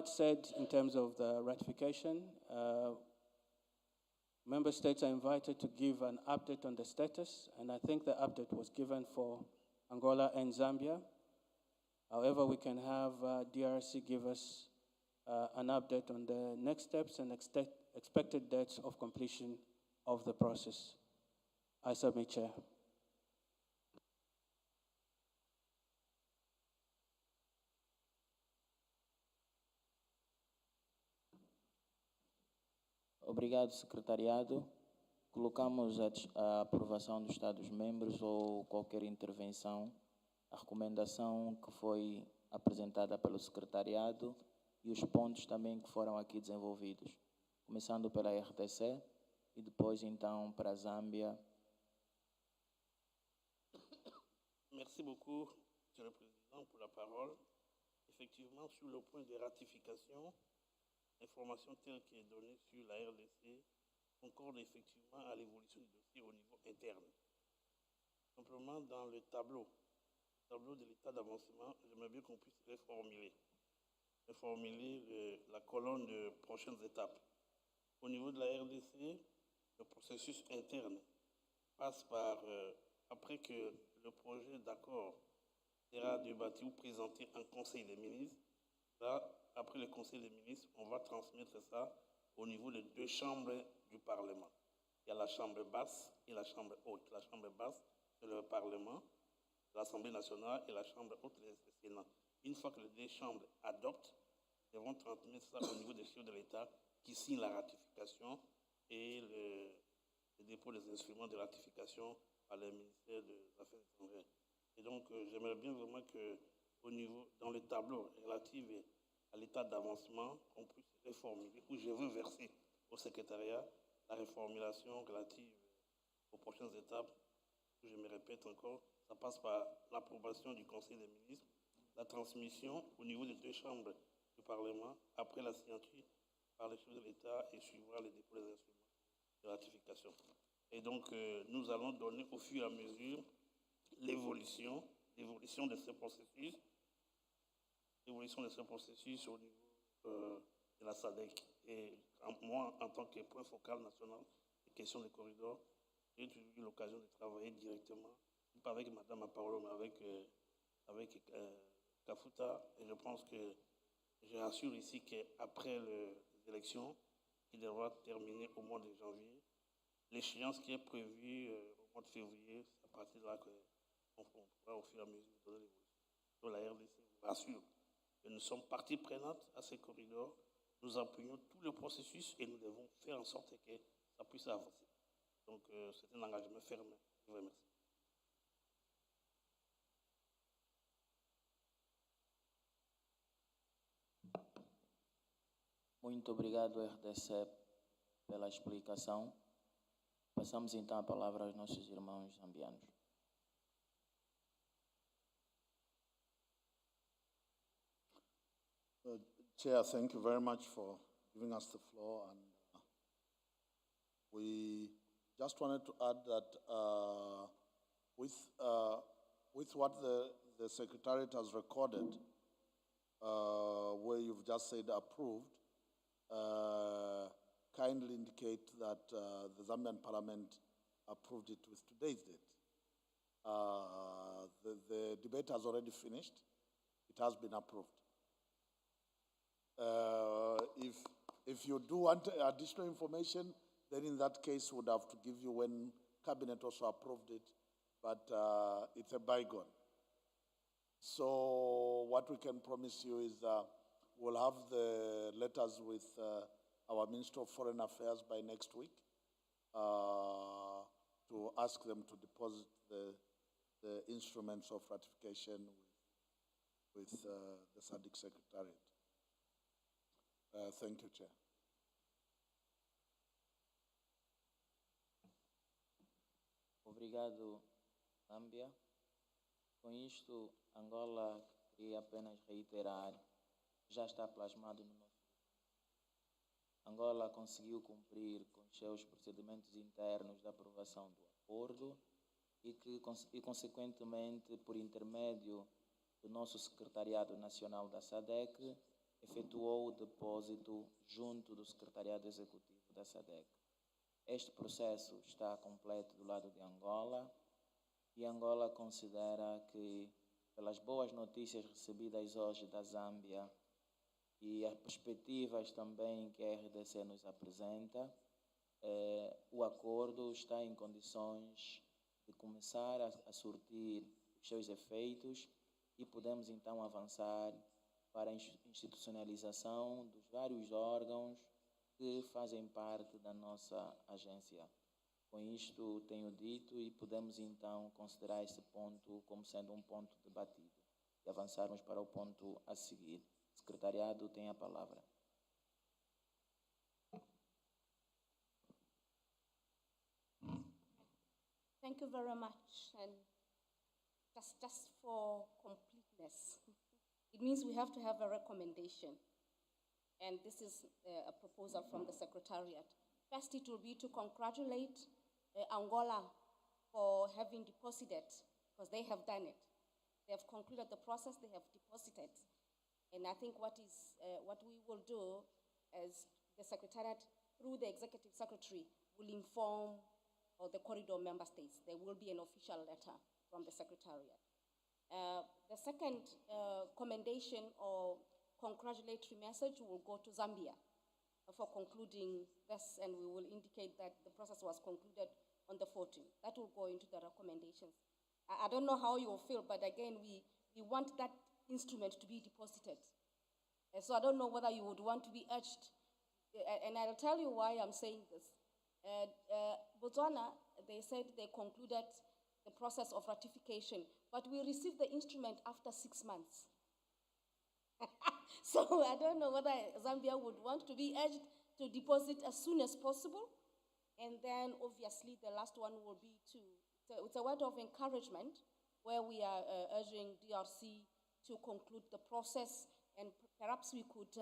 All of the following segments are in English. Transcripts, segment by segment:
lot said in terms of the ratification. Member states are invited to give an update on the status, and I think the update was given for Angola and Zambia. However, we can have DRC give us an update on the next steps and expected dates of completion of the process. I submit, Chair. Obrigado, Secretariado. Colocamos a aprovação dos Estados-membros ou qualquer intervenção, a recomendação que foi apresentada pelo Secretariado e os pontos também que foram aqui desenvolvidos, começando pela RDC e depois, então, para a Zâmbia. Merci beaucoup, Monsieur le Président, pour la parole. Effectivement, sur le point de ratification, l'information telle qu'elle est donnée sur la RDC concorde effectivement à l'évolution du dossier au niveau interne. Simplement, dans le tableau de l'état d'avancement, j'aimerais bien qu'on puisse reformuler la colonne de prochaines étapes. Au niveau de la RDC, le processus interne passe par, après que le projet d'accord sera débattu ou présenté en Conseil des ministres, là, après le Conseil des ministres, on va transmettre ça au niveau des deux chambres du Parlement. Il y a la chambre basse et la chambre haute. La chambre basse, c'est le Parlement, l'Assemblée nationale, et la chambre haute, le Sénat. Une fois que les deux chambres adoptent, ils vont transmettre ça au niveau des chefs de l'État qui signent la ratification et le dépôt des instruments de ratification par le ministère des Affaires étrangères. Et donc, j'aimerais bien vraiment que, au niveau, dans le tableau relatif à l'état d'avancement, on puisse reformuler, ou je veux verser au secrétariat la reformulation relative aux prochaines étapes. Je me répète encore, ça passe par l'approbation du Conseil des ministres, la transmission au niveau des deux chambres du Parlement, après la signature par les chefs de l'État et suivra le dépôt des instruments de ratification. Et donc, nous allons donner au fur et à mesure l'évolution de ce processus, au niveau de la SADC. Et moi, en tant que point focal national des questions des corridors, j'ai eu l'occasion de travailler directement, pas avec Mme Aparo, mais avec Kafuta. Et je pense que je rassure ici qu'après les élections, qui devra terminer au mois de janvier, l'échéance qui est prévue au mois de février, c'est à partir de là qu'on pourra au fur et à mesure donner l'évolution. Donc la RDC vous rassure que nous sommes partie prenante à ces corridors, nous appuyons tout le processus et nous devons faire en sorte que ça puisse avancer. Donc c'est un engagement ferme. Je vous remercie. Muito obrigado, RDC, pela explicação. Passamos então a palavra aos nossos irmãos zambianos. Chair, thank you very much for giving us the floor. And we just wanted to add that with what the Secretariat has recorded, where you've just said approved, kindly indicate that the Zambian Parliament approved it with today's date. The debate has already finished. It has been approved. If you do want additional information, then in that case we would have to give you when Cabinet also approved it, but it's a bygone. So what we can promise you is we'll have the letters with our Minister of Foreign Affairs by next week to ask them to deposit the instruments of ratification with the SADC Secretariat. Thank you, Chair. Obrigado, Zâmbia. Com isto, Angola queria apenas reiterar, já está plasmado no nosso. Angola conseguiu cumprir com os seus procedimentos internos de aprovação do acordo e consequentemente, por intermédio do nosso Secretariado Nacional da SADC, efetuou o depósito junto do Secretariado Executivo da SADC. Este processo está completo do lado de Angola e Angola considera que, pelas boas notícias recebidas hoje da Zâmbia e as perspectivas também que a RDC nos apresenta, o acordo está em condições de começar a surtir os seus efeitos e podemos então avançar para a institucionalização dos vários órgãos que fazem parte da nossa agência. Com isto tenho dito e podemos então considerar esse ponto como sendo um ponto debatido e avançarmos para o ponto a seguir. O secretariado tem a palavra. Thank you very much. And just for completeness, it means we have to have a recommendation. And this is a proposal from the Secretariat. First, it will be to congratulate Angola for having deposited, because they have done it. They have concluded the process, they have deposited. And I think what we will do as the Secretariat, through the Executive Secretary, will inform the corridor member states. There will be an official letter from the Secretariat. The second commendation or congratulatory message will go to Zambia for concluding this, and we will indicate that the process was concluded on the 14th. That will go into the recommendations. I don't know how you will feel, but again, we want that instrument to be deposited. So I don't know whether you would want to be urged, and I'll tell you why I'm saying this. Botswana, they said they concluded the process of ratification, but we received the instrument after 6 months. So I don't know whether Zambia would want to be urged to deposit as soon as possible. And then obviously the last one will be it's a word of encouragement where we are urging DRC to conclude the process, and perhaps we could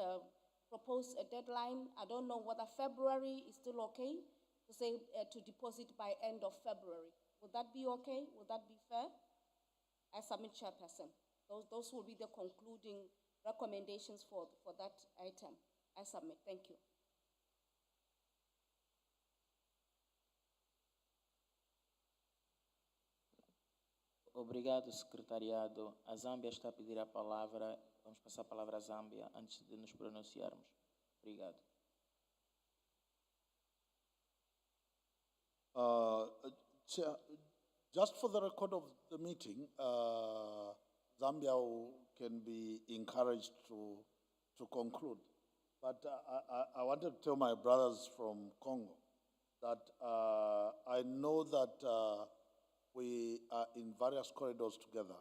propose a deadline. I don't know whether February is still okay to say to deposit by end of February. Would that be okay? Would that be fair? I submit, Chairperson. Those will be the concluding recommendations for that item. I submit. Thank you. Obrigado, Secretariado. A Zâmbia está a pedir a palavra. Vamos passar a palavra à Zâmbia antes de nos pronunciarmos. Obrigado. Just for the record of the meeting, Zambia can be encouraged to conclude. But I wanted to tell my brothers from Congo that I know that we are in various corridors together.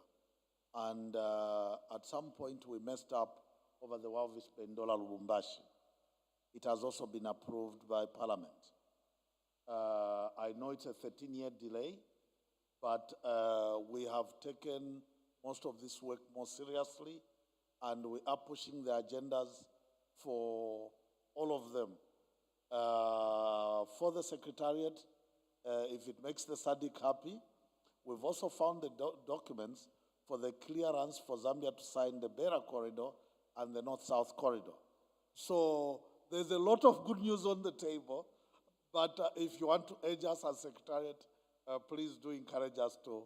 And at some point we messed up over the Walvis Pendola Lubumbashi. It has also been approved by Parliament. I know it's a 13-year delay, but we have taken most of this work more seriously, and we are pushing the agendas for all of them. For the Secretariat, if it makes the SADC happy, we've also found the documents for the clearance for Zambia to sign the Beira Corridor and the North-South Corridor. So there's a lot of good news on the table, but if you want to urge us as Secretariat, please do encourage us to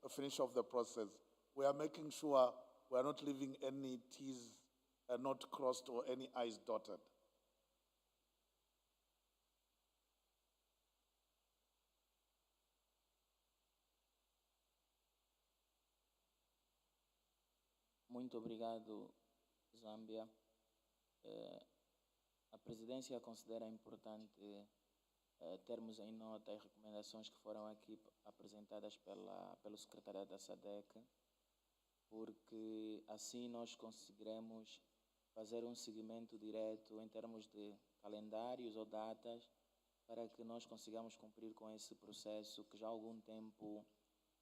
finish off the process. We are making sure we are not leaving any T's not crossed or any I's dotted. Muito obrigado, Zâmbia. A presidência considera importante termos em nota as recomendações que foram aqui apresentadas pelo Secretariado da SADC, porque assim nós conseguiremos fazer um seguimento direto em termos de calendários ou datas para que nós consigamos cumprir com esse processo que já há algum tempo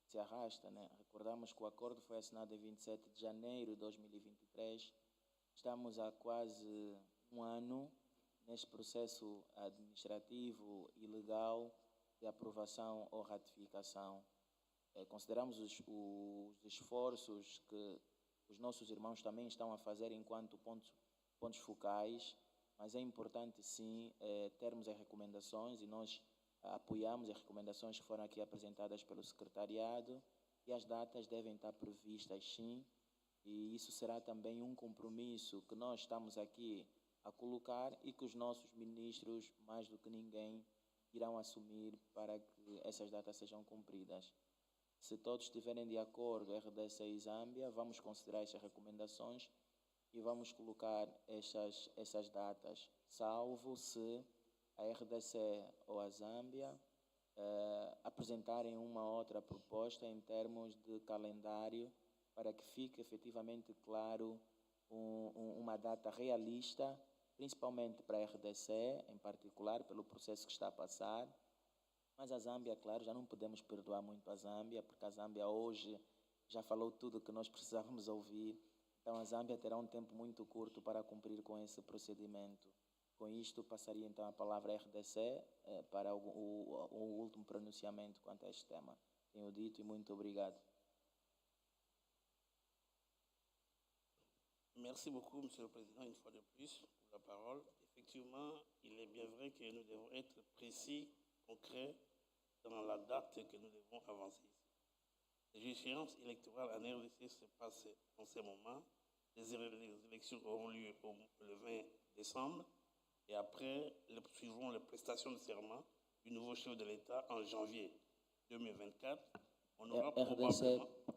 se arrasta, né? Recordamos que o acordo foi assinado em 27 de janeiro de 2023. Estamos há quase um ano neste processo administrativo e legal de aprovação ou ratificação. Consideramos os esforços que os nossos irmãos também estão a fazer enquanto pontos pontos focais, mas é importante sim termos as recomendações e nós apoiamos as recomendações que foram aqui apresentadas pelo secretariado e as datas devem estar previstas sim, e isso será também um compromisso que nós estamos aqui a colocar e que os nossos ministros, mais do que ninguém, irão assumir para que essas datas sejam cumpridas. Se todos estiverem de acordo, RDC e Zâmbia, vamos considerar essas recomendações e vamos colocar essas datas, salvo se a RDC ou a Zâmbia apresentarem uma outra proposta em termos de calendário para que fique efetivamente claro uma data realista, principalmente para a RDC, em particular, pelo processo que está a passar. Mas a Zâmbia, claro, já não podemos perdoar muito a Zâmbia, porque a Zâmbia hoje já falou tudo o que nós precisávamos ouvir. Então, a Zâmbia terá um tempo muito curto para cumprir com esse procedimento. Com isto, passaria então a palavra à RDC para o último pronunciamento quanto a este tema. Tenho dito e muito obrigado. Merci beaucoup, Monsieur le Président, une fois de plus, pour la parole. Effectivement, il est bien vrai que nous devons être précis, concrets, dans la date que nous devons avancer ici. Les échéances électorales en RDC se passent en ce moment. Les élections auront lieu le 20 décembre et après, suivront les prestations de serment du nouveau chef de l'État en janvier 2024. On aura probablement...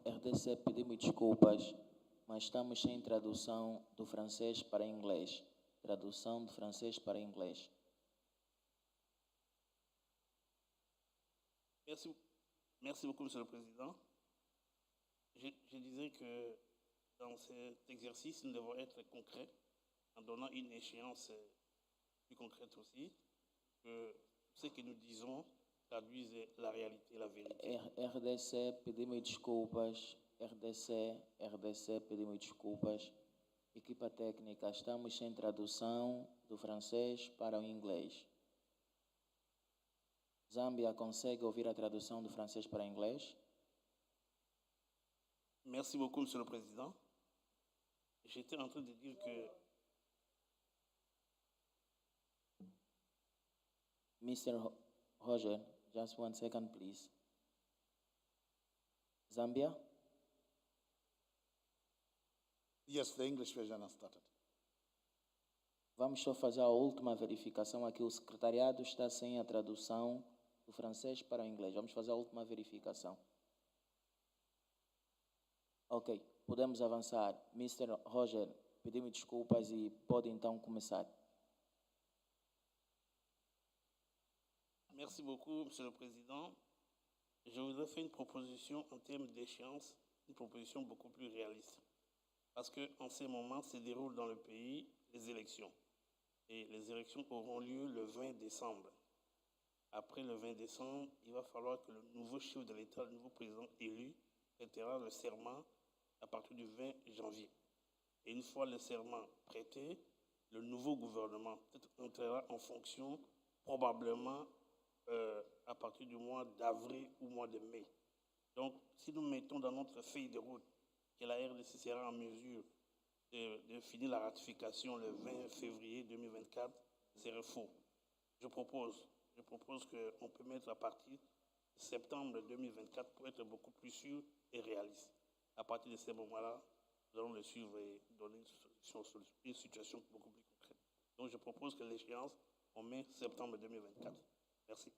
RDC, pedimos desculpas, mas estamos sem tradução do francês para inglês. Tradução de francês para inglês. Merci beaucoup, Monsieur le Président. Je disais que dans cet exercice, nous devons être concrets en donnant une échéance plus concrète aussi, que ce que nous disons traduise la réalité, la vérité. RDC, pedimos desculpas. RDC, pedimos desculpas. Equipa técnica, estamos sem tradução do francês para o inglês. Zâmbia consegue ouvir a tradução do francês para inglês? Merci beaucoup, Monsieur le Président. J'étais en train de dire que... Mr. Roger, just 1 second, please. Zambia? Yes, the English version has started. Vamos só fazer a última verificação aqui. O secretariado está sem a tradução do francês para o inglês. Vamos fazer a última verificação. Ok, podemos avançar. Mr. Roger, pedimos desculpas e pode então começar. Merci beaucoup, Monsieur le Président. Je voudrais faire une proposition en termes d'échéance, une proposition beaucoup plus réaliste. Parce qu'en ce moment se déroulent dans le pays les élections. Et les élections auront lieu le 20 décembre. Après le 20 décembre, il va falloir que le nouveau chef de l'État, le nouveau président élu, prêtera le serment à partir du 20 janvier. Et une fois le serment prêté, le nouveau gouvernement entrera en fonction probablement à partir du mois d'avril ou mois de mai. Donc, si nous mettons dans notre feuille de route que la RDC sera en mesure de finir la ratification le 20 février 2024, c'est faux. Je propose qu'on peut mettre à partir de septembre 2024 pour être beaucoup plus sûr et réaliste. À partir de ce moment-là, nous allons le suivre et donner une situation beaucoup plus concrète. Donc, je propose que l'échéance, on met septembre 2024. Merci.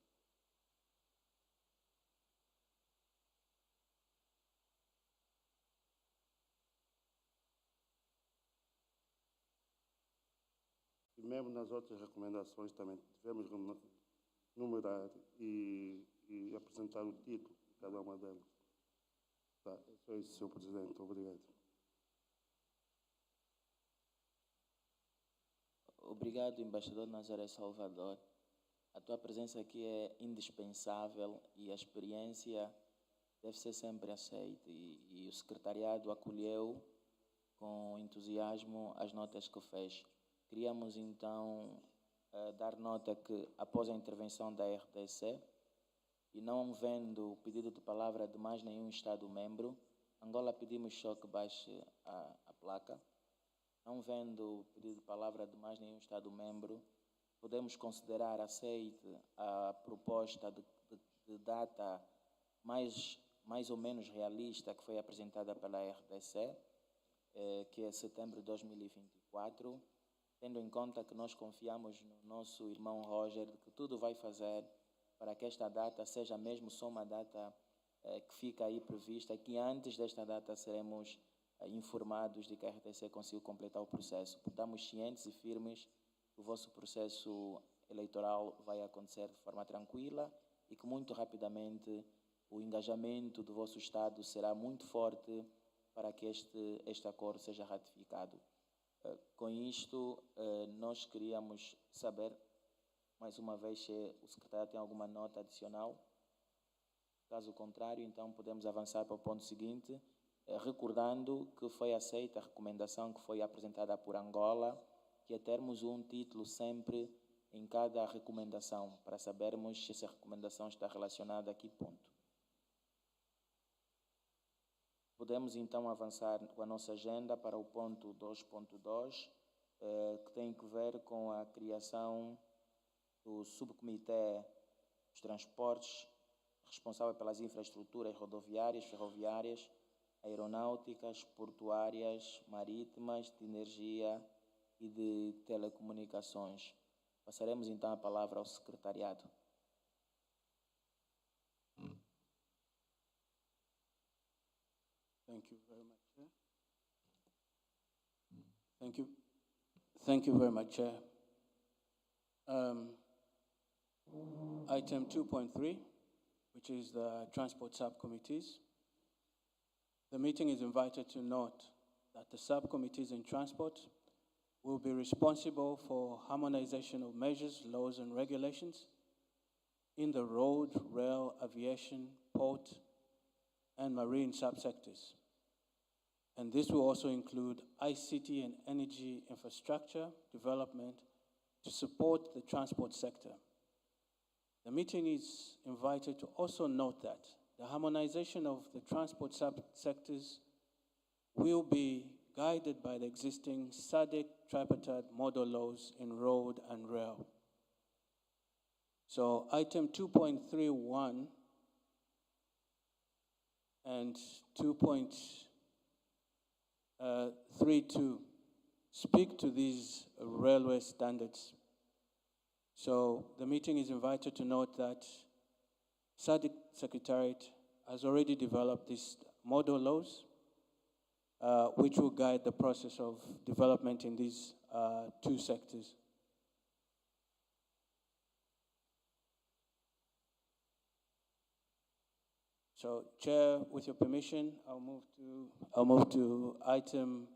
E mesmo nas outras recomendações também devemos numerar e apresentar o título de cada uma delas. Tá, é só isso, Sr. Presidente. Obrigado. Obrigado, embaixador Nazaré Salvador. A tua presença aqui é indispensável e a experiência deve ser sempre aceita. E o secretariado acolheu com entusiasmo as notas que fez. Queríamos, então, dar nota que, após a intervenção da RDC, e não vendo o pedido de palavra de mais nenhum Estado-membro, Angola pedimos só que baixe a placa. Não vendo pedido de palavra de mais nenhum Estado-membro, podemos considerar aceite a proposta de data mais ou menos realista que foi apresentada pela RDC, que é setembro de 2024, tendo em conta que nós confiamos no nosso irmão Roger, que tudo vai fazer para que esta data seja mesmo só uma data que fica aí prevista, que antes desta data seremos informados de que a RTC conseguiu completar o processo. Estamos cientes e firmes que o vosso processo eleitoral vai acontecer de forma tranquila e que muito rapidamente o engajamento do vosso Estado será muito forte para que este acordo seja ratificado. Com isto, nós queríamos saber, mais uma vez, se o secretário tem alguma nota adicional. Caso contrário, então podemos avançar para o ponto seguinte, recordando que foi aceita a recomendação que foi apresentada por Angola, que é termos um título sempre em cada recomendação, para sabermos se essa recomendação está relacionada a que ponto. Podemos então avançar com a nossa agenda para o ponto 2.2, que tem que ver com a criação do subcomitê dos transportes, responsável pelas infraestruturas rodoviárias, ferroviárias, aeronáuticas, portuárias, marítimas, de energia e de telecomunicações. Passaremos então a palavra ao secretariado. Thank you very much, Chair. Thank you very much, Chair. Item 2.3, which is the transport subcommittees. The meeting is invited to note that the subcommittees in transport will be responsible for harmonization of measures, laws, and regulations in the road, rail, aviation, port, and marine subsectors. And this will also include ICT and energy infrastructure development to support the transport sector. The meeting is invited to also note that the harmonization of the transport subsectors will be guided by the existing SADC tripartite model laws in road and rail. So item 2.31 and 2.32 speak to these railway standards. So the meeting is invited to note that SADC Secretariat has already developed these model laws, which will guide the process of development in these two sectors. So, Chair, with your permission, I'll move to item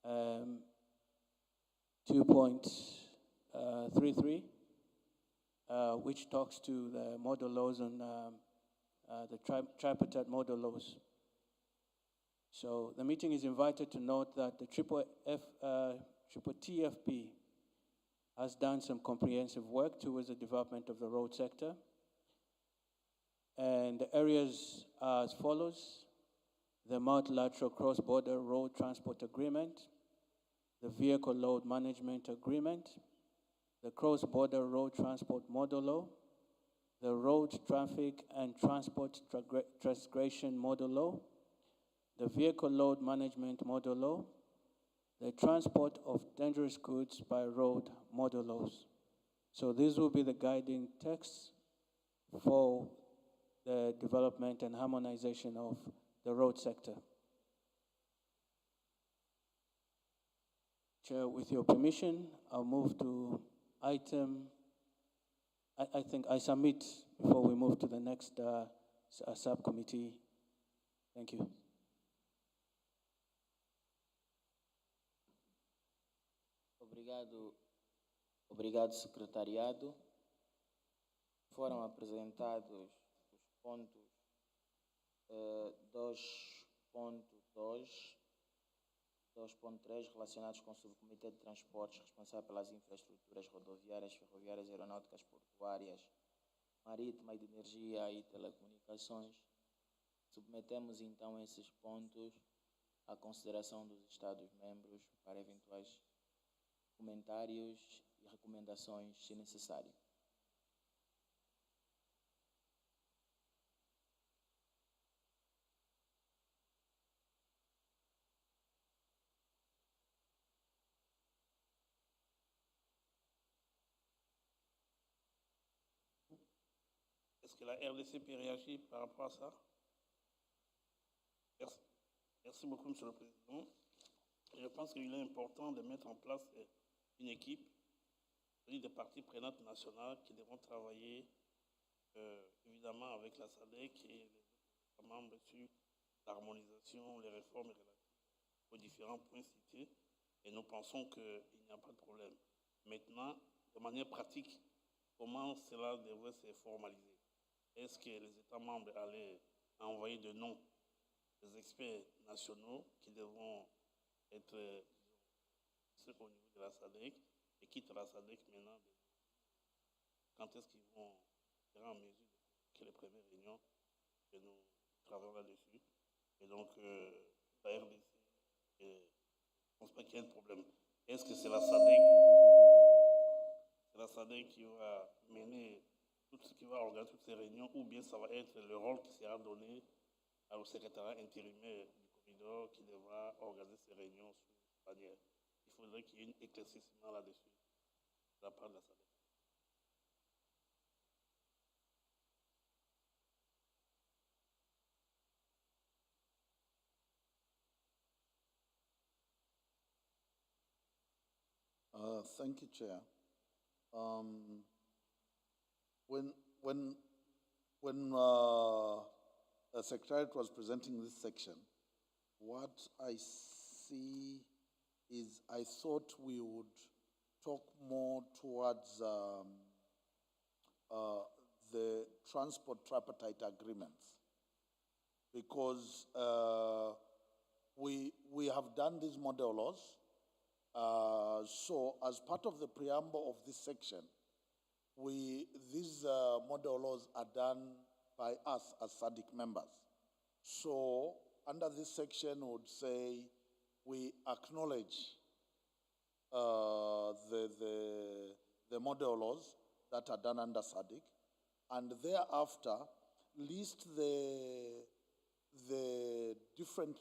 2.33, which talks to the model laws on the tripartite model laws. So the meeting is invited to note that the TFP has done some comprehensive work towards the development of the road sector. And the areas are as follows: the multilateral cross-border road transport agreement, the vehicle load management agreement, the cross-border road transport model law, the road traffic and transport transgression model law, the vehicle load management model law, the transport of dangerous goods by road model laws. So these will be the guiding texts for the development and harmonization of the road sector. Chair, with your permission, I'll move to item, I think I submit before we move to the next subcommittee. Thank you. Obrigado, secretariado. Foram apresentados os pontos 2.2, 2.3 relacionados com o subcomitê de transportes responsável pelas infraestruturas rodoviárias, ferroviárias, aeronáuticas, portuárias, marítima e de energia e telecomunicações. Submetemos então esses pontos à consideração dos Estados-membros para eventuais comentários e recomendações, se necessário. Est-ce que la RDC peut réagir par rapport à ça? Merci. Merci beaucoup, Monsieur le Président. Je pense qu'il est important de mettre en place une équipe, des parties prenantes nationales qui devront travailler évidemment avec la SADC et les autres membres sur l'harmonisation, les réformes relatives aux différents points cités. Et nous pensons qu'il n'y a pas de problème. Maintenant, de manière pratique, comment cela devrait se formaliser? Est-ce que les États membres allaient envoyer de noms des experts nationaux qui devront être au niveau de la SADC et quitte la SADC maintenant? Quand est-ce qu'ils vont être en mesure de faire les premières réunions que nous travaillons là-dessus? Et donc, la RDC, je ne pense pas qu'il y ait un problème. Est-ce que c'est la SADC qui va mener tout ce qui va organiser toutes ces réunions, ou bien ça va être le rôle qui sera donné au secrétariat intérimaire du CORREDOR qui devra organiser ces réunions sous cette bannière? Il faudrait qu'il y ait un éclaircissement là-dessus de la part de la SADC. Thank you, Chair. When the Secretariat was presenting this section, what I see is I thought we would talk more towards the transport tripartite agreements, because we have done these model laws. So as part of the preamble of this section, these model laws are done by us as SADC members. So under this section would say we acknowledge the model laws that are done under SADC, and thereafter list the different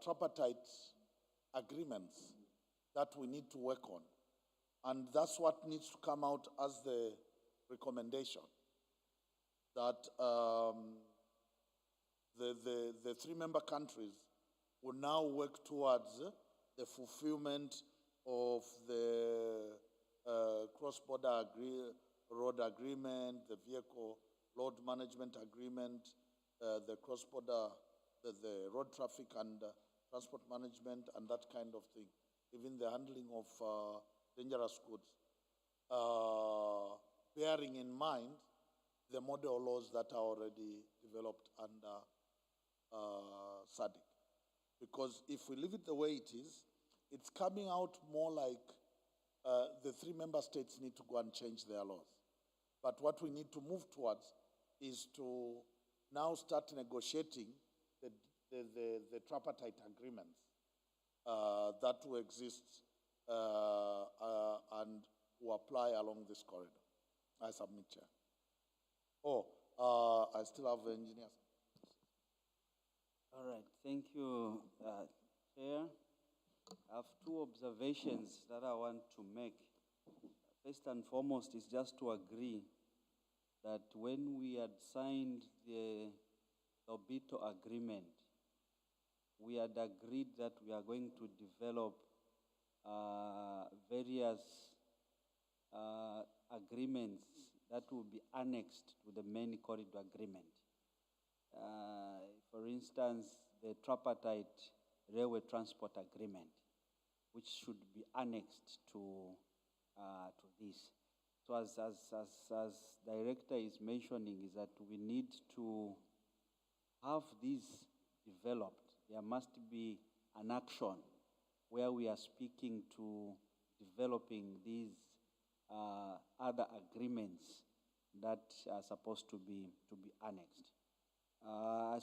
tripartite agreements that we need to work on. And that's what needs to come out as the recommendation, that the three-member countries will now work towards the fulfillment of the cross-border road agreement, the vehicle load management agreement, the cross-border, the road traffic and transport management and that kind of thing, even the handling of dangerous goods, bearing in mind the model laws that are already developed under SADC. Because if we leave it the way it is, it's coming out more like the three member states need to go and change their laws. But what we need to move towards is to now start negotiating the tripartite agreements that will exist and will apply along this corridor. I submit, Chair. I still have engineers. All right, thank you, Chair. I have two observations that I want to make. First and foremost is just to agree that when we had signed the LOBITO agreement, we had agreed that we are going to develop various agreements that will be annexed to the main corridor agreement. For instance, the tripartite railway transport agreement, which should be annexed to this. So as Director is mentioning, is that we need to have these developed. There must be an action where we are speaking to developing these other agreements that are supposed to be annexed.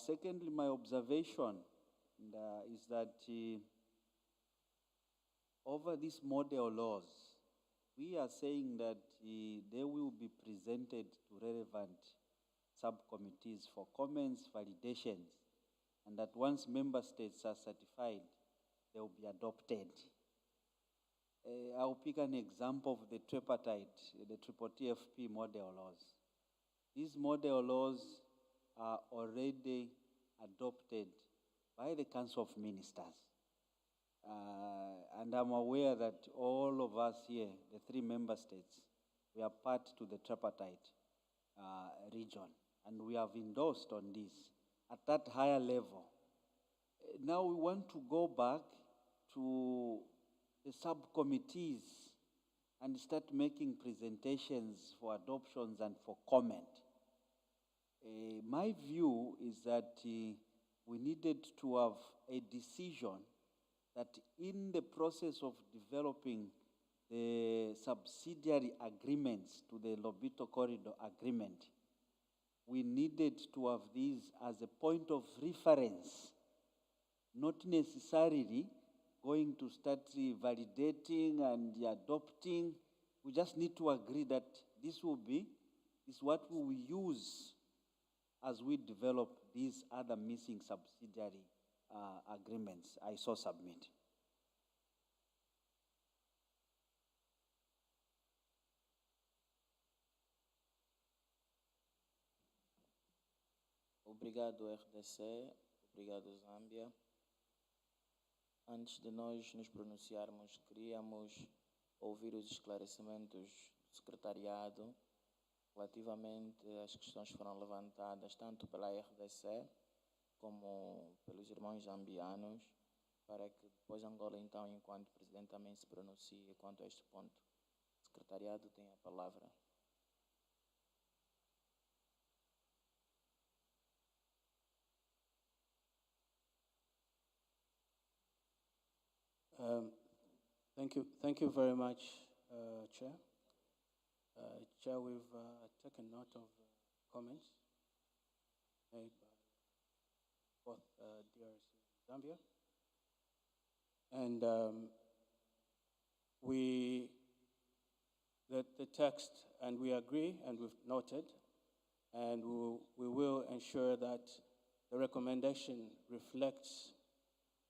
Secondly, my observation is that over these model laws, we are saying that they will be presented to relevant subcommittees for comments, validations, and that once member states are certified, they will be adopted. I'll pick an example of the tripartite, the triple TFP model laws. These model laws are already adopted by the Council of Ministers. And I'm aware that all of us here, the 3 member states, we are part to the tripartite region, and we have endorsed on this at that higher level. Now we want to go back to the subcommittees and start making presentations for adoptions and for comment. My view is that we needed to have a decision that in the process of developing the subsidiary agreements to the LOBITO corridor agreement, we needed to have these as a point of reference, not necessarily going to start validating and adopting. We just need to agree that this is what we will use as we develop these other missing subsidiary agreements I saw submit. Obrigado, RDC. Obrigado, Zâmbia. Antes de nós nos pronunciarmos, queríamos ouvir os esclarecimentos do secretariado relativamente às questões que foram levantadas tanto pela RDC como pelos irmãos zambianos, para que depois Angola, então, enquanto presidente, também se pronuncie quanto a este ponto. O secretariado tem a palavra. Thank you very much, Chair. Chair, we've taken note of comments made by both DRC and Zambia. And the text, and we agree, and we've noted, and we will ensure that the recommendation reflects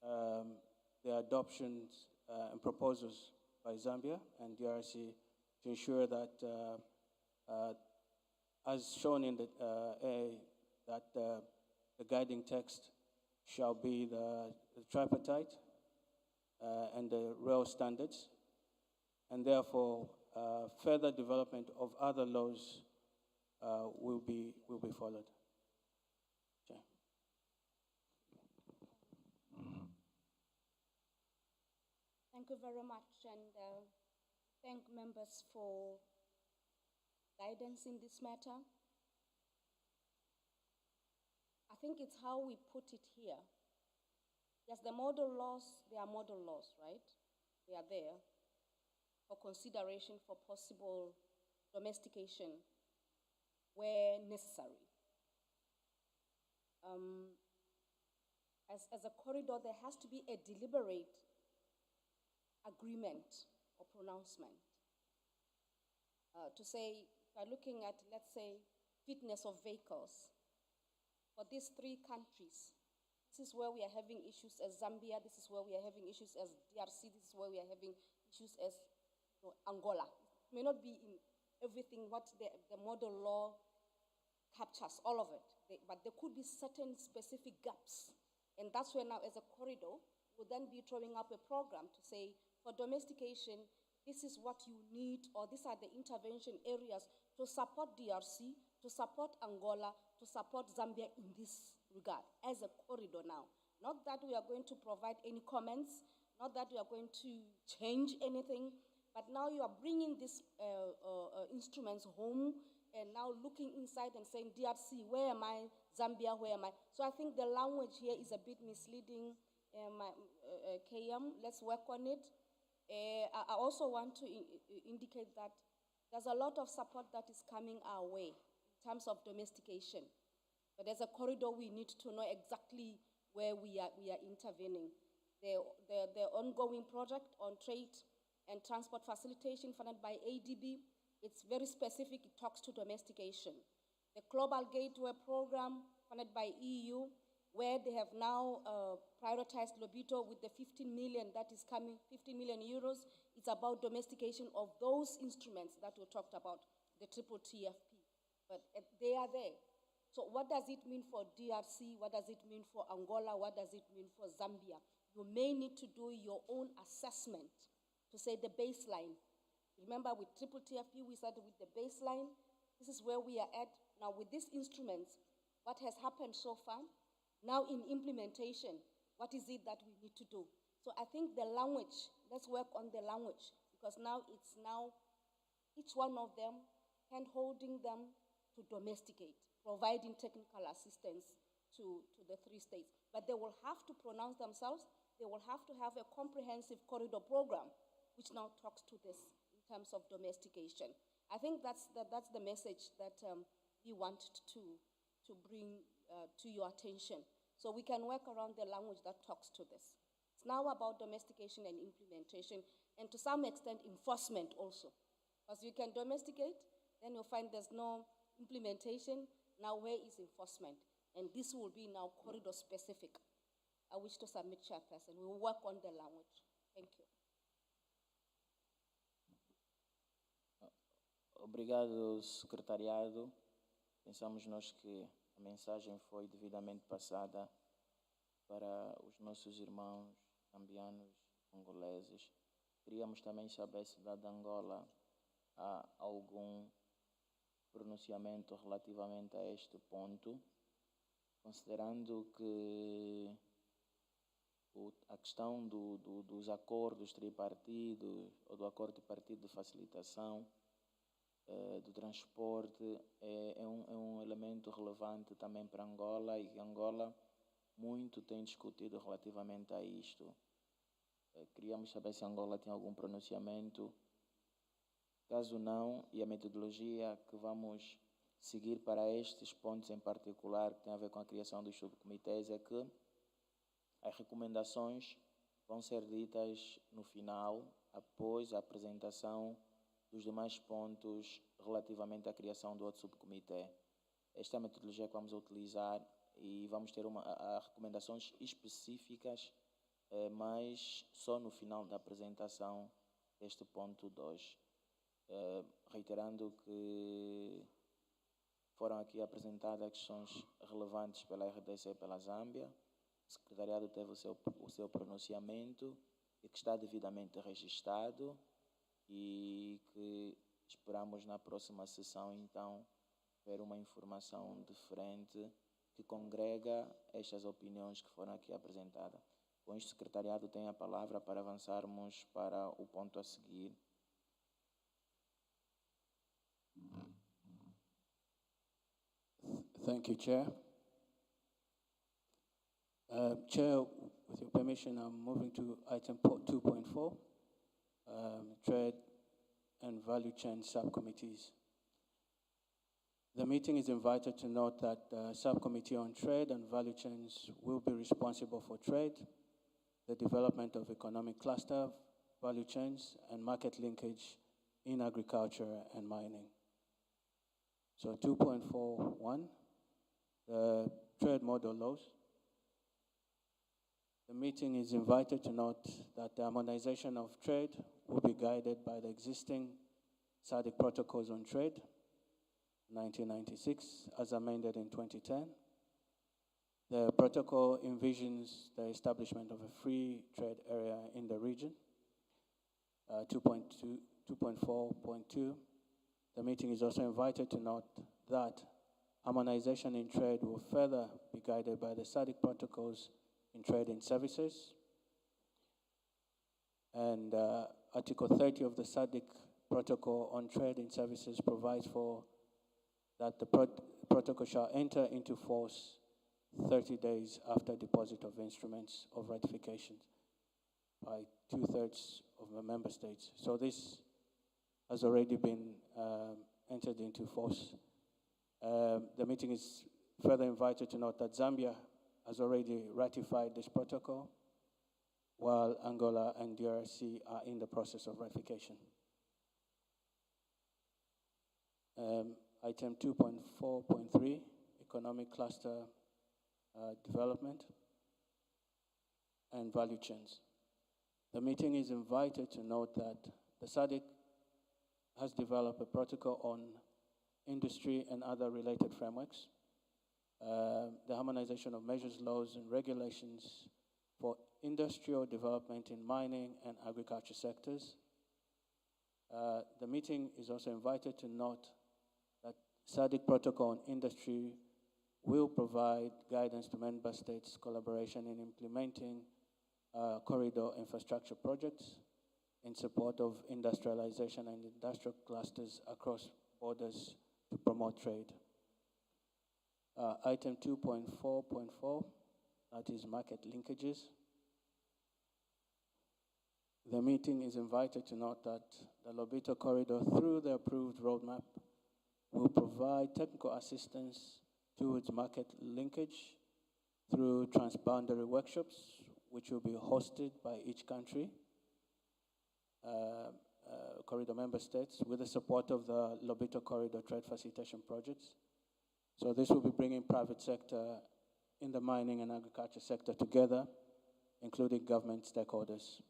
the adoptions and proposals by Zambia and DRC to ensure that, as shown in the that the guiding text shall be the tripartite and the rail standards, and therefore further development of other laws will be followed. Okay. Thank you very much, and thank members for guidance in this matter. I think it's how we put it here. Yes, the model laws, they are model laws, right? They are there for consideration for possible domestication where necessary. As a corridor, there has to be a deliberate agreement or pronouncement to say, by looking at, let's say, fitness of vehicles for these 3 countries, this is where we are having issues as Zambia, this is where we are having issues as DRC, this is where we are having issues as Angola. It may not be in everything what the model law captures, all of it, but there could be certain specific gaps. And that's where now, as a corridor, we'll then be throwing up a program to say, for domestication, this is what you need, or these are the intervention areas to support DRC, to support Angola, to support Zambia in this regard, as a corridor now. Not that we are going to provide any comments, not that we are going to change anything, but now you are bringing these instruments home and now looking inside and saying, DRC, where am I? Zambia, where am I? So I think the language here is a bit misleading. KM, let's work on it. I also want to indicate that there's a lot of support that is coming our way in terms of domestication. But as a corridor, we need to know exactly where we are intervening. The ongoing project on trade and transport facilitation funded by ADB, it's very specific, it talks to domestication. The Global Gateway Program funded by EU, where they have now prioritized LOBITO with the 15 million that is coming, 15 million euros, it's about domestication of those instruments that we talked about, the triple TFP, but they are there. So what does it mean for DRC? What does it mean for Angola? What does it mean for Zambia? You may need to do your own assessment to say the baseline. Remember, with triple TFP, we started with the baseline. This is where we are at. Now, with these instruments, what has happened so far? Now, in implementation, what is it that we need to do? So I think the language, let's work on the language, because now it's each one of them, hand-holding them to domesticate, providing technical assistance to the 3 states. But they will have to pronounce themselves. They will have to have a comprehensive corridor program, which now talks to this in terms of domestication. I think that's the message that we wanted to bring to your attention. So we can work around the language that talks to this. It's now about domestication and implementation, and to some extent, enforcement also. As you can domesticate, then you'll find there's no implementation. Now, where is enforcement? And this will be now corridor specific. I wish to submit, Chairperson. We will work on the language. Thank you. Obrigado, Secretariado. Pensamos nós que a mensagem foi devidamente passada para os nossos irmãos zambianos, congoleses. Queríamos também saber se da Angola há algum pronunciamento relativamente a este ponto, considerando que a questão dos acordos tripartidos ou do acordo tripartido de facilitação do transporte é um elemento relevante também para Angola, e Angola muito tem discutido relativamente a isto. Queríamos saber se Angola tem algum pronunciamento. Caso não, e a metodologia que vamos seguir para estes pontos em particular, que tem a ver com a criação dos subcomitês, é que as recomendações vão ser ditas no final, após a apresentação dos demais pontos relativamente à criação do outro subcomitê. Esta é a metodologia que vamos utilizar e vamos ter recomendações específicas, mas só no final da apresentação deste ponto 2. Reiterando que foram aqui apresentadas questões relevantes pela RDC e pela Zâmbia. O Secretariado teve o seu pronunciamento e que está devidamente registrado, e que esperamos na próxima sessão, então, ver uma informação diferente que congrega estas opiniões que foram aqui apresentadas. Com isto, o Secretariado tem a palavra para avançarmos para o ponto a seguir. Thank you, Chair. Chair, with your permission, I'm moving to item 2.4, Trade and Value Chain Subcommittees. The meeting is invited to note that the Subcommittee on Trade and Value Chains will be responsible for trade, the development of economic cluster, value chains, and market linkage in agriculture and mining. So 2.41, the trade model laws. The meeting is invited to note that the harmonization of trade will be guided by the existing SADC protocols on trade, 1996, as amended in 2010. The protocol envisions the establishment of a free trade area in the region. 2.4.2, the meeting is also invited to note that harmonization in trade will further be guided by the SADC protocols in trade and services. And Article 30 of the SADC protocol on trade and services provides for that the protocol shall enter into force 30 days after deposit of instruments of ratification by 2/3 of the member states. So this has already been entered into force. The meeting is further invited to note that Zambia has already ratified this protocol, while Angola and DRC are in the process of ratification. Item 2.4.3, economic cluster development and value chains. The meeting is invited to note that the SADC has developed a protocol on industry and other related frameworks, the harmonization of measures, laws, and regulations for industrial development in mining and agriculture sectors. The meeting is also invited to note that SADC protocol on industry will provide guidance to member states' collaboration in implementing corridor infrastructure projects in support of industrialization and industrial clusters across borders to promote trade. Item 2.4.4, that is market linkages. The meeting is invited to note that the LOBITO corridor, through the approved roadmap, will provide technical assistance towards market linkage through transboundary workshops, which will be hosted by each country, corridor member states, with the support of the LOBITO corridor trade facilitation projects. So this will be bringing private sector in the mining and agriculture sector together, including government stakeholders.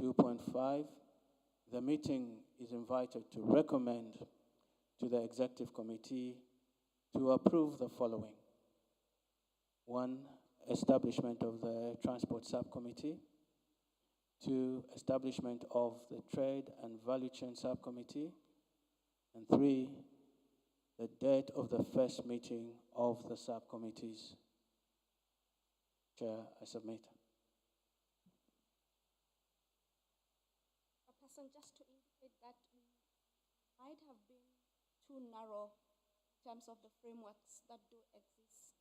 2.5, the meeting is invited to recommend to the Executive Committee to approve the following. 1, establishment of the Transport Subcommittee. 2, establishment of the Trade and Value Chain Subcommittee. And 3, the date of the first meeting of the subcommittees. Chair, I submit. Just to indicate that we might have been too narrow in terms of the frameworks that do exist.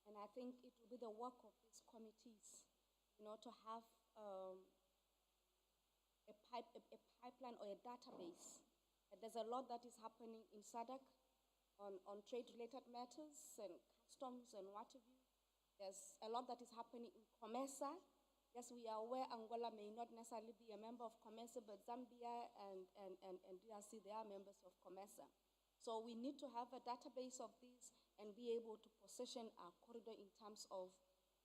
And I think it will be the work of these committees, to have a pipeline or a database. There's a lot that is happening in SADC on trade-related matters and customs and what have you. There's a lot that is happening in COMESA. Yes, we are aware Angola may not necessarily be a member of COMESA, but Zambia and DRC, they are members of COMESA. So we need to have a database of these and be able to position our corridor in terms of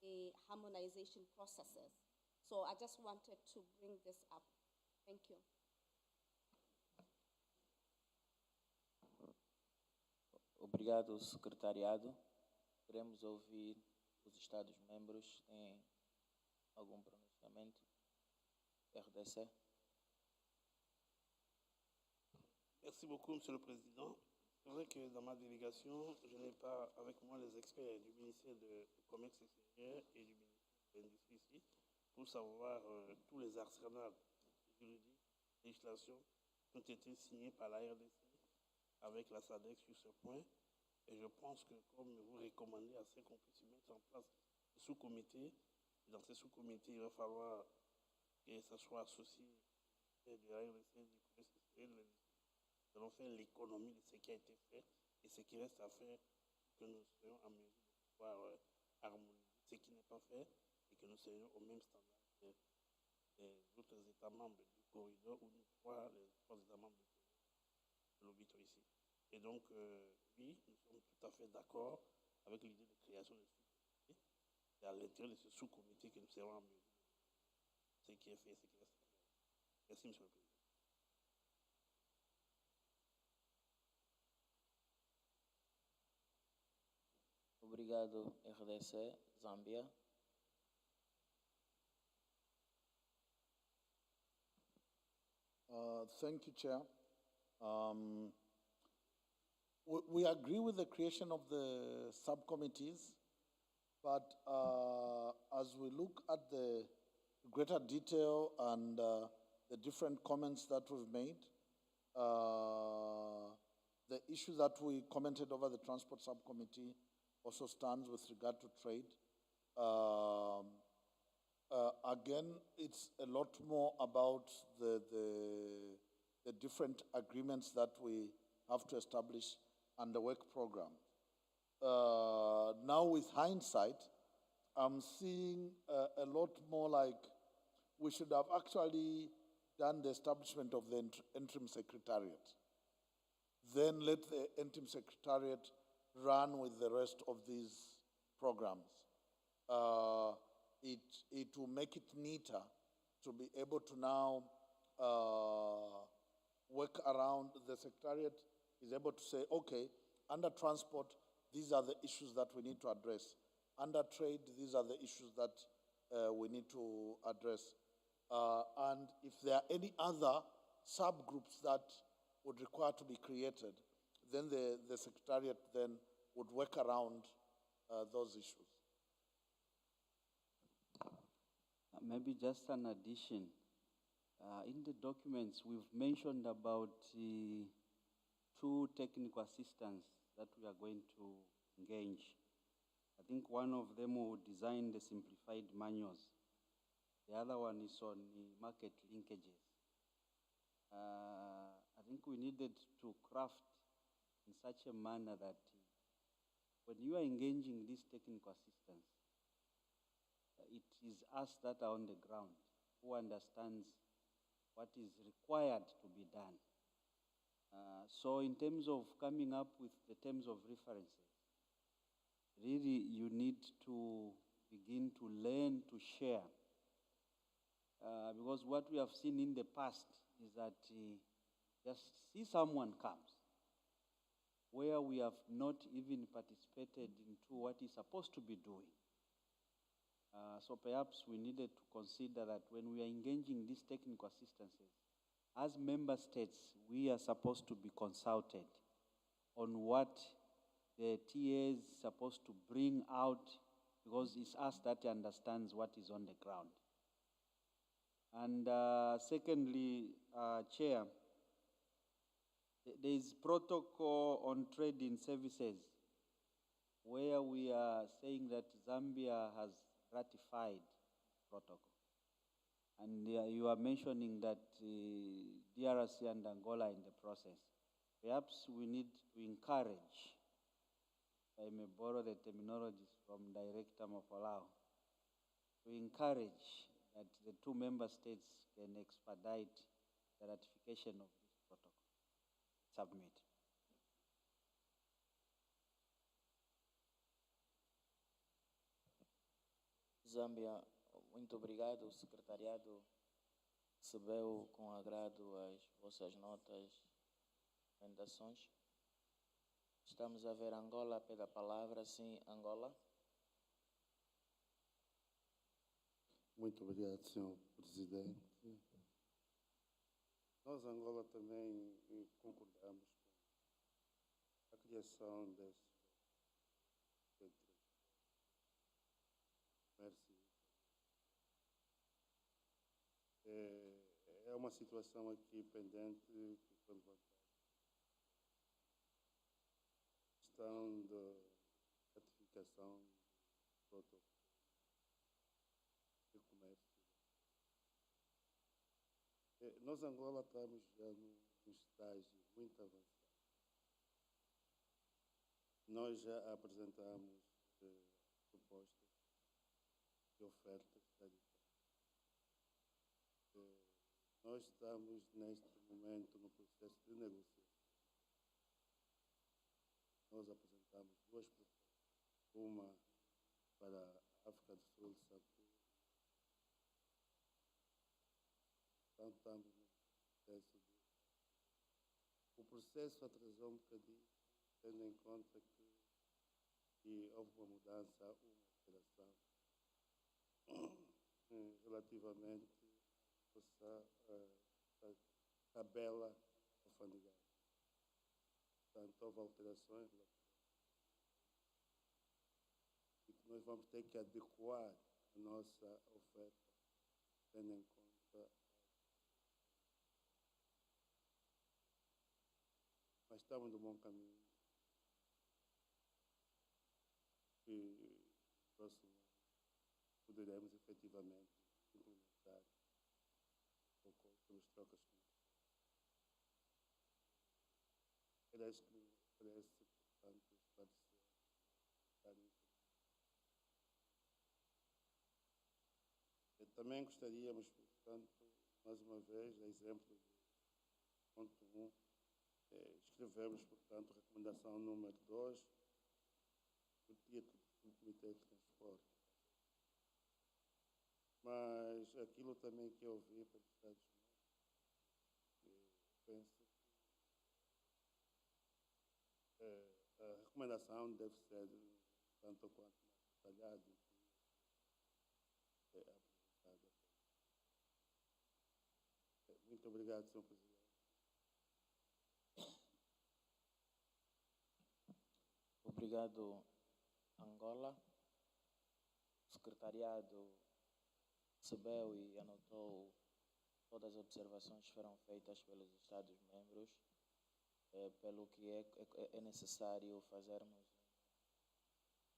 a harmonization processes. So I just wanted to bring this up. Thank you. Obrigado, secretariado. Queremos ouvir os Estados-membros. Tem algum pronunciamento? RDC. Merci beaucoup, Monsieur le Président. C'est vrai que dans ma délégation, je n'ai pas avec moi les experts du ministère du Commerce extérieur et du ministère de l'Industrie ici pour savoir tous les arsenals juridiques, législations qui ont été signés par la RDC avec la SADC sur ce point. Et je pense que comme vous recommandez assez qu'on puisse mettre en place des sous-comités, dans ces sous-comités, il va falloir que ça soit associé de la RDC, du commerce extérieur. Nous allons faire l'économie de ce qui a été fait et ce qui reste à faire, que nous soyons en mesure de pouvoir harmoniser ce qui n'est pas fait et que nous soyons au même standard des autres États membres du corridor ou les trois États membres de l'OBITO ici. Et donc, oui, nous sommes tout à fait d'accord avec l'idée de création de sous-comités. C'est à l'intérieur de ce sous-comité que nous serons en mesure de ce qui est fait et ce qui reste à faire. Merci, Monsieur le Président. Obrigado, RDC, Zambia. Thank you, Chair. We agree with the creation of the subcommittees, but as we look at the greater detail and the different comments that we've made, the issue that we commented over the Transport Subcommittee also stands with regard to trade. Again, it's a lot more about the different agreements that we have to establish and the work program. now with hindsight, I'm seeing a lot more like we should have actually done the establishment of the interim secretariat. Then let the interim secretariat run with the rest of these programs. It will make it neater to be able to now work around. The secretariat is able to say, okay, under transport, these are the issues that we need to address. Under trade, these are the issues that we need to address. And if there are any other subgroups that would require to be created, then the secretariat then would work around those issues. Maybe just an addition. In the documents, we've mentioned about 2 technical assistants that we are going to engage. I think one of them will design the simplified manuals. The other one is on the market linkages. I think we needed to craft in such a manner that when you are engaging these technical assistants, it is us that are on the ground who understands what is required to be done. So in terms of coming up with the terms of references, really you need to begin to learn to share. Because what we have seen in the past is that just see someone comes where we have not even participated into what he's supposed to be doing. So perhaps we needed to consider that when we are engaging these technical assistances, as member states, we are supposed to be consulted on what the TA is supposed to bring out, because it's us that understands what is on the ground. And secondly, Chair, there is protocol on trading services where we are saying that Zambia has ratified protocol. And you are mentioning that DRC and Angola in the process. Perhaps we need to encourage, I may borrow the terminologies from Director Mafalao, to encourage that the 2 member states can expedite the ratification of this protocol. Submit. Zâmbia, muito obrigado. O secretariado recebeu com agrado as vossas notas, recomendações. Estamos a ver Angola, pela palavra. Sim, Angola. Muito obrigado, Sr. Presidente. Nós, Angola, também concordamos com a criação desse comércio. É uma situação aqui pendente que foi levantada. Questão da ratificação do protocolo de comércio. Nós, Angola, estamos já num estágio muito avançado. Nós já apresentamos propostas de ofertas tarifárias. Nós estamos, neste momento, no processo de negociação. Nós apresentamos 2 propostas. Uma para a África do Sul, Sapu. Então, estamos no processo de... O processo atrasou um bocadinho, tendo em conta que houve uma mudança, uma alteração relativamente à tabela alfandegária. Portanto, houve alterações e que nós vamos ter que adequar a nossa oferta, tendo em conta. Mas estamos no bom caminho. E no próximo ano poderemos efetivamente implementar o código sobre trocas comerciais. Parece, portanto, esclarecer também gostaríamos, portanto, mais uma vez, a exemplo do ponto 1, escrevemos, portanto, recomendação número 2, o título do Comitê de Transporte. Mas aquilo também que eu vi pelos Estados Unidos, penso que a recomendação deve ser tanto quanto mais detalhada e apresentada. Muito obrigado, Sr. Presidente. Obrigado, Angola. O secretariado recebeu e anotou todas as observações que foram feitas pelos Estados-membros, pelo que é necessário fazermos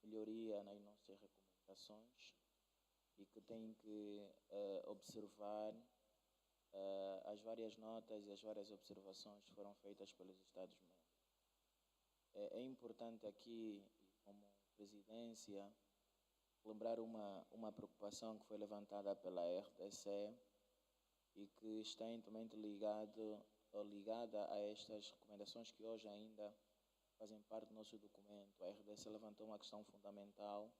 melhoria nas nossas recomendações e que tem que observar as várias notas e as várias observações que foram feitas pelos Estados-membros. É importante aqui, como presidência, lembrar uma preocupação que foi levantada pela RDC e que está intimamente ligada a estas recomendações que hoje ainda fazem parte do nosso documento. A RDC levantou uma questão fundamental,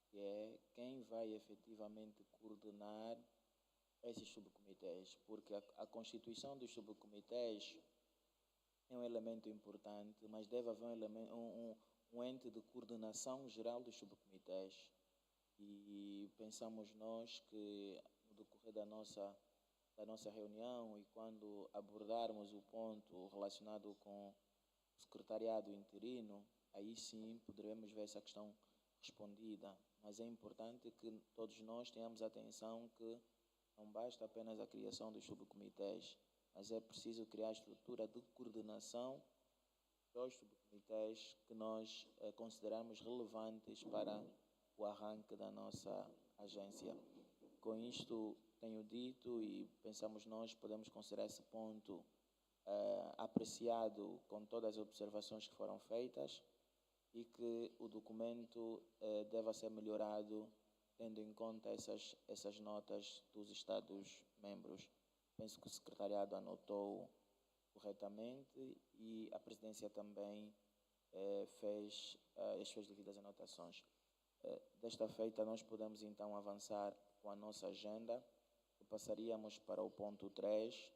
que é quem vai efetivamente coordenar esses subcomitês, porque a constituição dos subcomitês é um elemento importante, mas deve haver um ente de coordenação geral dos subcomitês. E pensamos nós que no decorrer da nossa reunião e quando abordarmos o ponto relacionado com o secretariado interino, aí sim poderemos ver essa questão respondida. Mas é importante que todos nós tenhamos atenção que não basta apenas a criação dos subcomitês, mas é preciso criar a estrutura de coordenação dos subcomitês que nós consideramos relevantes para o arranque da nossa agência. Com isto tenho dito e pensamos nós podemos considerar esse ponto apreciado com todas as observações que foram feitas e que o documento deva ser melhorado tendo em conta essas notas dos Estados-membros. Penso que o secretariado anotou corretamente e a presidência também fez as suas devidas anotações. Desta feita, nós podemos então avançar com a nossa agenda e passaríamos para o ponto 3,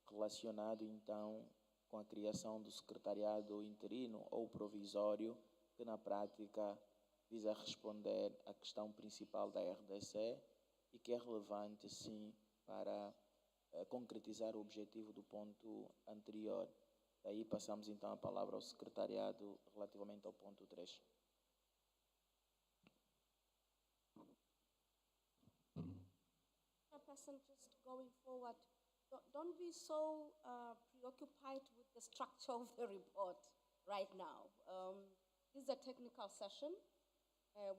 relacionado então com a criação do secretariado interino ou provisório, que na prática visa responder à questão principal da RDC e que é relevante, sim, para concretizar o objetivo do ponto anterior. Daí passamos então a palavra ao secretariado relativamente ao ponto 3. Person just going forward, don't be so preoccupied with the structure of the report right now. This is a technical session.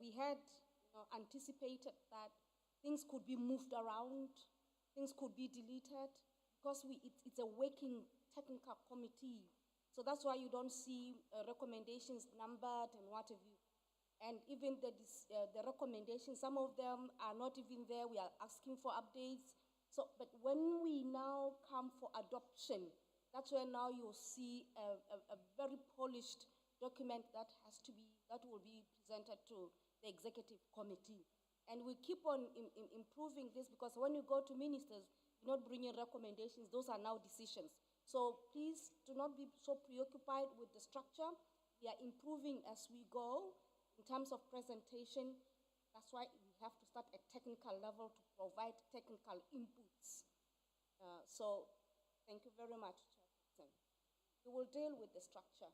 We had anticipated that things could be moved around, things could be deleted, because it's a working technical committee. So that's why you don't see recommendations numbered and what have you. And even the recommendations, some of them are not even there. We are asking for updates. So, but when we now come for adoption, that's where now you'll see a very polished document that will be presented to the executive committee. And we keep on improving this, because when you go to ministers, you're not bringing recommendations. Those are now decisions. So please do not be so preoccupied with the structure. We are improving as we go. In terms of presentation, that's why we have to start at technical level to provide technical inputs. So thank you very much, Chairperson. We will deal with the structure.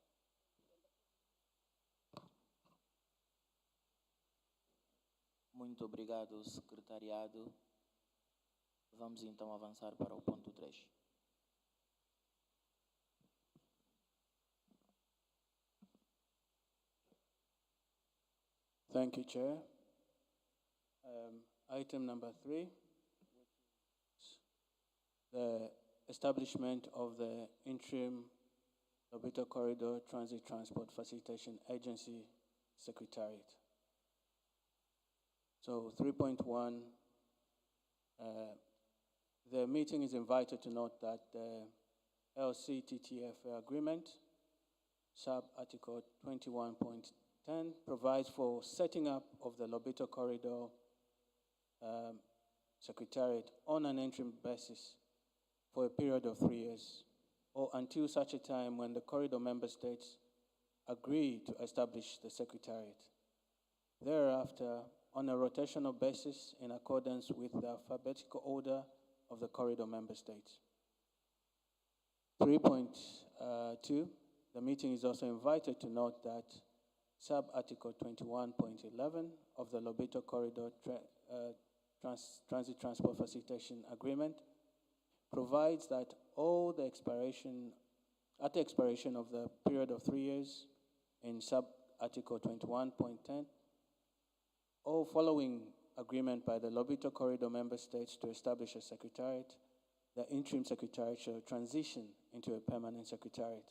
Muito obrigado, secretariado. Vamos então avançar para o ponto 3. Thank you, Chair. Item number 3, the establishment of the interim LOBITO Corridor Transit Transport Facilitation Agency Secretariat. So 3.1 The meeting is invited to note that the LCTTF agreement, sub-article 21.10, provides for setting up of the Lobito Corridor Secretariat on an interim basis for a period of 3 years, or until such a time when the corridor member states agree to establish the Secretariat. Thereafter, on a rotational basis in accordance with the alphabetical order of the corridor member states. 3.2, the meeting is also invited to note that sub-article 21.11 of the Lobito Corridor Transit Transport Facilitation Agreement provides that at the expiration of the period of 3 years in sub-article 21.10, all following agreement by the Lobito Corridor member states to establish a secretariat, the interim secretariat shall transition into a permanent secretariat.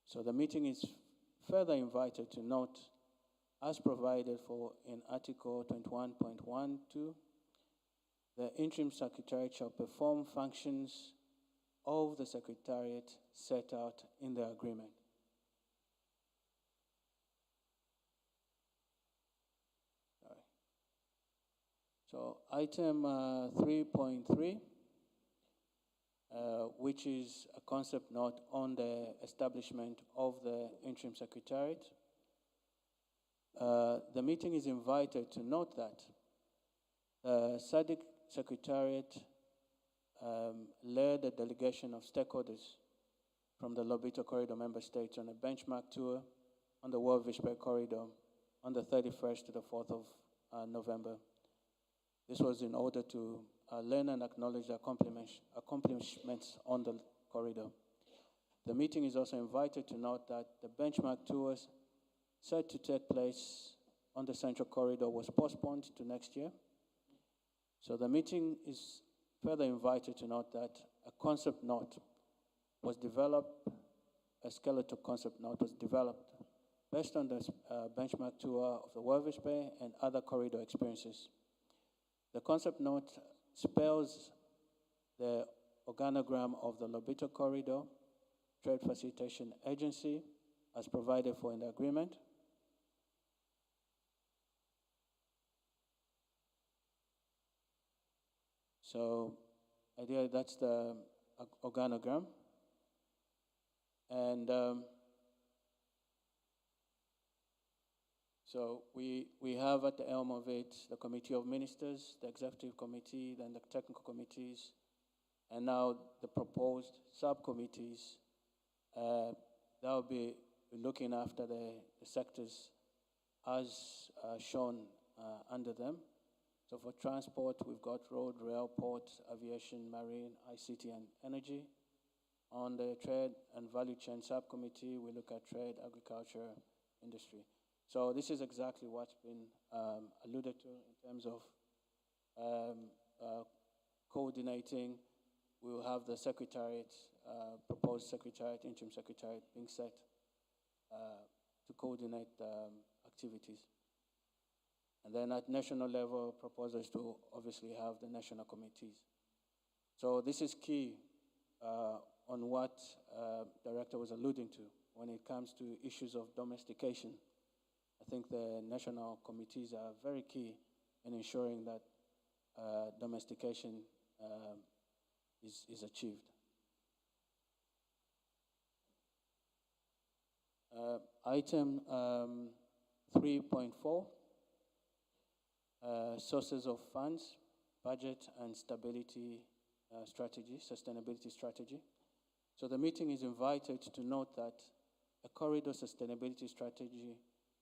So the meeting is further invited to note, as provided for in Article 21.12, the interim secretariat shall perform functions of the secretariat set out in the agreement. So item 3.3, which is a concept note on the establishment of the interim secretariat. The meeting is invited to note that the SADC Secretariat led a delegation of stakeholders from the Lobito Corridor member states on a benchmark tour on the War-Visper Corridor on the 31st to the 4th of November. This was in order to learn and acknowledge the accomplishments on the corridor. The meeting is also invited to note that the benchmark tours set to take place on the Central Corridor was postponed to next year. So the meeting is further invited to note that a concept note was developed, a skeletal concept note was developed based on the benchmark tour of the War-Visper and other corridor experiences. The concept note spells the organogram of the Lobito Corridor Trade Facilitation Agency as provided for in the agreement. So, ideally, that's the organogram. And so we have at the helm of it the Committee of Ministers, the Executive Committee, then the technical committees, and now the proposed subcommittees that will be looking after the sectors as shown under them. So for transport, we've got road, rail, port, aviation, marine, ICT, and energy. On the trade and value chain subcommittee, we look at trade, agriculture, industry. So this is exactly what's been alluded to in terms of coordinating. We will have the secretariat, proposed secretariat, interim secretariat being set to coordinate activities. And then at national level, proposals to obviously have the national committees. So this is key on what Director was alluding to when it comes to issues of domestication. I think the national committees are very key in ensuring that domestication is achieved. Item 3.4, sources of funds, budget and stability strategy, sustainability strategy. So the meeting is invited to note that a corridor sustainability strategy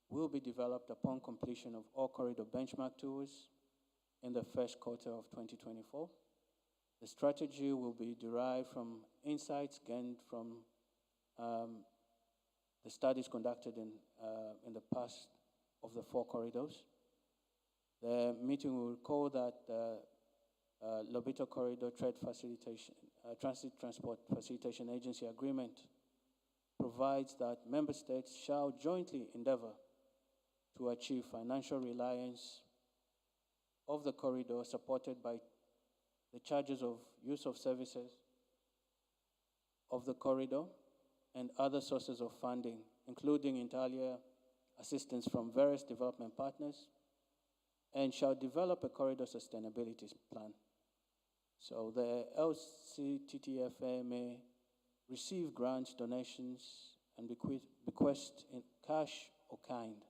will be developed upon completion of all corridor benchmark tours in the first quarter of 2024. The strategy will be derived from insights gained from the studies conducted in the past of the 4 corridors. The meeting will recall that Lobito Corridor Trade Facilitation, Transit Transport Facilitation Agency Agreement provides that member states shall jointly endeavor to achieve financial reliance of the corridor supported by the charges of use of services of the corridor and other sources of funding, including inter alia assistance from various development partners, and shall develop a corridor sustainability plan. So the LCTTFA may receive grants, donations, and bequest in cash or kind.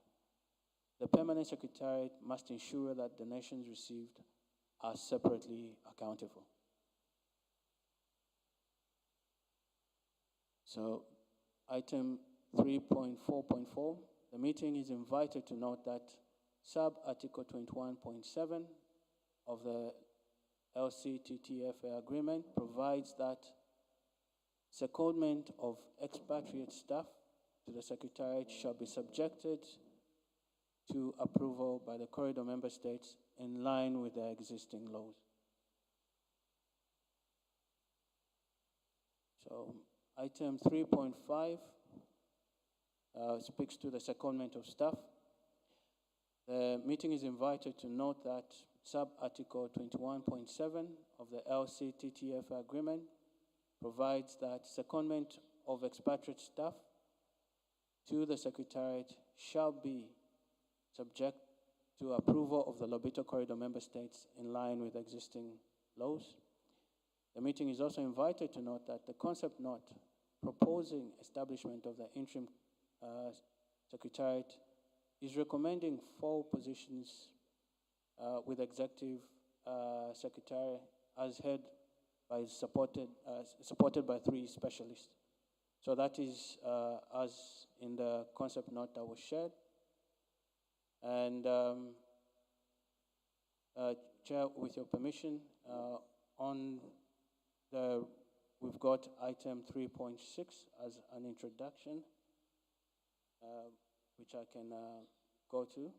The Permanent Secretariat must ensure that donations received are separately accountable. So, item 3.4.4, the meeting is invited to note that sub-article 21.7 of the LCTTFA agreement provides that secondment of expatriate staff to the Secretariat shall be subjected to approval by the corridor member states in line with their existing laws. So, item 3.5 speaks to the secondment of staff. The meeting is invited to note that sub-article 21.7 of the LCTTF agreement provides that secondment of expatriate staff to the Secretariat shall be subject to approval of the LOBITO corridor member states in line with existing laws. The meeting is also invited to note that the concept note proposing establishment of the interim Secretariat is recommending 4 positions with executive secretary as head by supported by 3 specialists. So that is as in the concept note that was shared. And Chair, with your permission, we've got item 3.6 as an introduction, which I can go to.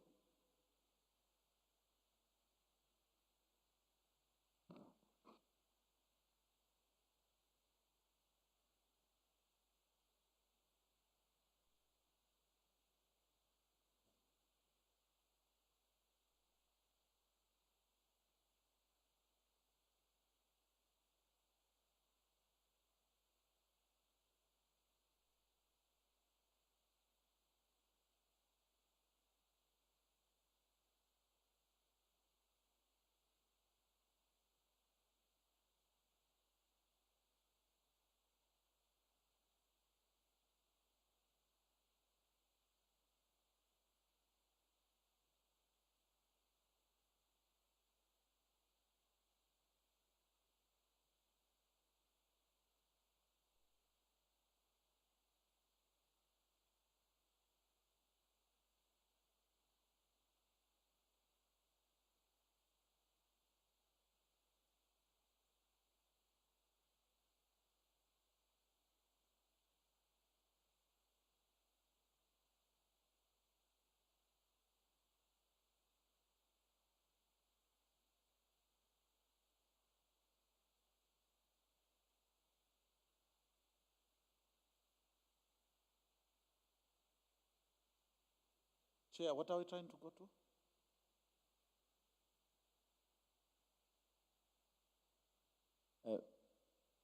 Chair, what are we trying to go to?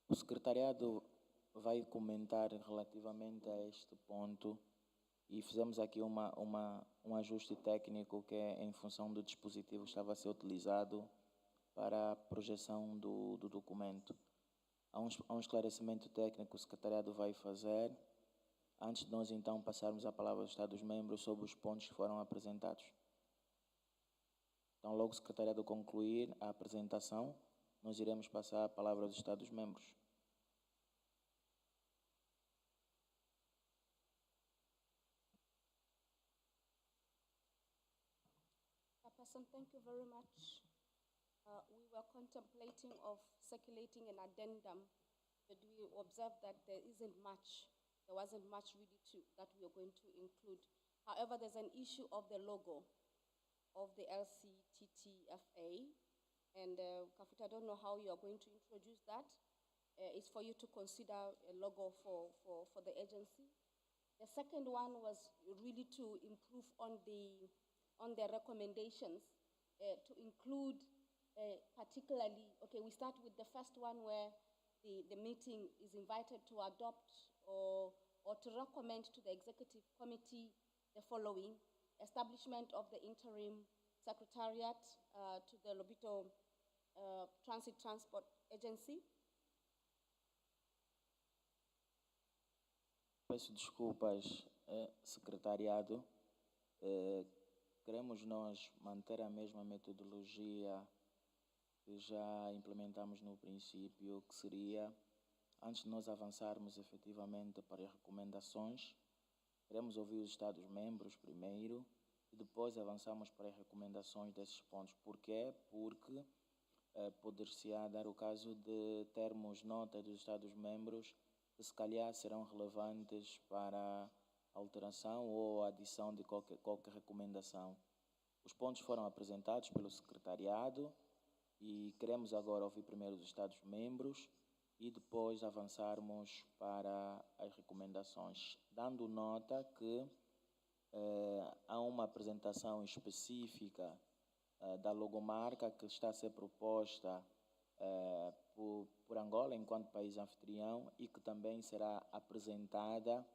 O secretariado vai comentar relativamente a este ponto e fizemos aqui um ajuste técnico que é em função do dispositivo que estava a ser utilizado para a projeção do documento. Há um esclarecimento técnico que o secretariado vai fazer antes de nós então passarmos a palavra aos Estados-membros sobre os pontos que foram apresentados. Então, logo o secretariado concluir a apresentação, nós iremos passar a palavra aos Estados-membros. Person, thank you very much. We were contemplating of circulating an addendum, but we observed that there wasn't much really that we are going to include. However, there's an issue of the logo of the LCTTFA, and Kafuta, I don't know how you are going to introduce that. It's for you to consider a logo for the agency. The second one was really to improve on the recommendations to include particularly, okay, we start with the first one where the meeting is invited to adopt or to recommend to the executive committee the following: establishment of the interim secretariat to the LOBITO Transport Agency. Peço desculpas, secretariado. Queremos nós manter a mesma metodologia que já implementamos no princípio, que seria, antes de nós avançarmos efetivamente para as recomendações, queremos ouvir os Estados-membros primeiro e depois avançamos para as recomendações desses pontos. Por quê? Porque poder-se-á dar o caso de termos nota dos Estados-membros que se calhar serão relevantes para alteração ou adição de qualquer recomendação. Os pontos foram apresentados pelo secretariado e queremos agora ouvir primeiro os Estados-membros e depois avançarmos para as recomendações, dando nota que há uma apresentação específica da logomarca que está a ser proposta por Angola enquanto país anfitrião e que também será apresentada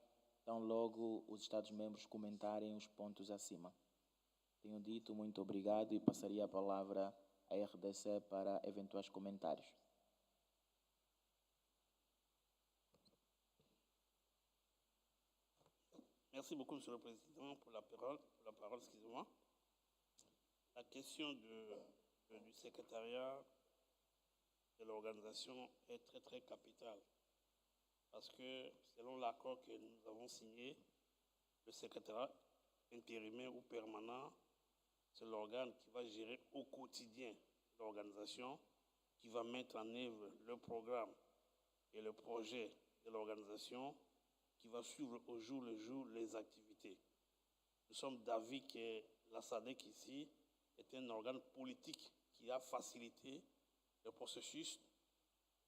tão logo os Estados-membros comentarem os pontos acima. Tenho dito, muito obrigado e passaria a palavra à RDC para eventuais comentários. Merci beaucoup, Monsieur le Président, pour la parole, excusez-moi. La question du secrétariat de l'organisation est très, très capitale. Parce que, selon l'accord que nous avons signé, le secrétariat intérimaire ou permanent, c'est l'organe qui va gérer au quotidien l'organisation, qui va mettre en œuvre le programme et le projet de l'organisation, qui va suivre au jour le jour les activités. Nous sommes d'avis que la SADC ici est un organe politique qui a facilité le processus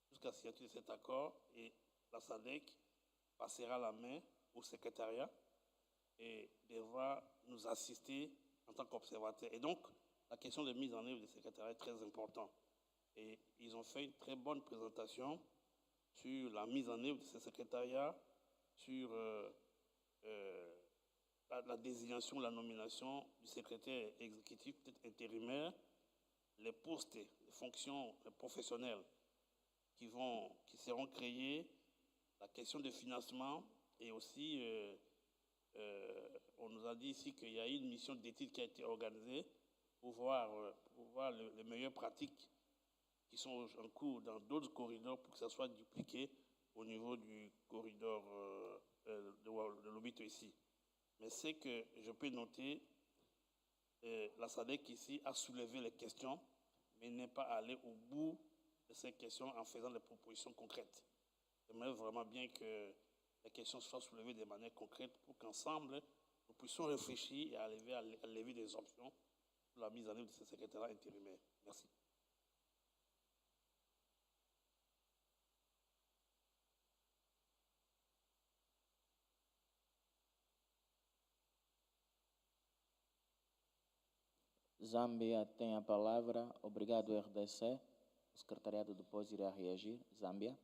jusqu'à la signature de cet accord, et la SADC passera la main au secrétariat et devra nous assister en tant qu'observateur. Et donc, la question de mise en œuvre du secrétariat est très importante. Et ils ont fait une très bonne présentation sur la mise en œuvre de ce secrétariat, sur la désignation, la nomination du secrétaire exécutif, peut-être intérimaire, les postes, les fonctions professionnelles qui seront créées, la question de financement, et aussi, on nous a dit ici qu'il y a eu une mission d'étude qui a été organisée pour voir les meilleures pratiques qui sont en cours dans d'autres corridors pour que ça soit dupliqué au niveau du corridor de LOBITO ici. Mais c'est que je peux noter, la SADC ici a soulevé les questions, mais n'est pas allé au bout de ces questions en faisant des propositions concrètes. J'aimerais vraiment bien que les questions soient soulevées de manière concrète pour qu'ensemble, nous puissions réfléchir et arriver à lever des options pour la mise en œuvre de ce secrétariat intérimaire. Merci. Zâmbia tem a palavra. Obrigado, RDC. O secretariado depois irá reagir. Zâmbia.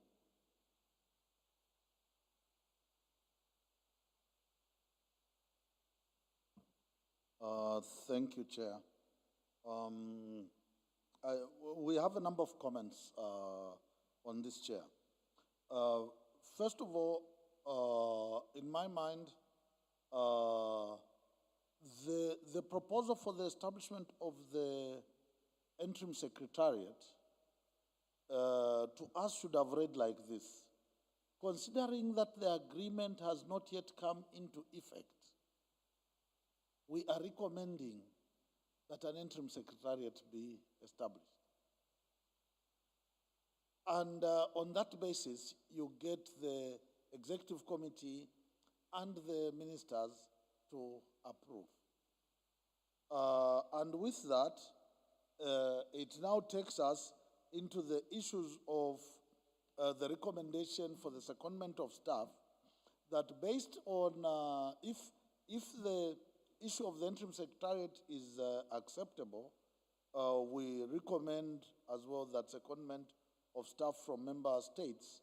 Thank you, Chair. We have a number of comments on this, Chair. First of all, in my mind, the proposal for the establishment of the interim secretariat to us should have read like this: considering that the agreement has not yet come into effect, we are recommending that an interim secretariat be established. And on that basis, you get the executive committee and the ministers to approve. And with that, it now takes us into the issues of the recommendation for the secondment of staff, that based on if the issue of the interim secretariat is acceptable, we recommend as well that secondment of staff from member states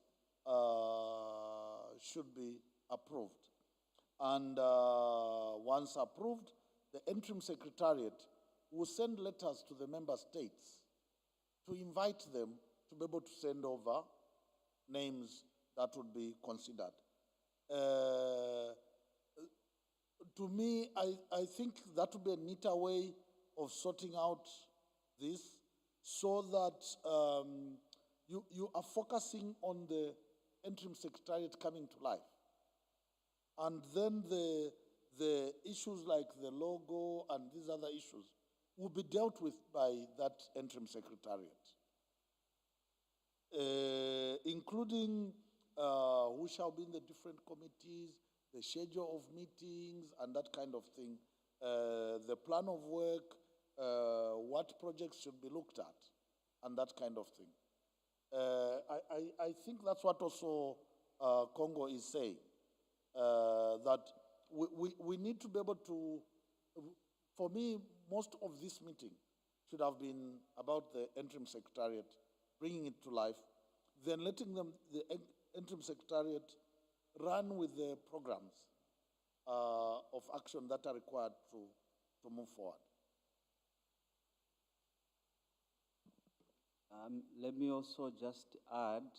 should be approved. And once approved, the interim secretariat will send letters to the member states to invite them to be able to send over names that would be considered. To me, I think that would be a neater way of sorting out this so that you are focusing on the interim secretariat coming to life. And then the issues like the logo and these other issues will be dealt with by that interim secretariat, including who shall be in the different committees, the schedule of meetings, and that kind of thing, the plan of work, what projects should be looked at, and that kind of thing. I think that's what also Congo is saying, that we need to be able to, for me, most of this meeting should have been about the interim secretariat, bringing it to life, then letting them, the interim secretariat, run with the programs of action that are required to move forward. Let me also just add,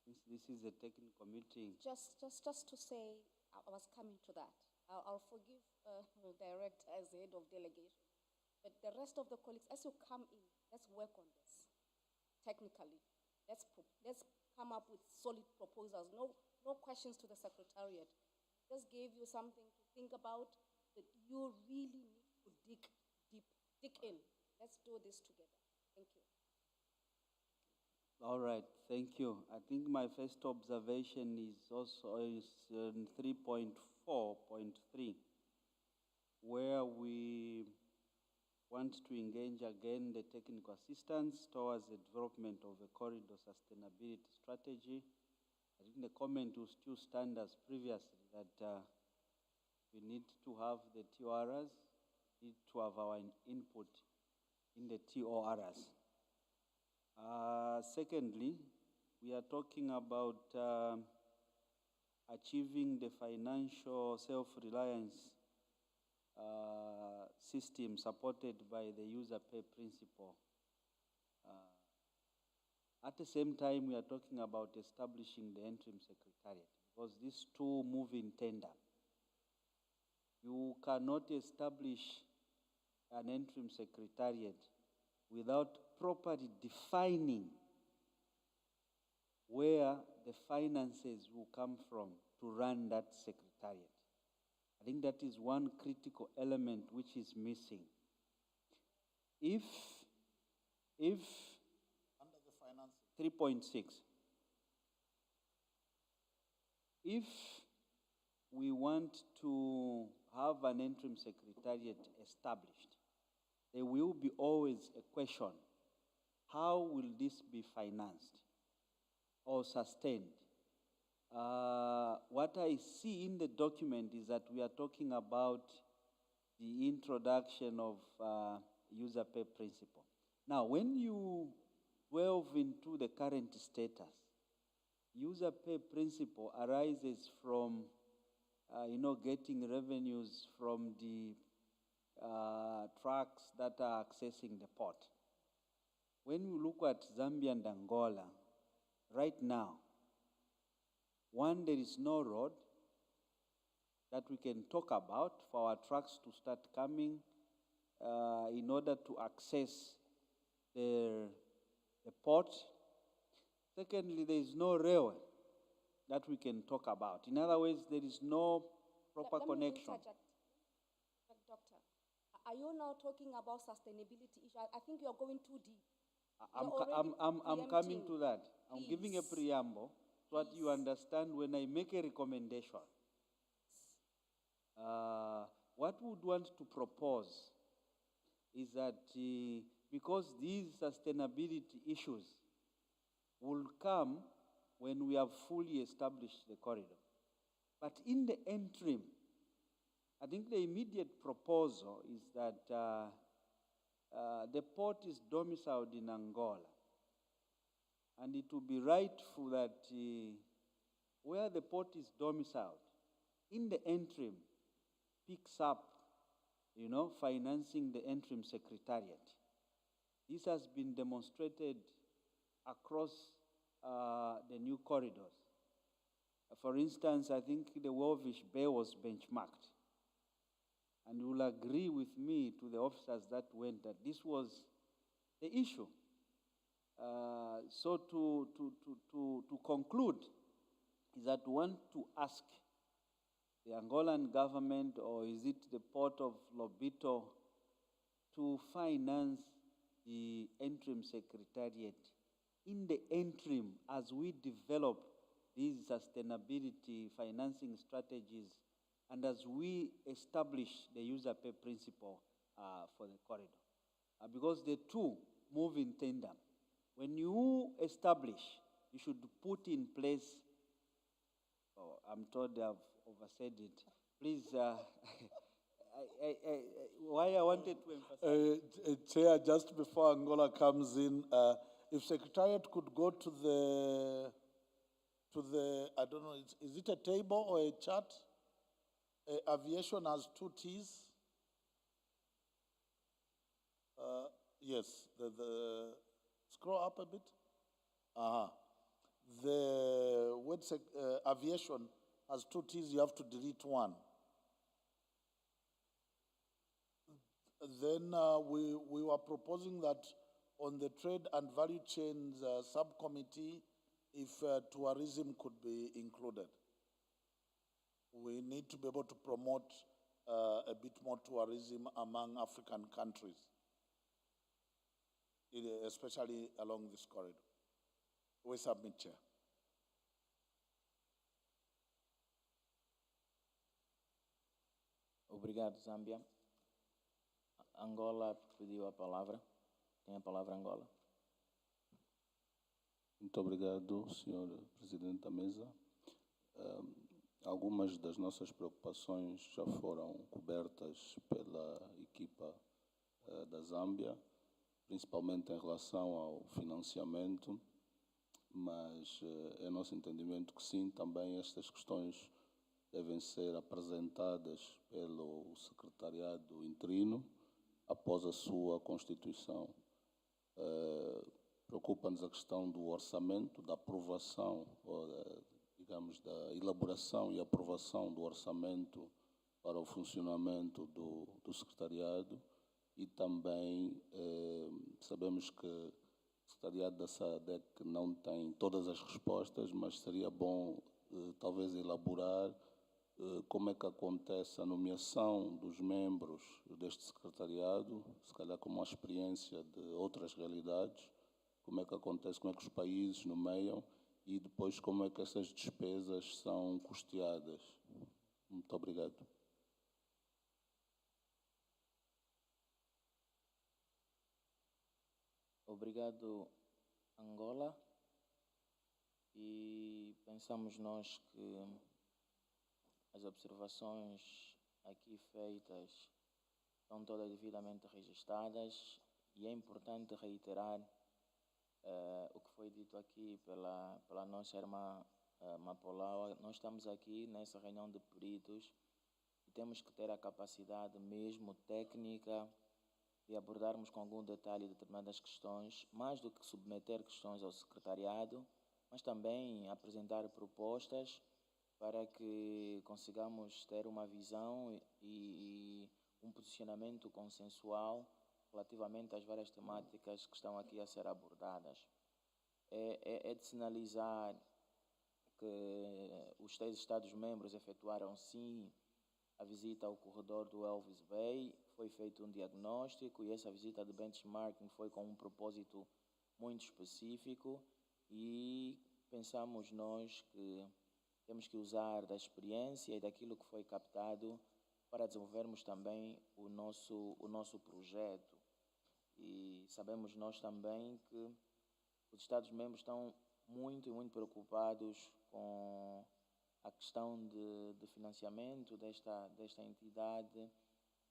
since this is a technical meeting. Just to say, I was coming to that. I'll forgive Director as head of delegation. But the rest of the colleagues, as you come in, let's work on this technically. Let's come up with solid proposals. No questions to the Secretariat. Just gave you something to think about, that you really need to dig in. Let's do this together. Thank you. All right, thank you. I think my first observation is also 3.4.3, where we want to engage again the technical assistance towards the development of a corridor sustainability strategy. I think the comment will still stand as previously, that we need to have the TORs, need to have our input in the TORs. Secondly, we are talking about achieving the financial self-reliance system supported by the user pay principle. At the same time, we are talking about establishing the interim secretariat, because these two move in tandem. You cannot establish an interim secretariat without properly defining where the finances will come from to run that secretariat. I think that is one critical element which is missing. If under the finances 3.6, if we want to have an interim secretariat established, there will be always a question: how will this be financed or sustained? What I see in the document is that we are talking about the introduction of user pay principle. Now, when you delve into the current status, user pay principle arises from, getting revenues from the trucks that are accessing the port. When we look at Zambia and Angola, right now, one, there is no road that we can talk about for our trucks to start coming in order to access the port. Secondly, there is no railway that we can talk about. In other words, there is no proper connection. Doctor, are you now talking about sustainability issue? I think you are going too deep. I'm coming to that. I'm giving a preamble so that you understand when I make a recommendation. What we would want to propose is that because these sustainability issues will come when we have fully established the corridor. But in the interim, I think the immediate proposal is that the port is domiciled in Angola. And it would be rightful that where the port is domiciled, in the interim, picks up, financing the interim secretariat. This has been demonstrated across the new corridors. For instance, I think the Walvish Bay was benchmarked. And you will agree with me, to the officers that went, that this was the issue. So to conclude, is that we want to ask the Angolan government, or is it the port of Lobito, to finance the interim secretariat in the interim as we develop these sustainability financing strategies and as we establish the user pay principle for the corridor. Because the two move in tandem. When you establish, you should put in place, I'm told I've oversaid it. Please, why I wanted to emphasize. Chair, just before Angola comes in, if Secretariat could go to the, I don't know, is it a table or a chart? Aviation has 2 T's. Yes, the scroll up a bit. The word aviation has 2 T's, you have to delete 1. Then we were proposing that on the trade and value chains subcommittee, if tourism could be included. We need to be able to promote a bit more tourism among African countries, especially along this corridor. We submit, Chair. Obrigado, Zâmbia. Angola pediu a palavra. Tem a palavra, Angola. Muito obrigado, Sr. Presidente da Mesa. Algumas das nossas preocupações já foram cobertas pela equipa da Zâmbia, principalmente em relação ao financiamento, mas é nosso entendimento que sim, também estas questões devem ser apresentadas pelo secretariado interino após a sua constituição. Preocupa-nos a questão do orçamento, da aprovação, digamos, da elaboração e aprovação do orçamento para o funcionamento do secretariado, e também sabemos que o secretariado da SADC não tem todas as respostas, mas seria bom talvez elaborar como é que acontece a nomeação dos membros deste secretariado, se calhar com uma experiência de outras realidades, como é que acontece, como é que os países nomeiam e depois como é que essas despesas são custeadas. Muito obrigado. Obrigado, Angola. E pensamos nós que as observações aqui feitas estão todas devidamente registradas, e é importante reiterar o que foi dito aqui pela nossa irmã Mapolau. Nós estamos aqui nessa reunião de peritos e temos que ter a capacidade mesmo técnica de abordarmos com algum detalhe determinadas questões, mais do que submeter questões ao secretariado, mas também apresentar propostas para que consigamos ter uma visão e um posicionamento consensual relativamente às várias temáticas que estão aqui a ser abordadas. É de sinalizar que os 3 Estados-membros efetuaram, sim, a visita ao corredor do Elvis Bay, foi feito um diagnóstico, e essa visita de benchmarking foi com um propósito muito específico, e pensamos nós que temos que usar da experiência e daquilo que foi captado para desenvolvermos também o nosso projeto. E sabemos nós também que os Estados-membros estão muito preocupados com a questão de financiamento desta entidade,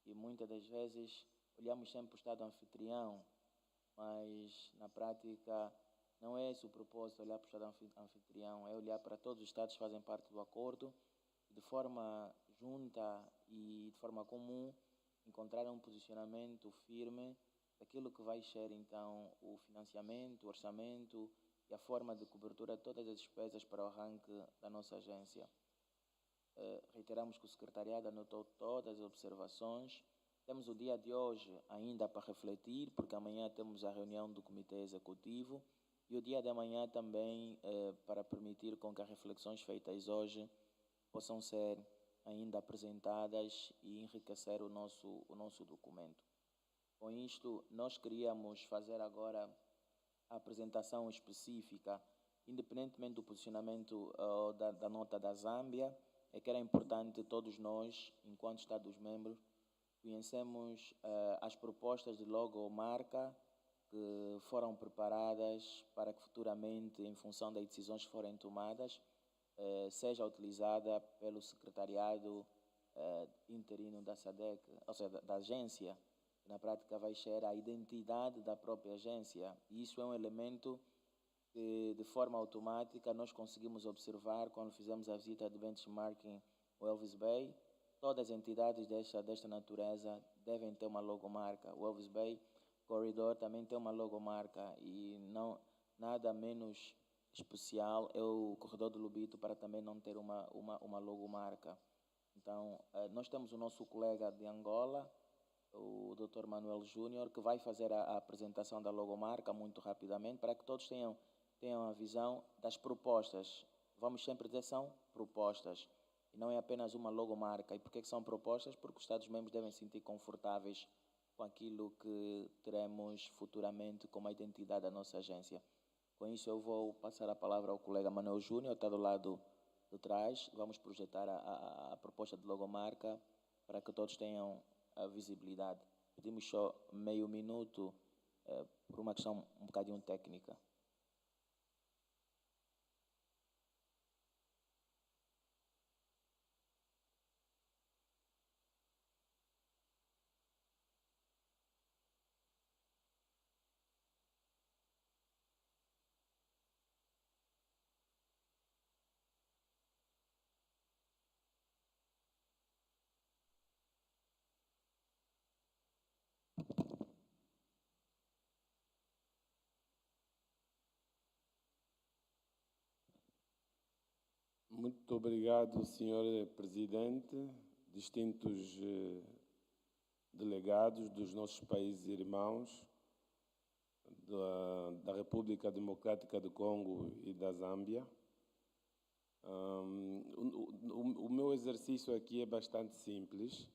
e muitas das vezes olhamos sempre o Estado anfitrião, mas na prática não é esse o propósito, olhar para o Estado anfitrião, é olhar para todos os Estados que fazem parte do acordo, de forma junta e de forma comum, encontrar um posicionamento firme daquilo que vai ser, então, o financiamento, o orçamento e a forma de cobertura de todas as despesas para o arranque da nossa agência. Reiteramos que o secretariado anotou todas as observações. Temos o dia de hoje ainda para refletir, porque amanhã temos a reunião do Comitê Executivo, e o dia de amanhã também para permitir com que as reflexões feitas hoje possam ser ainda apresentadas e enriquecer o nosso documento. Com isto, nós queríamos fazer agora a apresentação específica, independentemente do posicionamento da nota da Zâmbia, é que era importante todos nós, enquanto Estados-membros, conhecemos as propostas de logomarca que foram preparadas para que futuramente, em função das decisões que forem tomadas, seja utilizada pelo secretariado interino da SADC, ou seja, da agência, que na prática vai ser a identidade da própria agência. E isso é um elemento que, de forma automática, nós conseguimos observar quando fizemos a visita de benchmarking ao Elvis Bay. Todas as entidades desta natureza devem ter uma logomarca. O Elvis Bay Corredor também tem uma logomarca e não, nada menos especial é o Corredor do Lobito para também não ter uma logomarca. Então, nós temos o nosso colega de Angola, o Dr. Manuel Júnior, que vai fazer a apresentação da logomarca muito rapidamente, para que todos tenham a visão das propostas. Vamos sempre dizer são propostas, e não é apenas uma logomarca. E por que são propostas? Porque os Estados-membros devem se sentir confortáveis com aquilo que teremos futuramente como a identidade da nossa agência. Com isso, eu vou passar a palavra ao colega Manuel Júnior, que está do lado de trás. Vamos projetar a proposta de logomarca para que todos tenham a visibilidade. Pedimos só meio minuto por uma questão um bocadinho técnica. Muito obrigado, Senhor Presidente, distintos delegados dos nossos países irmãos, da República Democrática do Congo e da Zâmbia. O meu exercício aqui é bastante simples.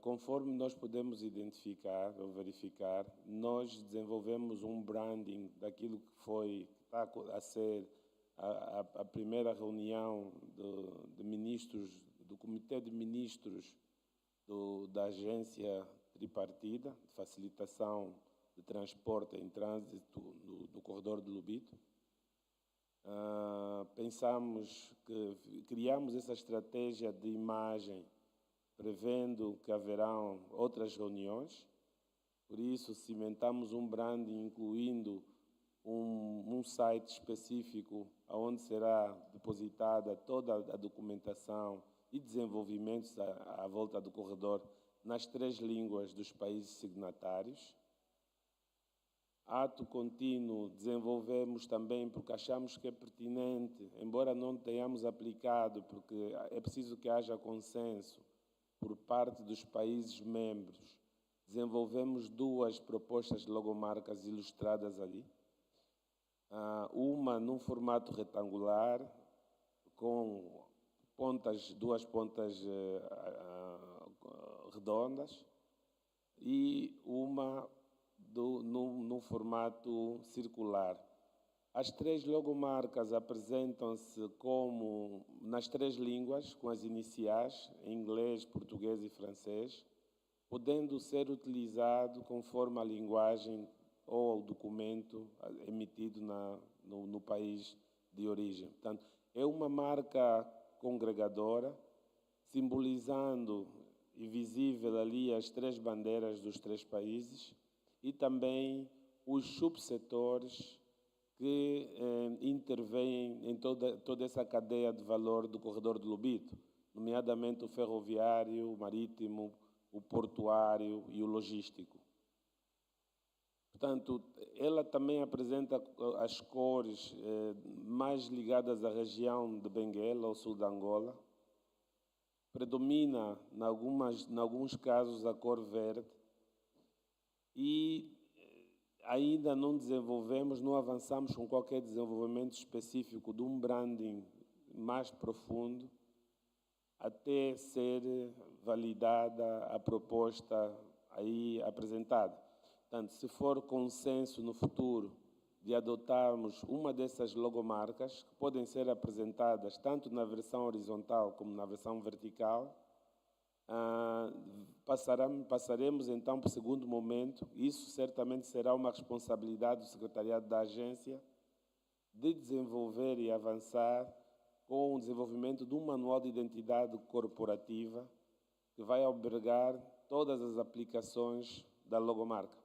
Conforme nós podemos identificar ou verificar, nós desenvolvemos um branding daquilo que está a ser a primeira reunião de ministros, do Comitê de Ministros da Agência Tripartida de Facilitação de Transporte em Trânsito do Corredor do Lobito. Criamos essa estratégia de imagem, prevendo que haverão outras reuniões. Por isso, cimentamos um branding, incluindo um site específico onde será depositada toda a documentação e desenvolvimentos à volta do corredor nas 3 línguas dos países signatários. Ato contínuo desenvolvemos também porque achamos que é pertinente, embora não tenhamos aplicado, porque é preciso que haja consenso por parte dos países membros. Desenvolvemos 2 propostas de logomarcas ilustradas ali. Uma num formato retangular, com 2 pontas redondas, e uma num formato circular. As 3 logomarcas apresentam-se como nas 3 línguas, com as iniciais, em inglês, português e francês, podendo ser utilizado conforme a linguagem ou o documento emitido no país de origem. Portanto, é uma marca congregadora, simbolizando e visível ali as 3 bandeiras dos 3 países e também os subsetores que intervêm em toda essa cadeia de valor do corredor do Lobito, nomeadamente o ferroviário, o marítimo, o portuário e o logístico. Portanto, ela também apresenta as cores mais ligadas à região de Benguela, ao sul de Angola. Predomina, em alguns casos, a cor verde. E ainda não desenvolvemos, não avançamos com qualquer desenvolvimento específico de um branding mais profundo até ser validada a proposta aí apresentada. Portanto, se for consenso no futuro de adotarmos uma dessas logomarcas, que podem ser apresentadas tanto na versão horizontal como na versão vertical, passaremos então para o segundo momento. Isso certamente será uma responsabilidade do secretariado da agência de desenvolver e avançar com o desenvolvimento de um manual de identidade corporativa que vai albergar todas as aplicações da logomarca.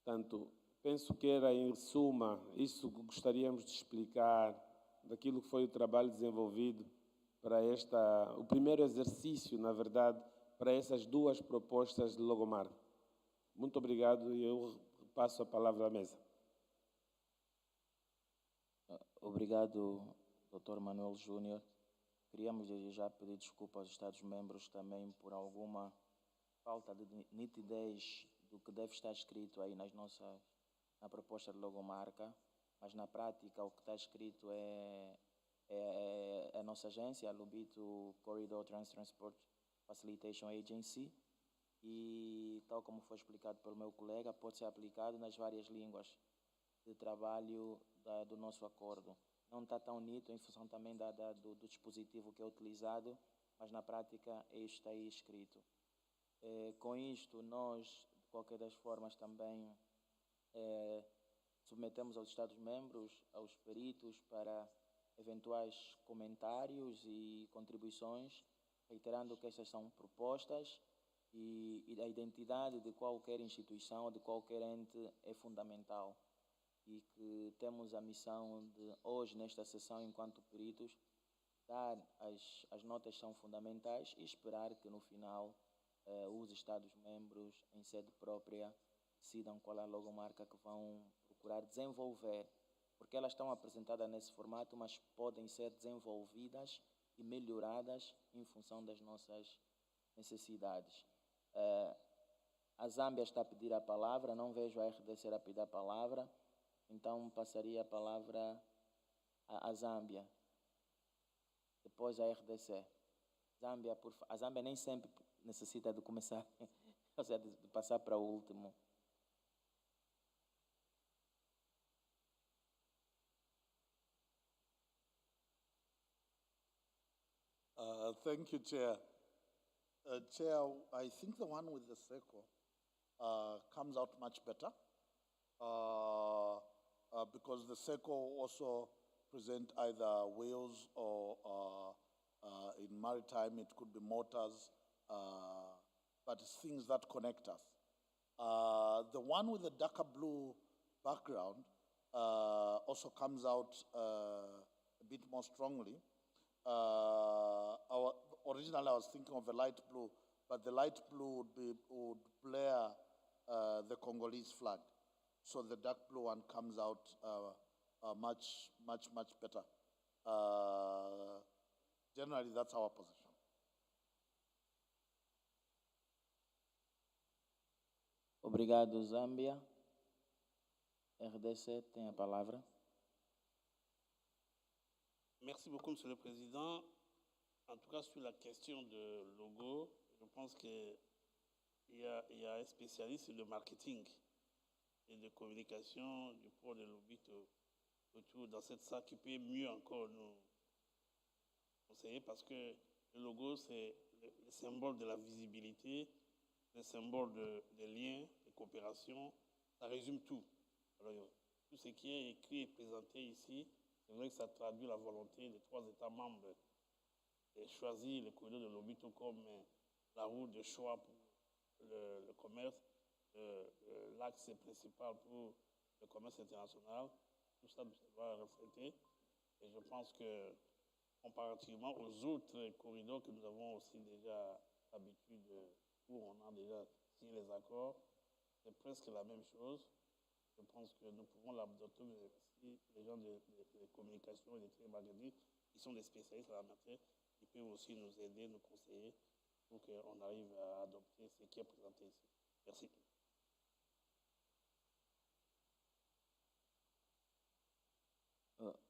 Portanto, penso que era, em suma, isso que gostaríamos de explicar daquilo que foi o trabalho desenvolvido para o primeiro exercício, na verdade, para essas 2 propostas de logomarca. Muito obrigado e eu passo a palavra à mesa. Obrigado, Dr. Manuel Júnior. Queríamos desde já pedir desculpa aos Estados-membros também por alguma falta de nitidez do que deve estar escrito aí na proposta de logomarca, mas na prática o que está escrito é a nossa agência, a LOBITO Corridor Transport Facilitation Agency, e tal como foi explicado pelo meu colega, pode ser aplicado nas várias línguas de trabalho do nosso acordo. Não está tão nítido em função também do dispositivo que é utilizado, mas na prática isto está aí escrito. Com isto, nós, de qualquer das formas, também submetemos aos Estados-membros, aos peritos, para eventuais comentários e contribuições, reiterando que estas são propostas e a identidade de qualquer instituição ou de qualquer ente é fundamental e que temos a missão de, hoje, nesta sessão, enquanto peritos, dar as notas que são fundamentais e esperar que, no final, os Estados-membros, em sede própria, decidam qual é a logomarca que vão procurar desenvolver, porque elas estão apresentadas nesse formato, mas podem ser desenvolvidas e melhoradas em função das nossas necessidades. A Zâmbia está a pedir a palavra, não vejo a RDC a pedir a palavra, então passaria a palavra à Zâmbia, depois à RDC. Zâmbia, a Zâmbia nem sempre necessita de começar, ou seja, de passar para o último. Thank you, Chair. Chair, I think the one with the SECO comes out much better because the SECO also present either wheels or in maritime it could be motors, but it's things that connect us. The one with the darker blue background also comes out a bit more strongly. Originally, I was thinking of a light blue, but the light blue would blare the Congolese flag. So the dark blue one comes out much better. Generally, that's our position. Obrigado, Zâmbia. RDC tem a palavra. Merci beaucoup, Monsieur le Président. En tout cas, sur la question de logo, je pense qu'il y a un spécialiste de marketing et de communication du pôle de LOBITO autour dans cette salle qui peut mieux encore nous conseiller parce que le logo, c'est le symbole de la visibilité, le symbole des liens, de coopération. Ça résume tout. Alors, tout ce qui est écrit et présenté ici, c'est vrai que ça traduit la volonté des 3 États membres de choisir le corridor de LOBITO comme la route de choix pour le commerce, l'axe principal pour le commerce international. Tout ça doit refléter. Et je pense que, comparativement aux autres corridors que nous avons aussi déjà l'habitude, où on a déjà signé les accords, c'est presque la même chose. Je pense que nous pouvons l'adopter, mais si les gens de communication et de télémarketing, qui sont des spécialistes en la matière, ils peuvent aussi nous aider, nous conseiller, pour qu'on arrive à adopter ce qui est présenté ici. Merci.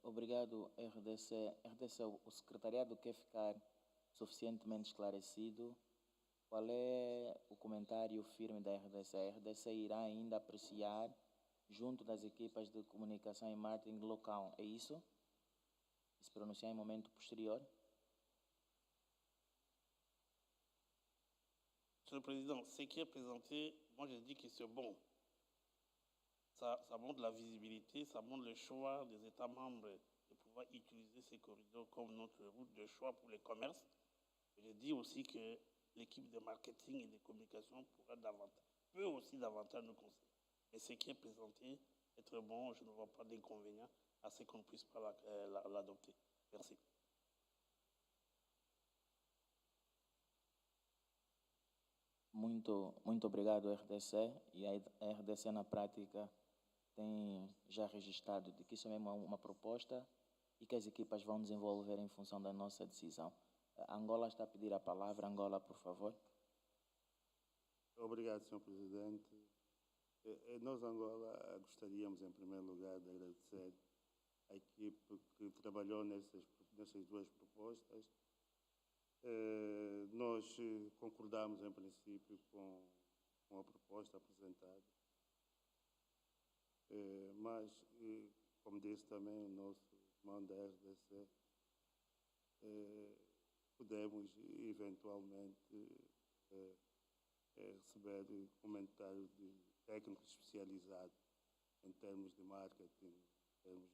Obrigado, RDC. RDC, o secretariado quer ficar suficientemente esclarecido. Qual é o comentário firme da RDC? A RDC irá ainda apreciar junto das equipas de comunicação e marketing local, é isso? E se pronunciar em momento posterior? Monsieur le Président, ce qui est présenté, moi je dis que c'est bon. Ça montre la visibilité, ça montre le choix des États membres de pouvoir utiliser ces corridors comme notre route de choix pour les commerces. Je dis aussi que l'équipe de marketing et de communication peut aussi davantage nous conseiller. Mais ce qui est présenté est très bon, je ne vois pas d'inconvénient à ce qu'on ne puisse pas l'adopter. Merci. Muito obrigado, RDC. E a RDC, na prática, tem já registrado de que isso mesmo é uma proposta e que as equipas vão desenvolver em função da nossa decisão. Angola está a pedir a palavra. Angola, por favor. Obrigado, Sr. Presidente. Nós, Angola, gostaríamos, em primeiro lugar, de agradecer à equipe que trabalhou nessas duas propostas. Nós concordamos, em princípio, com a proposta apresentada. Mas, como disse também o nosso irmão da RDC, podemos, eventualmente, receber comentários de técnicos especializados em termos de marketing, em termos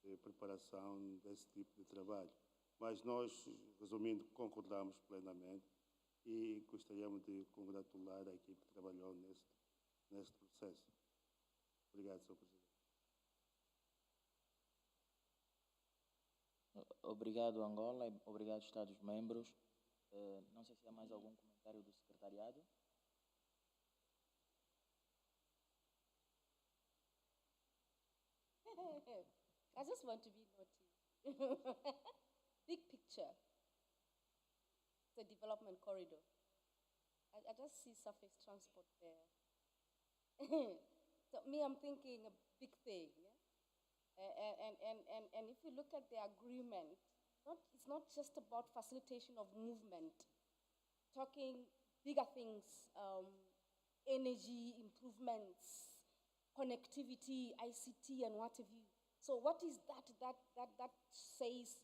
de preparação desse tipo de trabalho. Mas nós, resumindo, concordamos plenamente e gostaríamos de congratular a equipe que trabalhou neste processo. Obrigado, Sr. Presidente. Obrigado, Angola, e obrigado, Estados-membros. Não sei se há mais algum comentário do secretariado. I just want to be naughty. Big picture. It's a development corridor. I just see surface transport there. So me, I'm thinking a big thing. Yeah? And if you look at the agreement, it's not just about facilitation of movement. Talking bigger things, energy improvements, connectivity, ICT, and what have you. So what is that says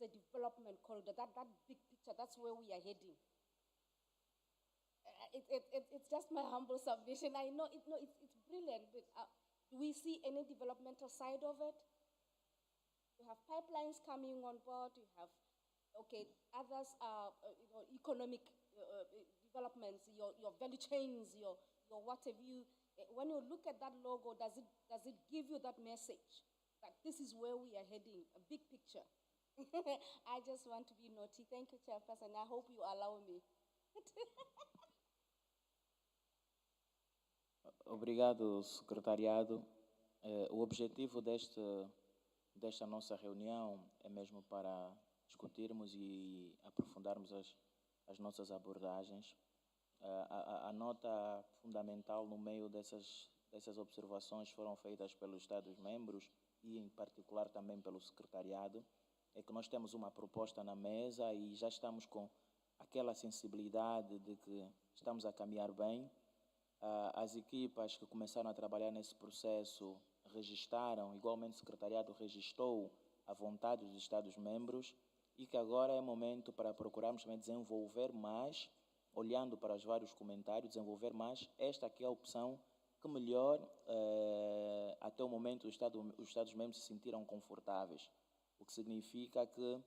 the development corridor, that big picture, that's where we are heading. It's just my humble submission. I know it's brilliant, but do we see any developmental side of it? You have pipelines coming on board, you have, others are, economic developments, your value chains, your what have you. When you look at that logo, does it give you that message? That this is where we are heading, a big picture. I just want to be naughty. Thank you, Chairperson. I hope you allow me. Obrigado, secretariado. O objetivo desta nossa reunião é mesmo para discutirmos e aprofundarmos as nossas abordagens. A nota fundamental no meio dessas observações foram feitas pelos Estados-membros e, em particular, também pelo secretariado, é que nós temos uma proposta na mesa e já estamos com aquela sensibilidade de que estamos a caminhar bem. As equipas que começaram a trabalhar nesse processo registaram, igualmente o secretariado registrou a vontade dos Estados-membros e que agora é momento para procurarmos também desenvolver mais, olhando para os vários comentários, desenvolver mais esta aqui é a opção que melhor, até o momento, os Estados-membros se sentiram confortáveis. O que significa que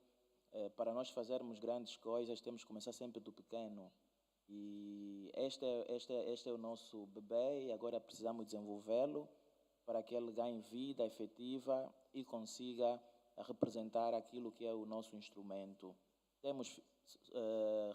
para nós fazermos grandes coisas, temos que começar sempre do pequeno. E este é o nosso bebê e agora precisamos desenvolvê-lo para que ele ganhe vida efetiva e consiga representar aquilo que é o nosso instrumento. Temos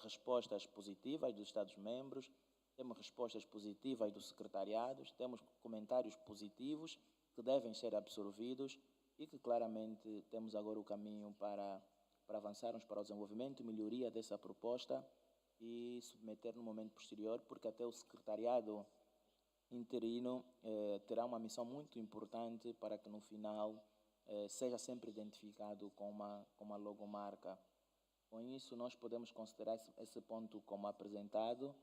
respostas positivas dos Estados-membros, temos respostas positivas dos secretariados, temos comentários positivos que devem ser absorvidos e que claramente temos agora o caminho para avançarmos para o desenvolvimento e melhoria dessa proposta e submeter no momento posterior, porque até o secretariado interino terá uma missão muito importante para que no final seja sempre identificado com uma logomarca. Com isso, nós podemos considerar esse ponto como apresentado,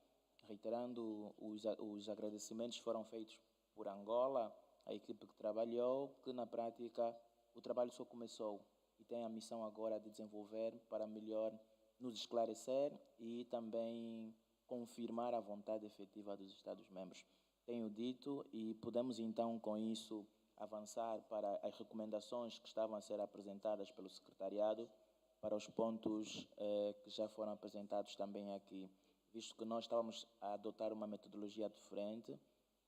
reiterando os agradecimentos que foram feitos por Angola, a equipe que trabalhou, que na prática o trabalho só começou e tem a missão agora de desenvolver para melhor nos esclarecer e também confirmar a vontade efetiva dos Estados-membros. Tenho dito e podemos então com isso avançar para as recomendações que estavam a ser apresentadas pelo secretariado, para os pontos que já foram apresentados também aqui, visto que nós estávamos a adotar uma metodologia diferente,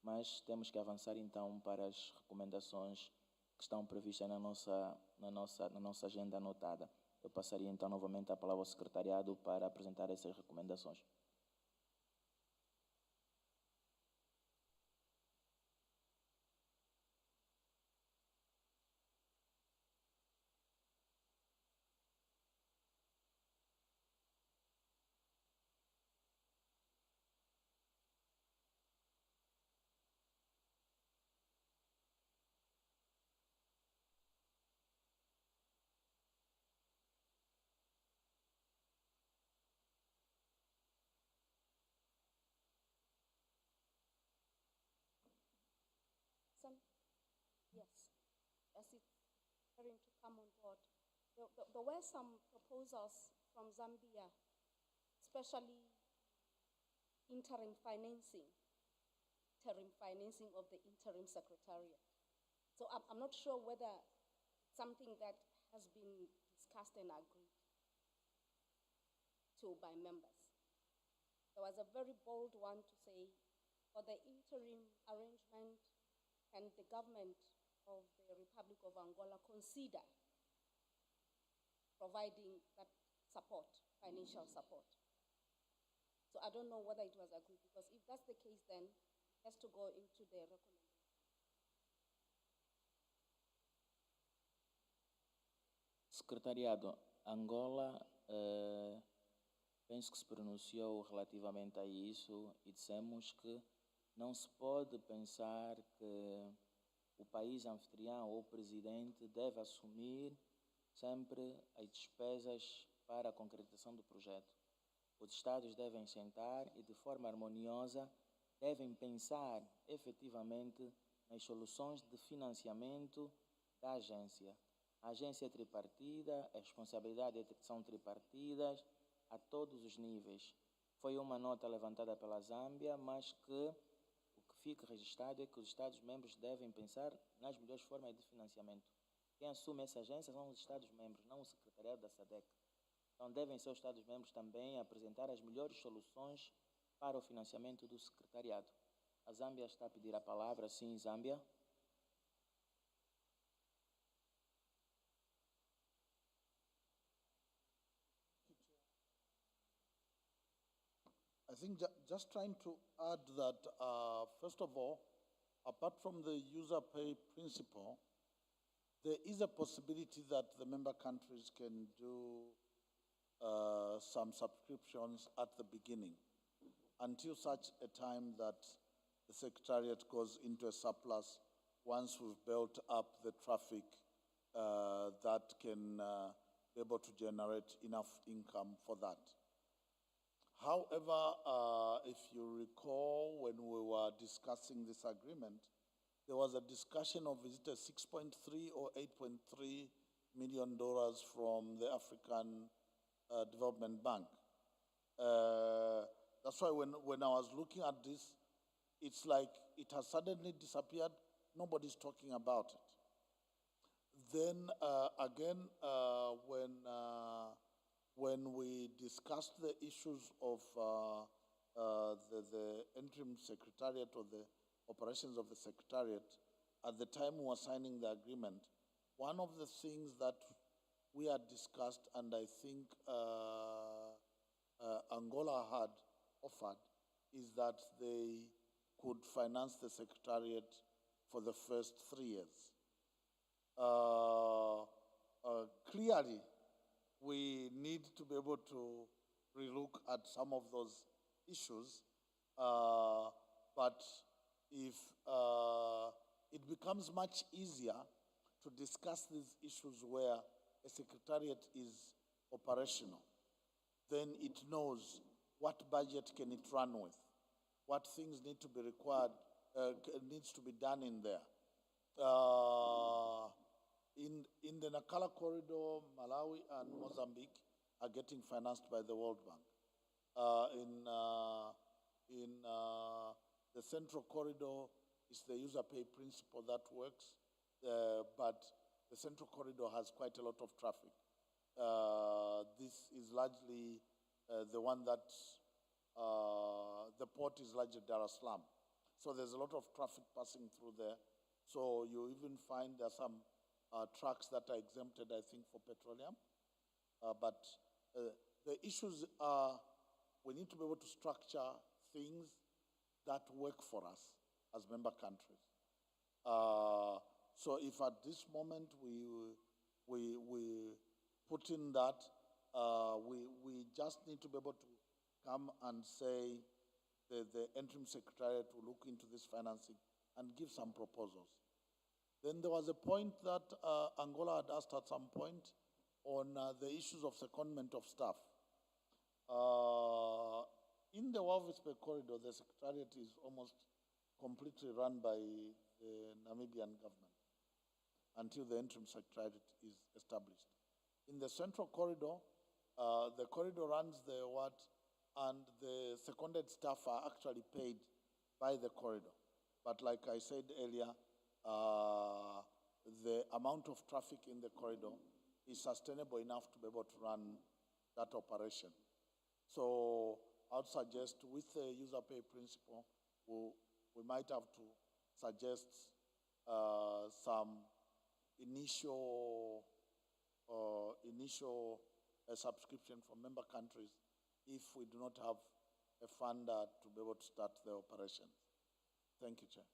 mas temos que avançar então para as recomendações que estão previstas na nossa agenda anotada. Eu passaria então novamente a palavra ao secretariado para apresentar essas recomendações. Yes, as it's preparing to come on board. There were some proposals from Zambia, especially interim financing of the interim secretariat. So I'm not sure whether it's something that has been discussed and agreed to by members. There was a very bold one to say, for the interim arrangement, can the government of the Republic of Angola consider providing that support, financial support? So I don't know whether it was agreed, because if that's the case, then it has to go into the recommendation. Secretariado, Angola, penso que se pronunciou relativamente a isso e dissemos que não se pode pensar que o país anfitrião ou o presidente deve assumir sempre as despesas para a concretização do projeto. Os Estados devem sentar e, de forma harmoniosa, devem pensar efetivamente nas soluções de financiamento da agência. A agência é tripartida, as responsabilidades são tripartidas a todos os níveis. Foi uma nota levantada pela Zâmbia, mas que o que fica registrado é que os Estados-membros devem pensar nas melhores formas de financiamento. Quem assume essa agência são os Estados-membros, não o secretariado da SADC. Então devem ser os Estados-membros também a apresentar as melhores soluções para o financiamento do secretariado. A Zâmbia está a pedir a palavra. Sim, Zâmbia. I think just trying to add that, first of all, apart from the user pay principle, there is a possibility that the member countries can do some subscriptions at the beginning until such a time that the Secretariat goes into a surplus once we've built up the traffic that can be able to generate enough income for that. However, if you recall, when we were discussing this agreement, there was a discussion of, is it a 6.3 or 8.3 million dollars from the African Development Bank. That's why when I was looking at this, it's like it has suddenly disappeared. Nobody's talking about it. Then again, when when we discussed the issues of the interim secretariat or the operations of the secretariat, at the time we were signing the agreement, one of the things that we had discussed, and I think Angola had offered, is that they could finance the secretariat for the first 3 years. Clearly, we need to be able to relook at some of those issues, but if it becomes much easier to discuss these issues where a secretariat is operational, then it knows what budget can it run with, what things need to be required, needs to be done in there. In the Nakala corridor, Malawi and Mozambique are getting financed by the World Bank. In the central corridor, it's the user pay principle that works, but the central corridor has quite a lot of traffic. This is largely the one that, the port is largely Dar es Salaam. So there's a lot of traffic passing through there. So you even find there are some trucks that are exempted, I think, for petroleum. But the issues are, we need to be able to structure things that work for us as member countries. So if at this moment we put in that, we just need to be able to come and say the interim secretariat will look into this financing and give some proposals. Then there was a point that Angola had asked at some point on the issues of secondment of staff. In the Walvis Bay corridor, the secretariat is almost completely run by the Namibian government until the interim secretariat is established. In the central corridor, the corridor runs the what, and the seconded staff are actually paid by the corridor. But like I said earlier, the amount of traffic in the corridor is sustainable enough to be able to run that operation. So I would suggest with the user pay principle, we might have to suggest some initial subscription from member countries if we do not have a funder to be able to start the operations. Thank you, Chair.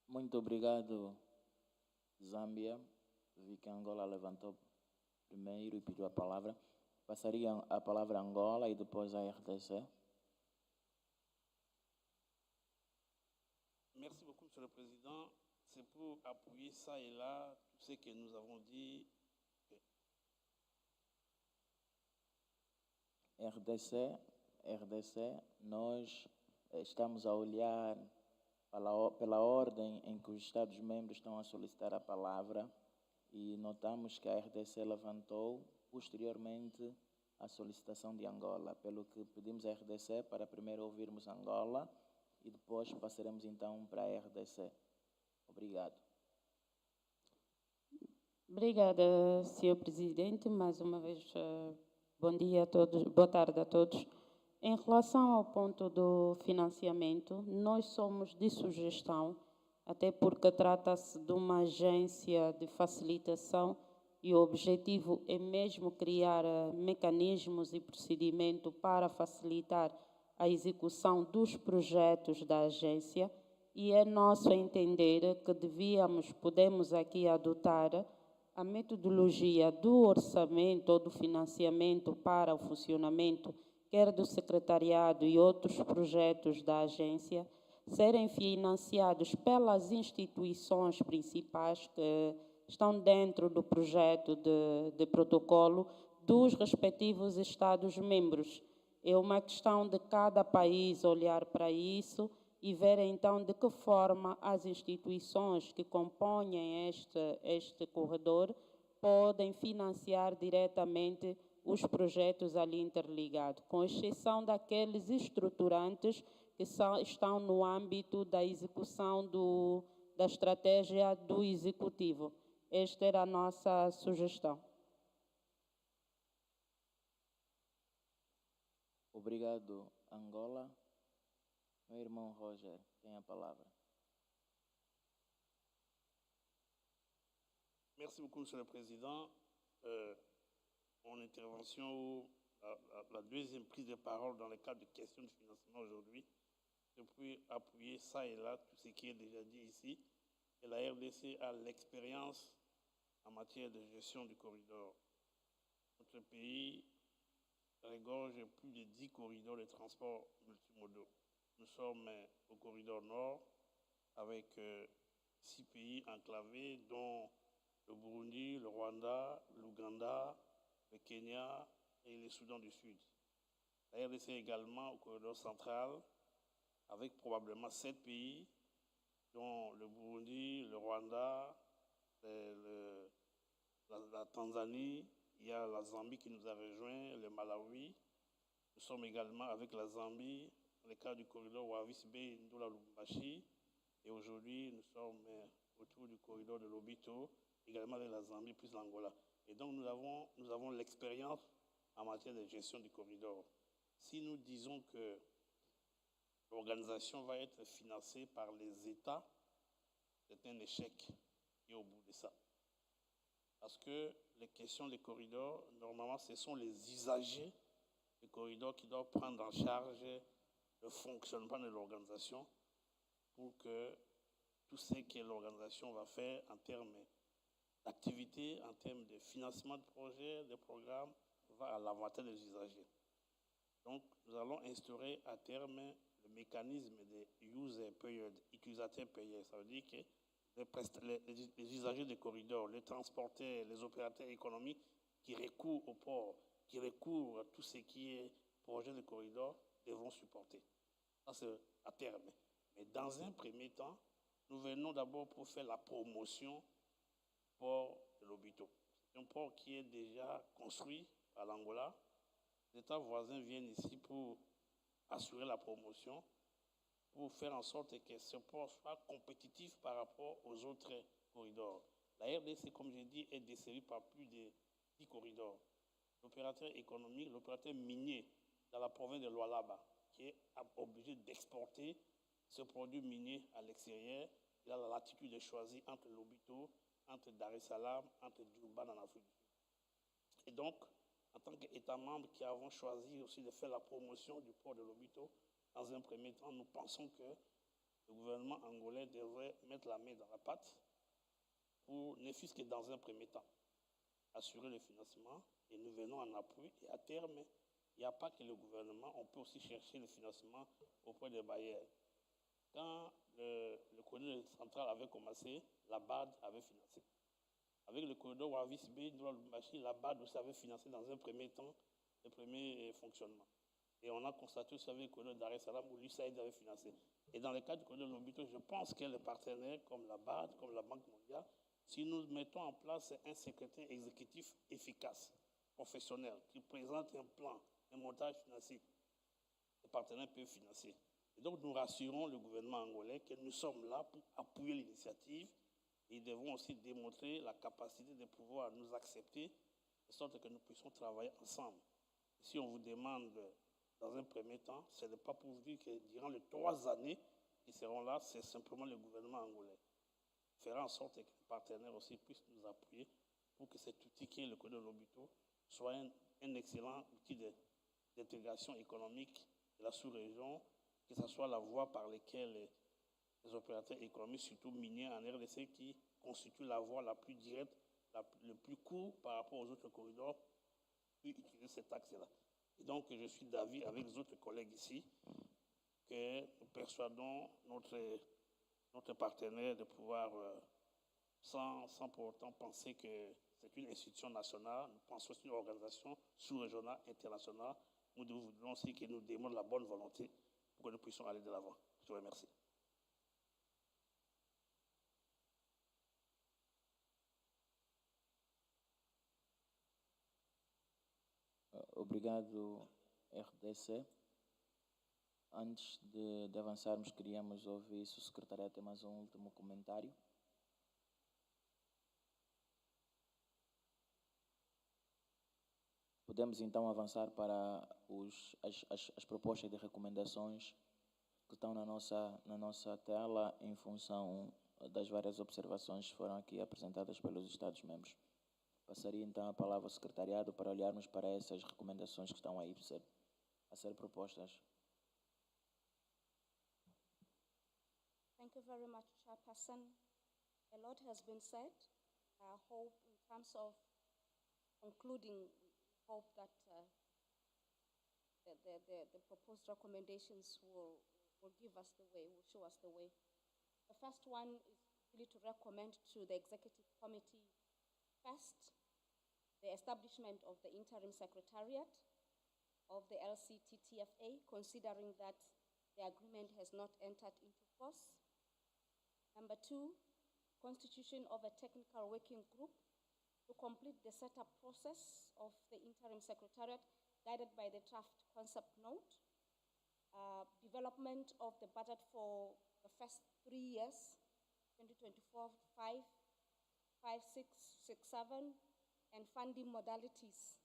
Muito obrigado, Zâmbia. Vi que Angola levantou primeiro e pediu a palavra. Passaria a palavra a Angola e depois a RDC. Merci beaucoup, Monsieur le Président. C'est pour appuyer ça et là, tout ce que nous avons dit. RDC, nós estamos a olhar pela ordem em que os Estados-membros estão a solicitar a palavra e notamos que a RDC levantou posteriormente a solicitação de Angola, pelo que pedimos a RDC para primeiro ouvirmos Angola e depois passaremos então para a RDC. Obrigado. Obrigada, Sr. Presidente. Mais uma vez, bom dia a todos, boa tarde a todos. Em relação ao ponto do financiamento, nós somos de sugestão, até porque trata-se de uma agência de facilitação e o objetivo é mesmo criar mecanismos e procedimento para facilitar a execução dos projetos da agência e é nosso entender que podemos aqui adotar a metodologia do orçamento ou do financiamento para o funcionamento quer do secretariado e outros projetos da agência, serem financiados pelas instituições principais que estão dentro do projeto de protocolo dos respectivos Estados-membros. É uma questão de cada país olhar para isso e ver então de que forma as instituições que compõem este corredor podem financiar diretamente os projetos ali interligados, com exceção daqueles estruturantes que estão no âmbito da execução da estratégia do Executivo. Esta era a nossa sugestão. Obrigado, Angola. Meu irmão Roger tem a palavra. Merci beaucoup, Monsieur le Président. Mon intervention, la deuxième prise de parole dans le cadre de questions de financement aujourd'hui, je peux appuyer ça et là tout ce qui est déjà dit ici. Et la RDC a l'expérience en matière de gestion du corridor. Notre pays regorge plus de 10 corridors de transport multimodaux. Nous sommes au corridor nord avec 6 pays enclavés, dont le Burundi, le Rwanda, l'Ouganda, le Kenya et le Soudan du Sud. La RDC également au corridor central, avec probablement 7 pays, dont le Burundi, le Rwanda, la Tanzanie, il y a la Zambie qui nous a rejoint, le Malawi. Nous sommes également avec la Zambie, dans le cadre du corridor Wavis-Bay, Ndola Lubumbashi. Et aujourd'hui, nous sommes autour du corridor de Lobito, également avec la Zambie plus l'Angola. Et donc, nous avons l'expérience en matière de gestion du corridor. Si nous disons que l'organisation va être financée par les États, c'est un échec qui est au bout de ça. Parce que les questions des corridors, normalement, ce sont les usagers des corridors qui doivent prendre en charge le fonctionnement de l'organisation pour que tout ce que l'organisation va faire en termes d'activité, en termes de financement de projets, de programmes, va à l'avantage des usagers. Donc, nous allons instaurer à terme le mécanisme de user payer, utilisateur payeur. Ça veut dire que les usagers des corridors, les transporteurs, les opérateurs économiques qui recourent au port, qui recourent à tout ce qui est projet de corridor, devront supporter. Ça, c'est à terme. Mais dans un premier temps, nous venons d'abord pour faire la promotion du port de LOBITO. C'est un port qui est déjà construit par l'Angola. Les États voisins viennent ici pour assurer la promotion, pour faire en sorte que ce port soit compétitif par rapport aux autres corridors. La RDC, comme j'ai dit, est desservie par plus de 10 corridors. L'opérateur économique, l'opérateur minier dans la province de Lualaba, qui est obligé d'exporter ce produit minier à l'extérieur, il a la latitude de choisir entre Lobito, entre Dar es Salaam, entre Durban en Afrique du Sud. Et donc, en tant qu'État membre qui avons choisi aussi de faire la promotion du port de Lobito, dans un premier temps, nous pensons que le gouvernement angolais devrait mettre la main dans la pâte pour, ne fût-ce que dans un premier temps, assurer le financement et nous venons en appui. Et à terme, il n'y a pas que le gouvernement, on peut aussi chercher le financement auprès des bailleurs. Quand le corridor central avait commencé, la BAD avait financé. Avec le corridor Wavis-Bay, la BAD aussi avait financé dans un premier temps le premier fonctionnement. Et on a constaté aussi avec le corridor Dar es Salaam où l'USAID avait financé. Et dans le cadre du corridor de Lobito, je pense que les partenaires comme la BAD, comme la Banque mondiale, si nous mettons en place un secrétaire exécutif efficace, professionnel, qui présente un plan, un montage financier, les partenaires peuvent financer. Et donc nous rassurons le gouvernement angolais que nous sommes là pour appuyer l'initiative et devons aussi démontrer la capacité de pouvoir nous accepter, de sorte que nous puissions travailler ensemble. Et si on vous demande dans un premier temps, ce n'est pas pour vous dire que durant les 3 années qui seront là, c'est simplement le gouvernement angolais. Fera en sorte que les partenaires aussi puissent nous appuyer pour que cet outil qui est le corridor de Lobito soit un excellent outil d'intégration économique de la sous-région, que ce soit la voie par laquelle les opérateurs économiques, surtout miniers en RDC, qui constituent la voie la plus directe, le plus court par rapport aux autres corridors, puis utiliser cet axe-là. Et donc, je suis d'avis avec les autres collègues ici que nous persuadons notre partenaire de pouvoir, sans pour autant penser que c'est une institution nationale, nous pensons que c'est une organisation sous-régionale, internationale. Nous voulons aussi qu'il nous démontre la bonne volonté pour que nous puissions aller de l'avant. Je vous remercie. Obrigado, RDC. Antes de avançarmos, queríamos ouvir se o secretariado tem mais um último comentário. Podemos então avançar para as propostas de recomendações que estão na nossa tela em função das várias observações que foram aqui apresentadas pelos Estados-membros. Passaria então a palavra ao secretariado para olharmos para essas recomendações que estão aí a ser propostas. Thank you very much, Chairperson. A lot has been said. I hope in terms of concluding, we hope that the proposed recommendations will give us the way, will show us the way. The first one is really to recommend to the Executive Committee, first, the establishment of the Interim Secretariat of the LCTTFA, considering that the agreement has not entered into force. Number two, constitution of a technical working group to complete the setup process of the Interim Secretariat, guided by the draft concept note. Development of the budget for the first 3 years, 2024, 5, 6, 7, and funding modalities.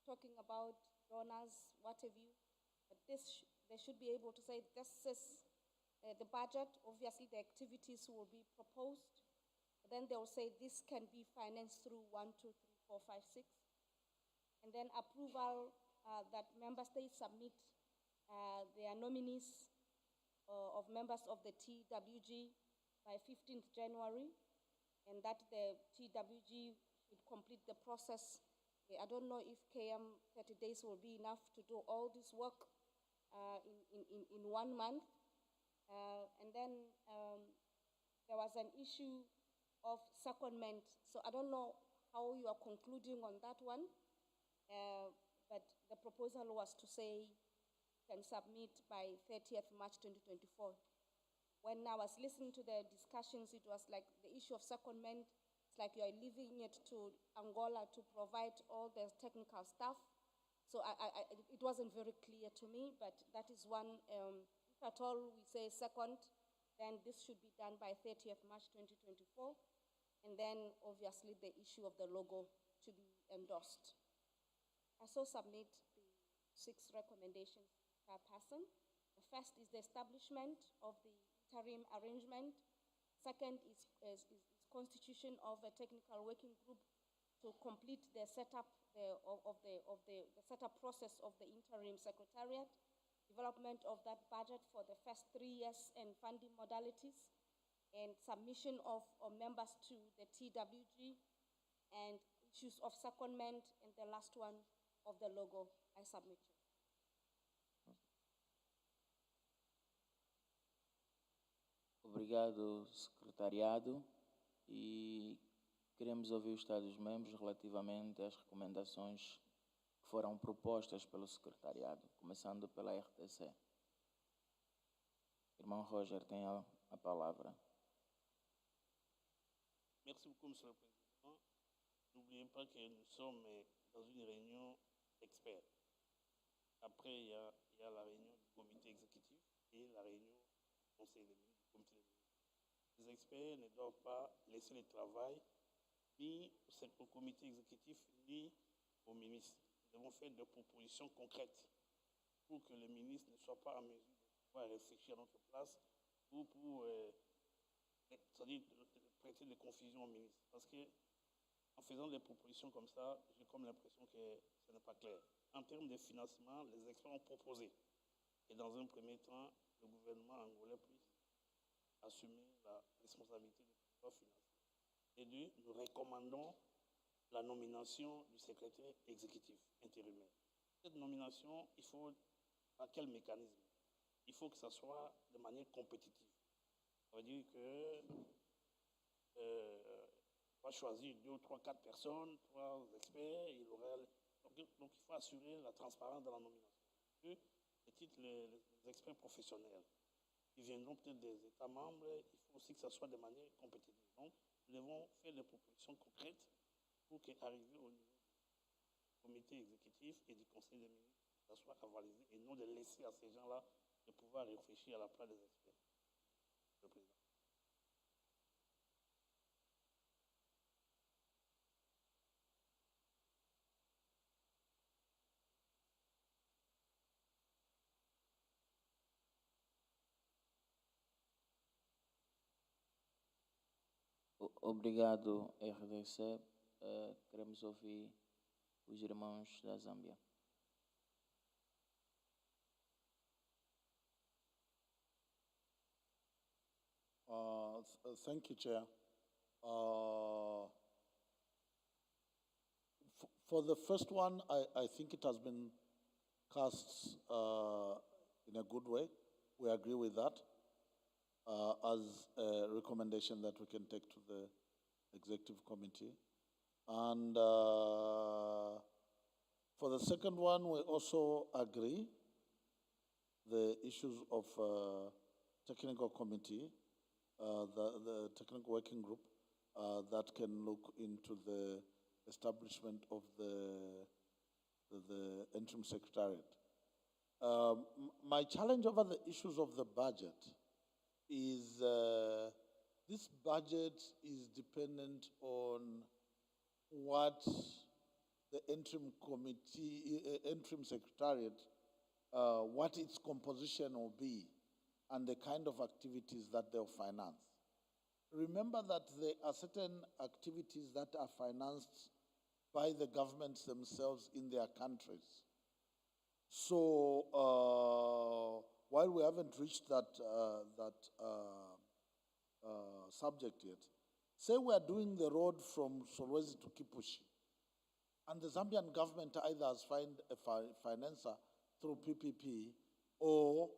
Talking about donors, what have you, but they should be able to say this is the budget. Obviously, the activities will be proposed. Then they will say this can be financed through 1, 2, 3, 4, 5, 6. And then approval that member states submit their nominees of members of the TWG by 15th January, and that the TWG should complete the process. I don't know if KM 30 days will be enough to do all this work in 1 month. And then there was an issue of secondment. So I don't know how you are concluding on that one, but the proposal was to say can submit by 30th March 2024. When I was listening to the discussions, it was like the issue of secondment, it's like you are leaving it to Angola to provide all the technical stuff. So it wasn't very clear to me, but that is one, if at all we say second, then this should be done by 30th March 2024. And then obviously the issue of the logo to be endorsed. I so submit the 6 recommendations per person. The first is the establishment of the interim arrangement. Second is constitution of a technical working group to complete the setup the setup process of the interim secretariat, development of that budget for the first 3 years and funding modalities, and submission of members to the TWG, and issues of secondment, and the last one of the logo. I submit. Obrigado, secretariado, e queremos ouvir os Estados-membros relativamente às recomendações que foram propostas pelo secretariado, começando pela RTC. Irmão Roger tem a palavra. Merci beaucoup, Monsieur le Président. N'oubliez pas que nous sommes dans une réunion d'experts. Après, il y a la réunion du comité exécutif et la réunion du conseil des ministres, du comité des ministres. Les experts ne doivent pas laisser le travail ni au comité exécutif ni au ministre. Nous devons faire des propositions concrètes pour que le ministre ne soit pas en mesure de pouvoir réfléchir à notre place ou pour c'est-à-dire prêter de confusion au ministre. Parce que en faisant des propositions comme ça, j'ai comme l'impression que ce n'est pas clair. En termes de financement, les experts ont proposé que dans un premier temps, le gouvernement angolais puisse assumer la responsabilité du pouvoir financier. Et deux, nous recommandons la nomination du secrétaire exécutif intérimaire. Cette nomination, il faut, par quel mécanisme? Il faut que ça soit de manière compétitive. Ça veut dire que on va choisir 2, 3, 4 personnes, 3 experts, donc il faut assurer la transparence de la nomination. Et les experts professionnels qui viendront peut-être des États membres, il faut aussi que ça soit de manière compétitive. Donc, nous devons faire des propositions concrètes pour qu'arriver au niveau du comité exécutif et du conseil des ministres, ça soit avalisé et non de laisser à ces gens-là de pouvoir réfléchir à la place des experts. Le président. Obrigado, RDC. Queremos ouvir os irmãos da Zâmbia. Thank you, Chair. For the first one, I think it has been cast in a good way. We agree with that as a recommendation that we can take to the Executive Committee. And for the second one, we also agree the issues of technical committee, the technical working group that can look into the establishment of the interim secretariat. My challenge over the issues of the budget is this budget is dependent on what the interim committee, interim secretariat, what its composition will be and the kind of activities that they'll finance. Remember that there are certain activities that are financed by the governments themselves in their countries. So while we haven't reached that subject yet, say we are doing the road from Solwezi to Kipushi, and the Zambian government either has found a financer through PPP or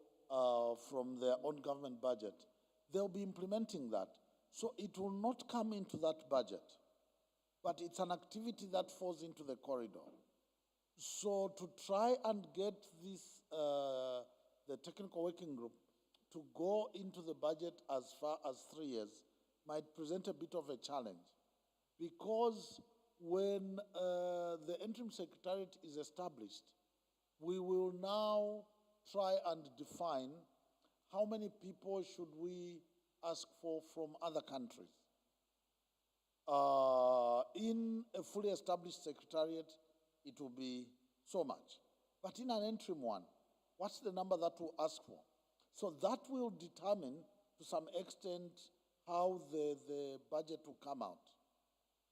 from their own government budget, they'll be implementing that. So it will not come into that budget, but it's an activity that falls into the corridor. So to try and get this, the technical working group to go into the budget as far as 3 years might present a bit of a challenge, because when the interim secretariat is established, we will now try and define how many people should we ask for from other countries. In a fully established secretariat, it will be so much. But in an interim one, what's the number that we'll ask for? So that will determine to some extent how the budget will come out.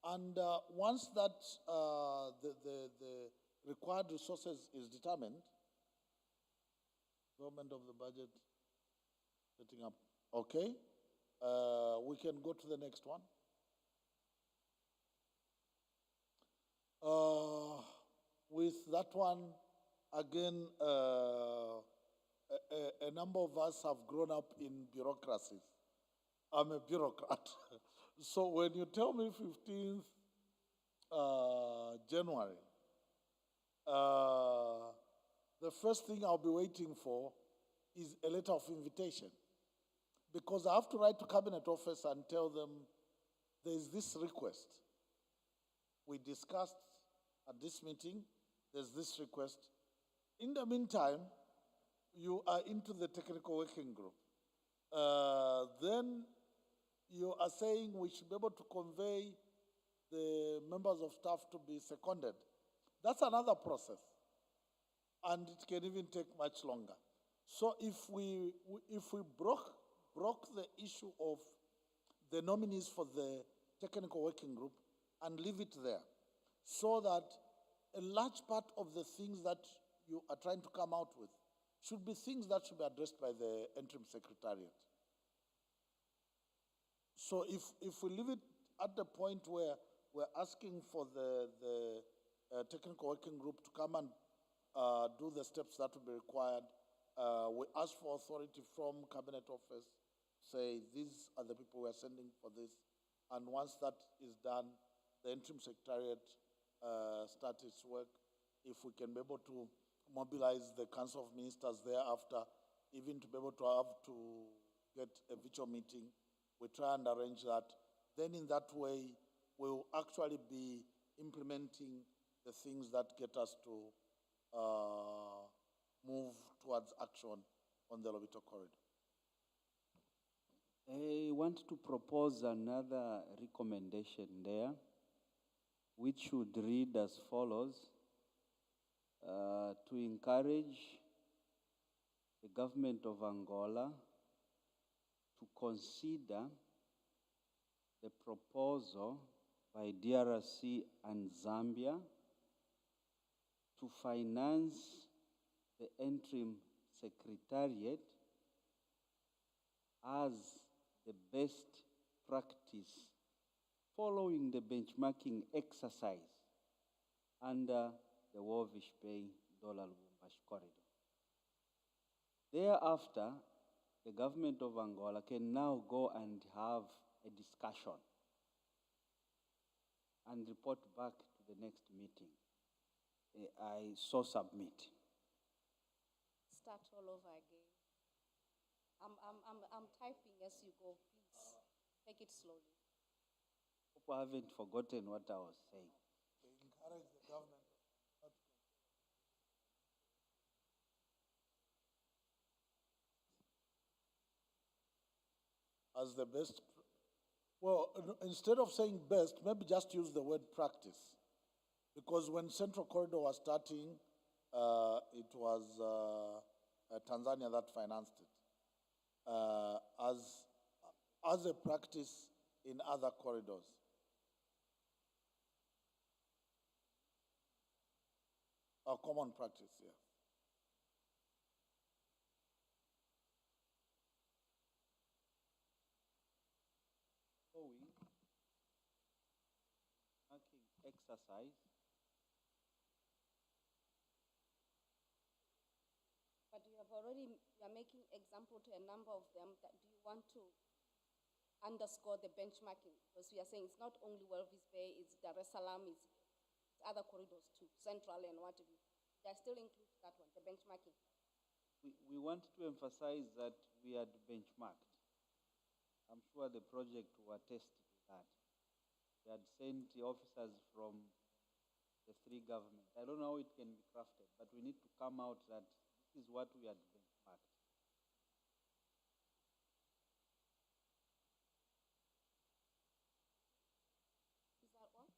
And once that the required resources is determined, government of the budget setting up. Okay, we can go to the next one. With that one, again, a number of us have grown up in bureaucracies. I'm a bureaucrat. So when you tell me 15th January, the first thing I'll be waiting for is a letter of invitation, because I have to write to Cabinet Office and tell them there's this request. We discussed at this meeting, there's this request. In the meantime, you are into the technical working group. Then you are saying we should be able to convey the members of staff to be seconded. That's another process, and it can even take much longer. So if we broke the issue of the nominees for the technical working group and leave it there, so that a large part of the things that you are trying to come out with should be things that should be addressed by the interim secretariat. So if we leave it at the point where we're asking for the technical working group to come and do the steps that will be required, we ask for authority from Cabinet Office, say these are the people we are sending for this, and once that is done, the interim secretariat start its work. If we can be able to mobilize the Council of Ministers thereafter, even to be able to have to get a virtual meeting, we try and arrange that. Then in that way, we'll actually be implementing the things that get us to move towards action on the Lobito corridor. I want to propose another recommendation there, which should read as follows: to encourage the government of Angola to consider the proposal by DRC and Zambia to finance the interim secretariat as the best practice following the benchmarking exercise under the Warvish Bay Dollar Lubumbashi corridor. Thereafter, the government of Angola can now go and have a discussion and report back to the next meeting. I so submit. Start all over again. I'm typing as you go. Please take it slowly. Hope I haven't forgotten what I was saying. They encourage the government not to as the best. Well, instead of saying best, maybe just use the word practice. Because when Central Corridor was starting, it was Tanzania that financed it. As a practice in other corridors. A common practice, yeah. Following marking exercise. But you are making example to a number of them. That do you want to underscore the benchmarking? Because we are saying it's not only Walvis Bay, it's Dar es Salaam, it's other corridors too, Central and what have you. That still includes that one, the benchmarking. We want to emphasize that we had benchmarked. I'm sure the project will attest to that. We had sent the officers from the three governments. I don't know how it can be crafted, but we need to come out that this is what we had benchmarked. Is that one?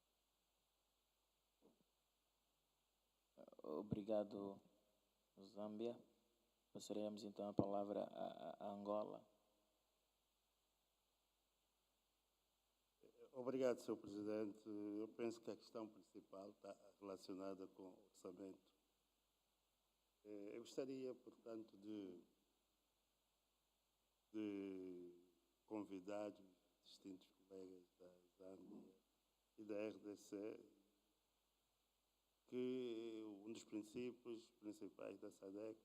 Obrigado, Zâmbia. Passaremos então a palavra a Angola. Obrigado, Sr. Presidente. Eu penso que a questão principal está relacionada com o orçamento. Eu gostaria, portanto, de convidar os distintos colegas da Zâmbia e da RDC que um dos princípios principais da SADC,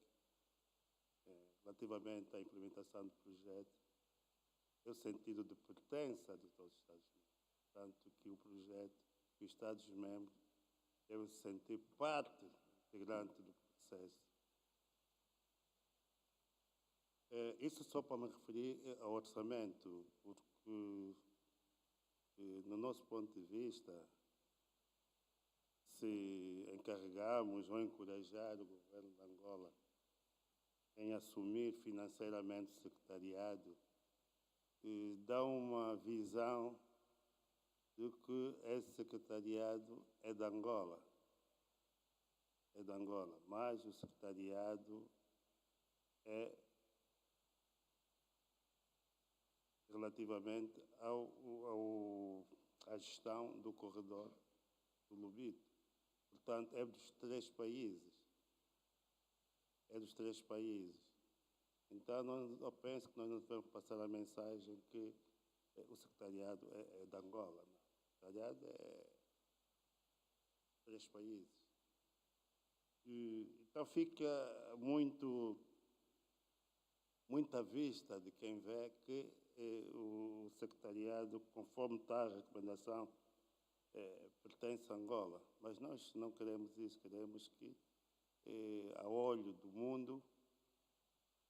relativamente à implementação do projeto, é o sentido de pertença de todos os Estados-membros. Portanto, que o projeto, que os Estados-membros devem se sentir parte integrante do processo. Isso só para me referir ao orçamento, porque, no nosso ponto de vista, se encarregamos ou encorajar o governo de Angola em assumir financeiramente o secretariado, dá uma visão de que esse secretariado é de Angola. É de Angola, mas o secretariado é relativamente à gestão do corredor do LOBITO. Portanto, é dos três países. É dos três países. Então, eu penso que nós não devemos passar a mensagem que o secretariado é de Angola. Não. O secretariado é de três países. Então, fica muito à vista de quem vê que o secretariado, conforme está a recomendação, pertence a Angola. Mas nós não queremos isso, queremos que, a olho do mundo,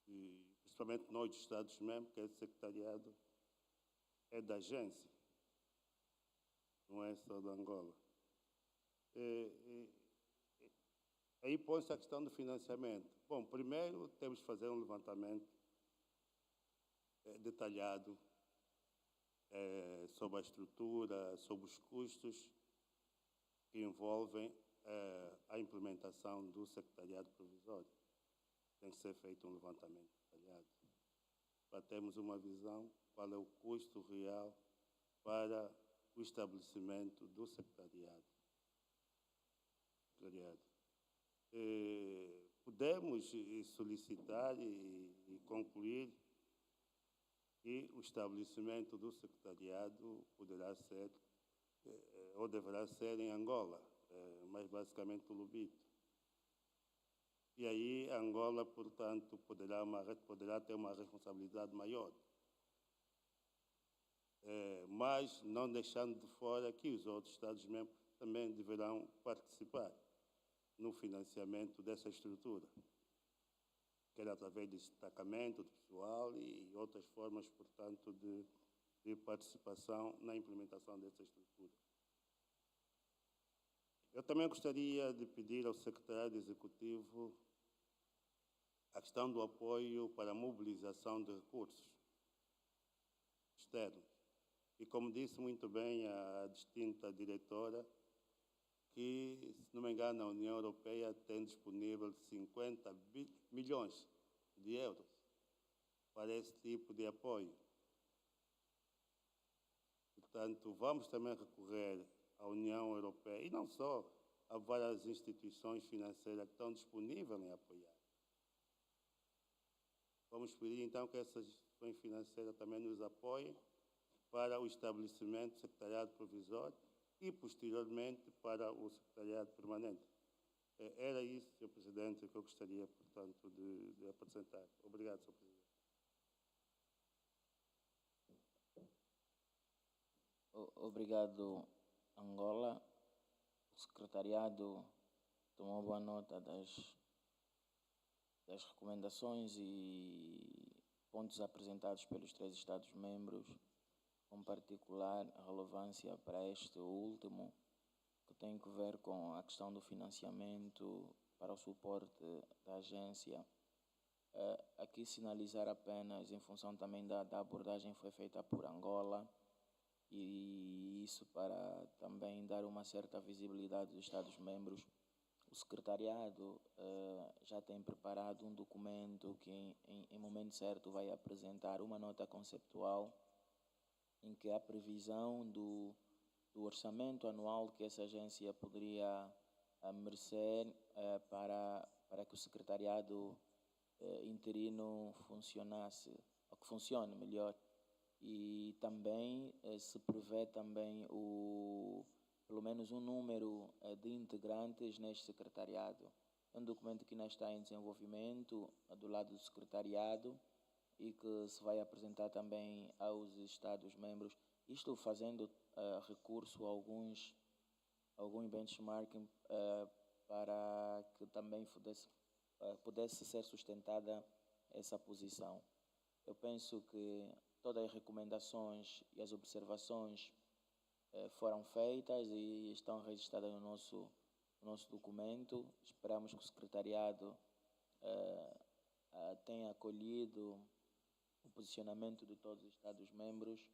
e principalmente nós dos Estados-membros, que esse secretariado é da agência, não é só de Angola. Aí põe-se a questão do financiamento. Bom, primeiro temos que fazer um levantamento detalhado sobre a estrutura, sobre os custos que envolvem a implementação do secretariado provisório. Tem que ser feito um levantamento detalhado para termos uma visão qual é o custo real para o estabelecimento do secretariado. Podemos solicitar e concluir que o estabelecimento do secretariado poderá ser ou deverá ser em Angola, mais basicamente o LOBITO. E aí Angola, portanto, poderá ter uma responsabilidade maior. Mas não deixando de fora que os outros Estados-membros também deverão participar no financiamento dessa estrutura, quer através de destacamento do pessoal e outras formas, portanto, de participação na implementação dessa estrutura. Eu também gostaria de pedir ao secretário executivo a questão do apoio para a mobilização de recursos externos. E como disse muito bem a distinta diretora, que, se não me engano, a União Europeia tem disponível 50 milhões de euros para esse tipo de apoio. Portanto, vamos também recorrer à União Europeia, e não só, a várias instituições financeiras que estão disponíveis em apoiar. Vamos pedir, então, que essas instituições financeiras também nos apoiem para o estabelecimento do secretariado provisório e, posteriormente, para o secretariado permanente. Era isso, Sr. Presidente, que eu gostaria, portanto, de apresentar. Obrigado, Sr. Presidente. Obrigado, Angola. O secretariado tomou boa nota das recomendações e pontos apresentados pelos 3 Estados-membros, com particular relevância para este último, que tem que ver com a questão do financiamento para o suporte da agência. Aqui sinalizar apenas, em função também da abordagem que foi feita por Angola, e isso para também dar uma certa visibilidade dos Estados-membros. O secretariado já tem preparado um documento que, em momento certo, vai apresentar uma nota conceptual em que a previsão do orçamento anual que essa agência poderia merecer para que o secretariado interino funcionasse, ou que funcione melhor. E também se prevê também pelo menos um número de integrantes neste secretariado. É um documento que ainda está em desenvolvimento do lado do secretariado e que se vai apresentar também aos Estados-membros. Isto fazendo recurso a alguns benchmarking para que também pudesse ser sustentada essa posição. Eu penso que todas as recomendações e as observações foram feitas e estão registradas no nosso documento. Esperamos que o secretariado tenha acolhido o posicionamento de todos os Estados-membros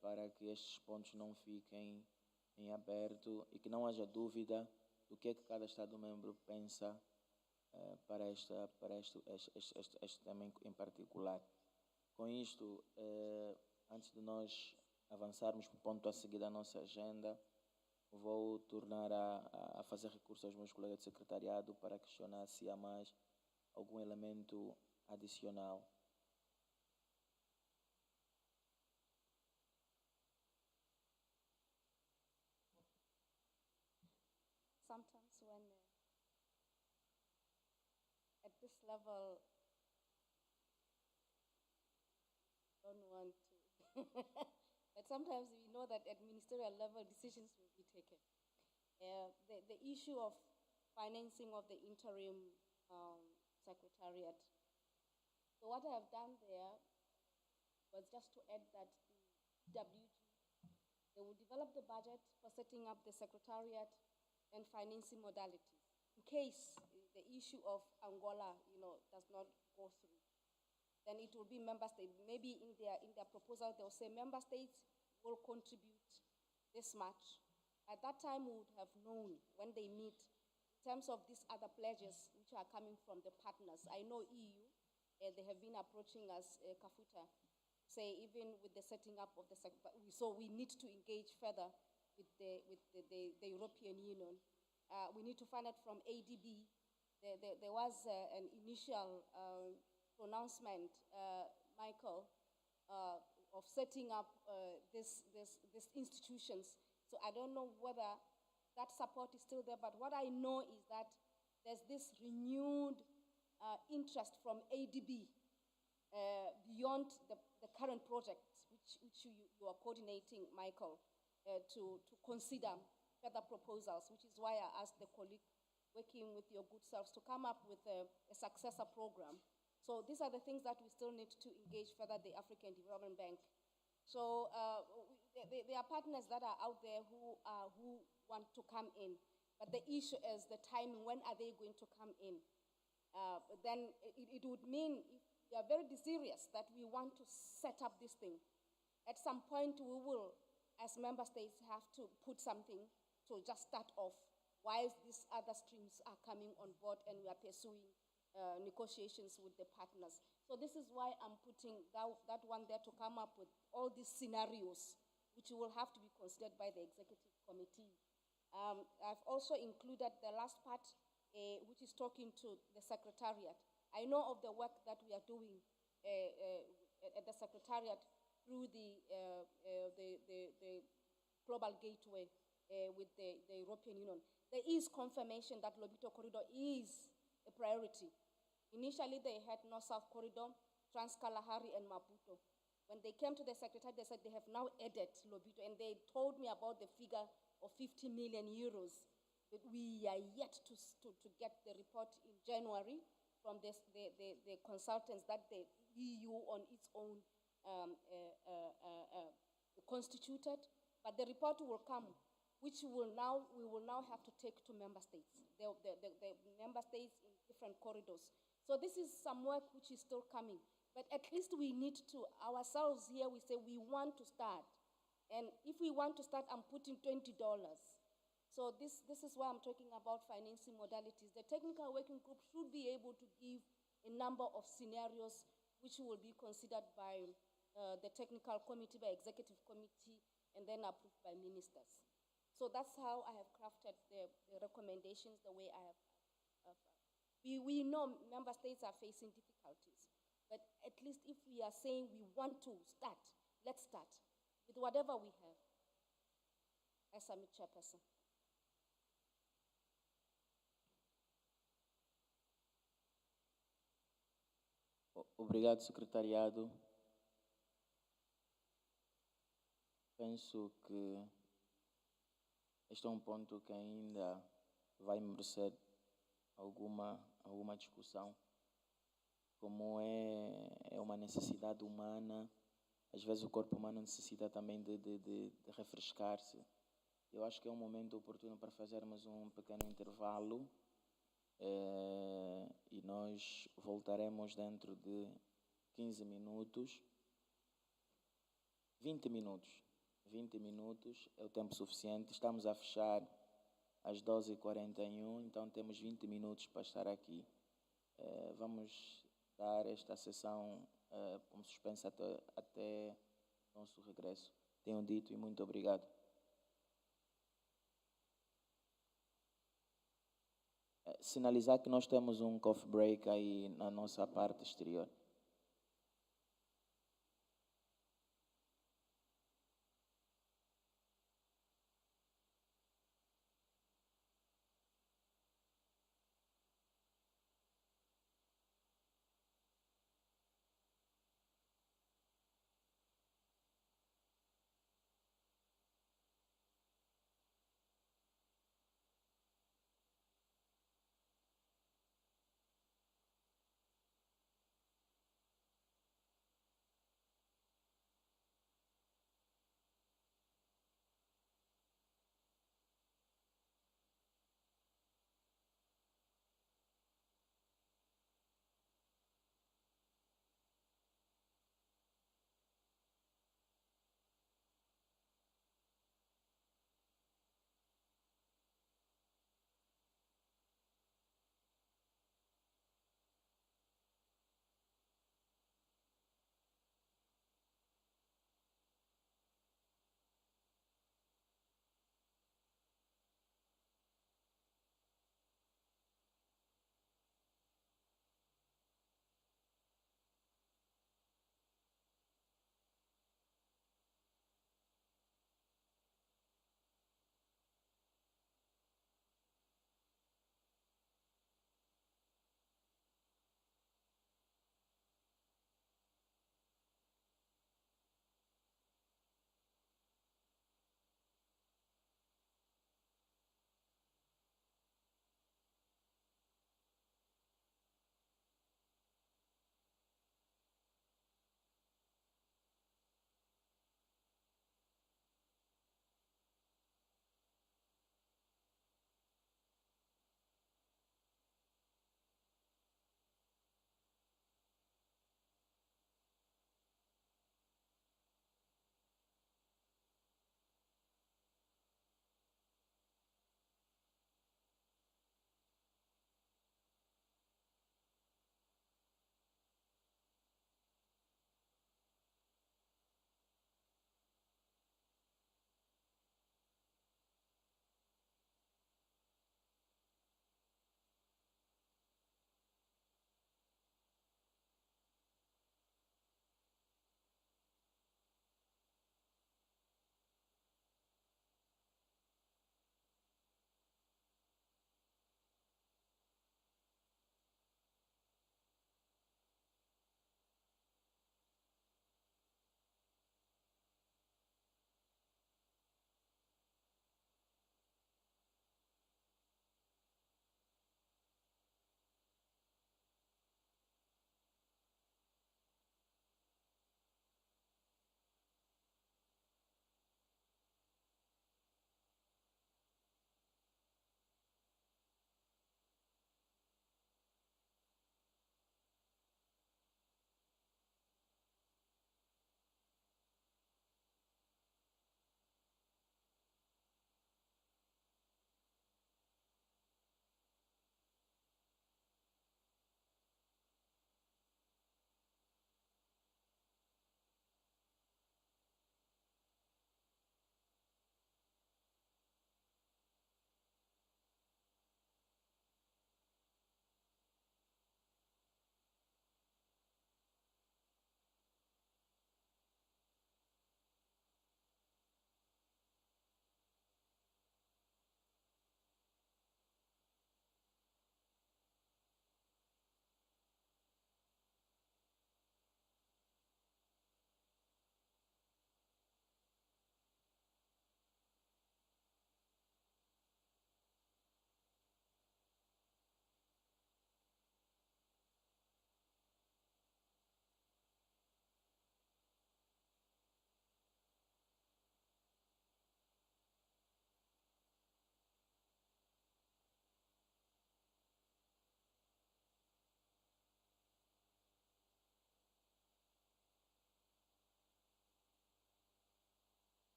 para que estes pontos não fiquem em aberto e que não haja dúvida do que cada Estado-membro pensa para este tema em particular. Com isto, antes de nós avançarmos para o ponto a seguir da nossa agenda, vou tornar a fazer recurso aos meus colegas de secretariado para questionar se há mais algum elemento adicional. Sometimes when at this level, don't want to, but sometimes we know that at ministerial level decisions will be taken. The issue of financing of the interim secretariat. So what I have done there was just to add that the WG, they will develop the budget for setting up the secretariat and financing modalities. In case the issue of Angola, does not go through, then it will be member states. Maybe in their proposal, they'll say member states will contribute this much. At that time, we would have known when they meet in terms of these other pledges which are coming from the partners. I know EU, they have been approaching us, Kafuta, say even with the setting up of the sector. So we need to engage further with the European Union. We need to find out from ADB. There was an initial pronouncement, Michael, of setting up these institutions. So I don't know whether that support is still there, but what I know is that there's this renewed interest from ADB beyond the current projects, which you are coordinating, Michael, to consider further proposals, which is why I asked the colleague working with your good selves to come up with a successor program. So these are the things that we still need to engage further the African Development Bank. So there are partners that are out there who want to come in, but the issue is the timing. When are they going to come in? Then it would mean if we are very serious that we want to set up this thing, at some point we will, as member states, have to put something to just start off, whilst these other streams are coming on board and we are pursuing negotiations with the partners. So this is why I'm putting that one there to come up with all these scenarios, which will have to be considered by the executive committee. I've also included the last part, which is talking to the secretariat. I know of the work that we are doing at the secretariat through the global gateway with the European Union. There is confirmation that Lobito corridor is a priority. Initially, they had North-South corridor, Trans-Kalahari and Maputo. When they came to the secretariat, they said they have now added Lobito, and they told me about the figure of 50 million euros. But we are yet to get the report in January from the consultants that the EU on its own constituted. But the report will come, which we will now have to take to member states, the member states in different corridors. So this is some work which is still coming. But at least we need to, ourselves here, we say we want to start. And if we want to start, I'm putting $20. So this is why I'm talking about financing modalities. The technical working group should be able to give a number of scenarios which will be considered by the technical committee, by executive committee, and then approved by ministers. So that's how I have crafted the recommendations the way I have. We know member states are facing difficulties, but at least if we are saying we want to start, let's start with whatever we have. As a chairperson. Obrigado, secretariado. Penso que este é um ponto que ainda vai merecer alguma discussão. Como é uma necessidade humana, às vezes o corpo humano necessita também de refrescar-se. Eu acho que é um momento oportuno para fazermos um pequeno intervalo e nós voltaremos dentro de 15 minutos. 20 minutos. 20 minutos é o tempo suficiente. Estamos a fechar às 12h41, então temos 20 minutos para estar aqui. Vamos dar esta sessão como suspensa até nosso regresso. Tenho dito e muito obrigado. Sinalizar que nós temos um coffee break aí na nossa parte exterior.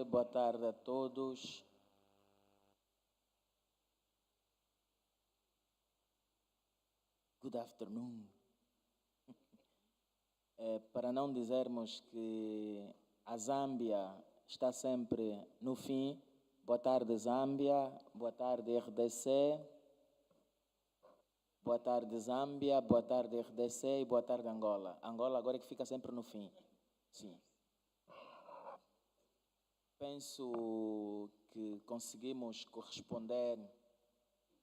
Boa tarde a todos. Good afternoon. Para não dizermos que a Zâmbia está sempre no fim, boa tarde Zâmbia, boa tarde RDC, boa tarde Zâmbia, boa tarde RDC e boa tarde Angola. Angola agora é que fica sempre no fim. Sim. Penso que conseguimos corresponder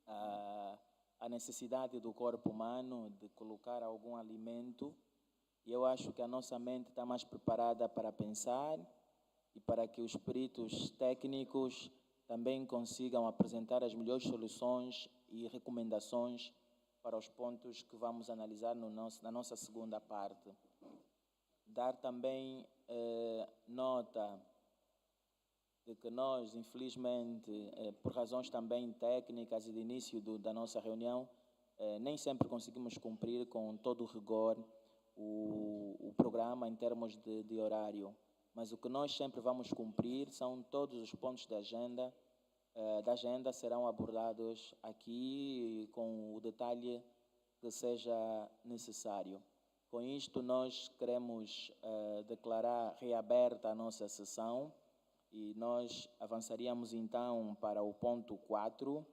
à necessidade do corpo humano de colocar algum alimento, e eu acho que a nossa mente está mais preparada para pensar e para que os peritos técnicos também consigam apresentar as melhores soluções e recomendações para os pontos que vamos analisar na nossa segunda parte. Dar também nota de que nós, infelizmente, por razões também técnicas e de início da nossa reunião, nem sempre conseguimos cumprir com todo o rigor o programa em termos de horário. Mas o que nós sempre vamos cumprir são todos os pontos da agenda serão abordados aqui com o detalhe que seja necessário. Com isto, nós queremos declarar reaberta a nossa sessão e nós avançaríamos então para o ponto 4,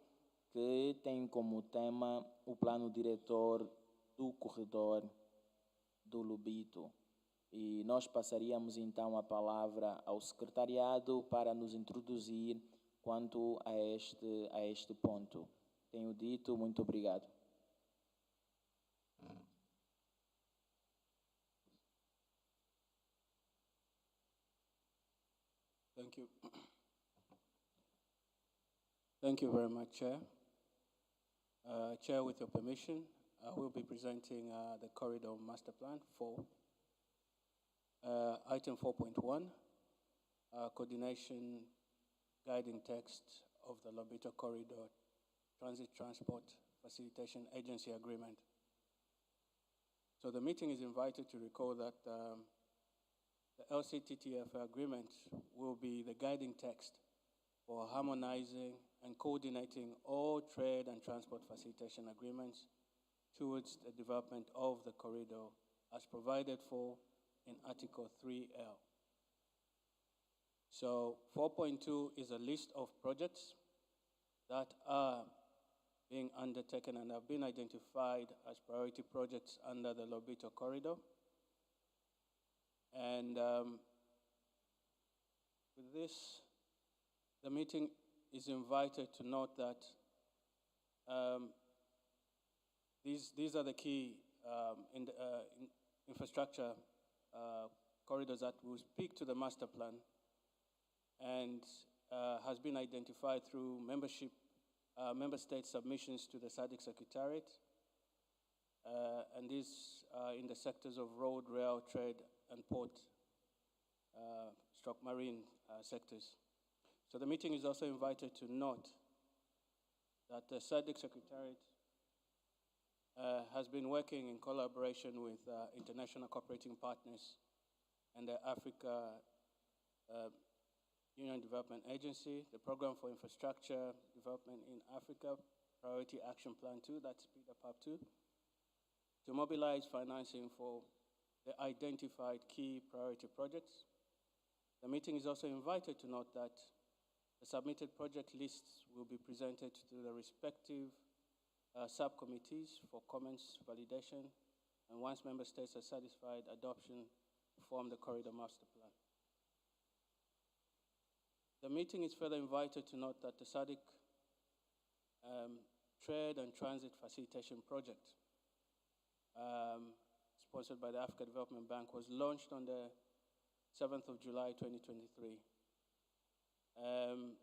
que tem como tema o plano diretor do corredor do LOBITO. E nós passaríamos então a palavra ao secretariado para nos introduzir quanto a este ponto. Tenho dito, muito obrigado. Thank you. Thank you very much, Chair. Chair, with your permission, I will be presenting the Corridor Master Plan 4. Item 4.1, coordination guiding text of the LOBITO Corridor Transit Transport Facilitation Agency Agreement. So the meeting is invited to recall that the LCTTF agreement will be the guiding text for harmonizing and coordinating all trade and transport facilitation agreements towards the development of the corridor as provided for in Article 3L. So 4.2 is a list of projects that are being undertaken and have been identified as priority projects under the LOBITO corridor. And with this, the meeting is invited to note that these are the key infrastructure corridors that will speak to the master plan and has been identified through member state submissions to the SADC Secretariat, and these are in the sectors of road, rail, trade, and port, stroke marine sectors. So the meeting is also invited to note that the SADC Secretariat has been working in collaboration with international cooperating partners and the Africa Union Development Agency, the Program for Infrastructure Development in Africa, Priority Action Plan 2, that's PDAPAP 2, to mobilize financing for the identified key priority projects. The meeting is also invited to note that the submitted project lists will be presented to the respective subcommittees for comments, validation, and once member states are satisfied, adoption to form the corridor master plan. The meeting is further invited to note that the SADC Trade and Transit Facilitation Project, sponsored by the Africa Development Bank, was launched on the 7th of July 2023.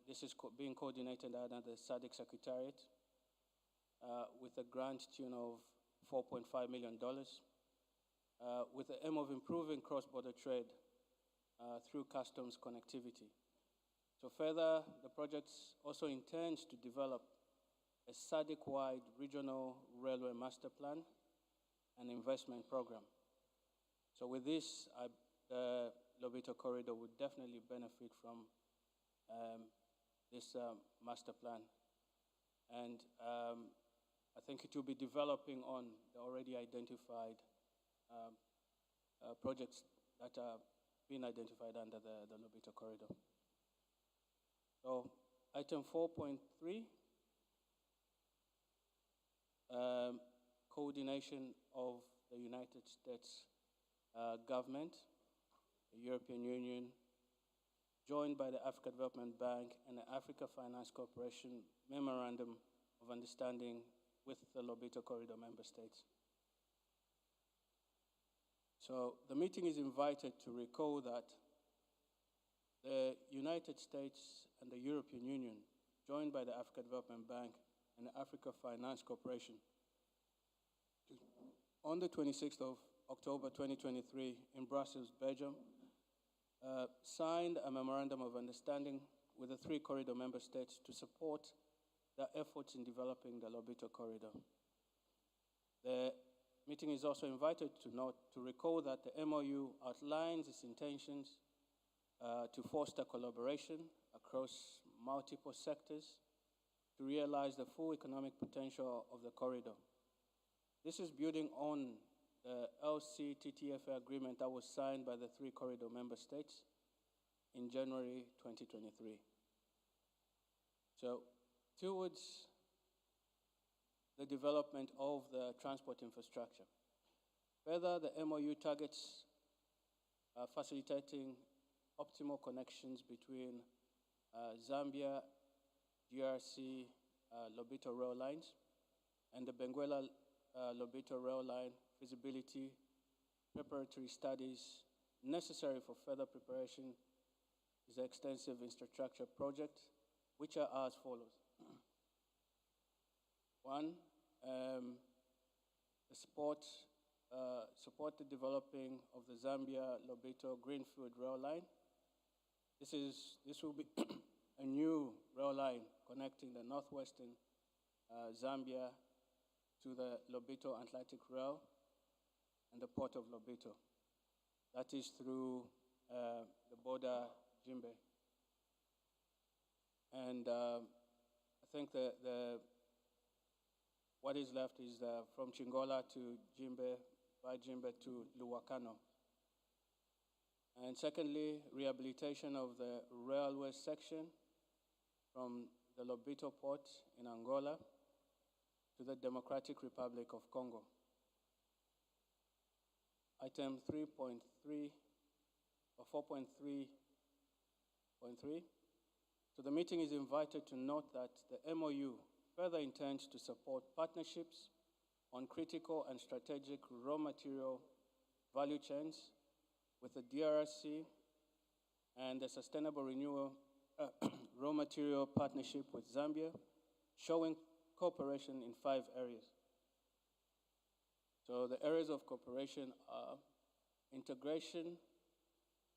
This is being coordinated under the SADC Secretariat with a grant tune of $4.5 million with the aim of improving cross-border trade through customs connectivity. So further, the project also intends to develop a SADC-wide regional railway master plan and investment program. So with this, the LOBITO corridor would definitely benefit from this master plan. And I think it will be developing on the already identified projects that are being identified under the LOBITO corridor. So item 4.3, coordination of the United States government, the European Union, joined by the Africa Development Bank and the Africa Finance Corporation Memorandum of Understanding with the LOBITO corridor member states. So the meeting is invited to recall that the United States and the European Union, joined by the Africa Development Bank and the Africa Finance Corporation, on the 26th of October 2023 in Brussels, Belgium, signed a memorandum of understanding with the 3 corridor member states to support their efforts in developing the LOBITO corridor. The meeting is also invited to recall that the MOU outlines its intentions to foster collaboration across multiple sectors to realize the full economic potential of the corridor. This is building on the LCTTFA agreement that was signed by the 3 corridor member states in January 2023. So, towards the development of the transport infrastructure. Further, the MOU targets facilitating optimal connections between Zambia, DRC, Lobito rail lines, and the Benguela Lobito rail line feasibility preparatory studies necessary for further preparation is an extensive infrastructure project, which are as follows. One, support the developing of the Zambia-Lobito Greenfield rail line. This will be a new rail line connecting the northwestern Zambia to the Lobito Atlantic Rail and the port of Lobito. That is through the border Jimbe. And I think what is left is from Chingola to Jimbe, by Jimbe to Luwakano. And secondly, rehabilitation of the railway section from the Lobito port in Angola to the Democratic Republic of Congo. Item 3.3 or 4.3.3. So the meeting is invited to note that the MOU further intends to support partnerships on critical and strategic raw material value chains with the DRC and the Sustainable Renewal Raw Material Partnership with Zambia, showing cooperation in 5 areas. So the areas of cooperation are integration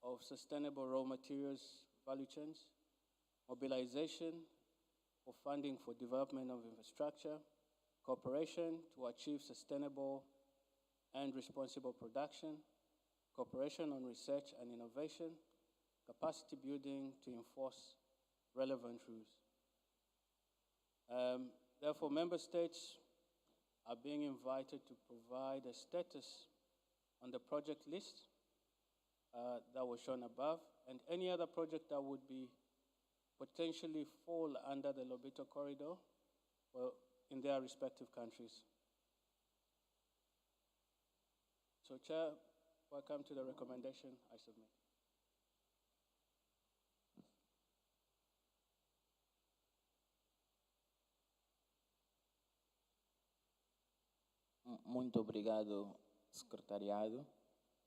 of sustainable raw materials value chains, mobilization for funding for development of infrastructure, cooperation to achieve sustainable and responsible production, cooperation on research and innovation, capacity building to enforce relevant rules. Therefore, member states are being invited to provide a status on the project list that was shown above, and any other project that would be potentially fall under the Lobito corridor in their respective countries. So, Chair, welcome to the recommendation I submit. Muito obrigado, secretariado.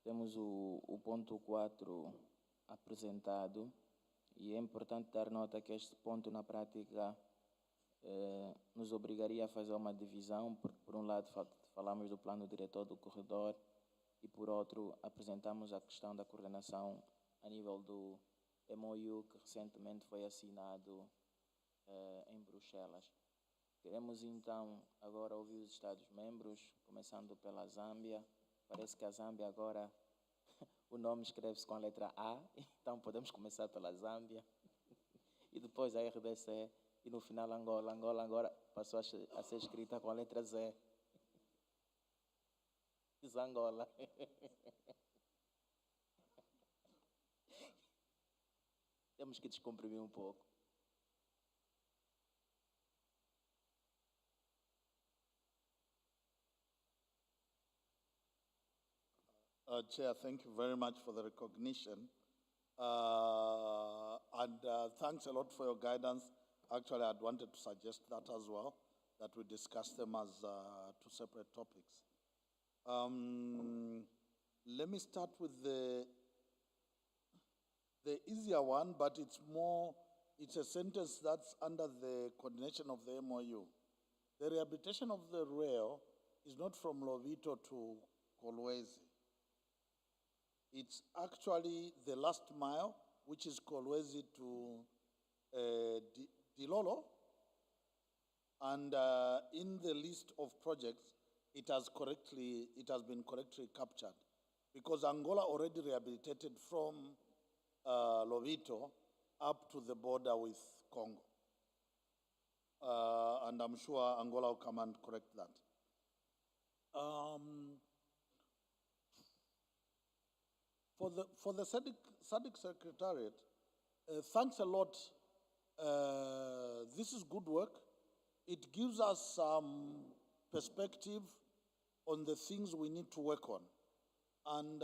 Temos o ponto 4 apresentado e é importante dar nota que este ponto na prática nos obrigaria a fazer uma divisão, porque por um lado falamos do plano diretor do corredor e por outro apresentamos a questão da coordenação a nível do MOU que recentemente foi assinado em Bruxelas. Queremos então agora ouvir os Estados-membros, começando pela Zâmbia. Parece que a Zâmbia agora, o nome escreve-se com a letra A, então podemos começar pela Zâmbia. E depois a RDC, e no final Angola. Angola agora passou a ser escrita com a letra Z. Angola. Temos que descomprimir um pouco. Chair, thank you very much for the recognition. Thanks a lot for your guidance. Actually, I'd wanted to suggest that as well, that we discuss them as 2 separate topics. Let me start with the easier one, but it's a sentence that's under the coordination of the MOU. The rehabilitation of the rail is not from Lobito to Kolwezi. It's actually the last mile, which is Kolwezi to Dilolo. And in the list of projects, it has been correctly captured, because Angola already rehabilitated from Lobito up to the border with Congo. And I'm sure Angola will come and correct that. For the SADC Secretariat, thanks a lot. This is good work. It gives us some perspective on the things we need to work on. And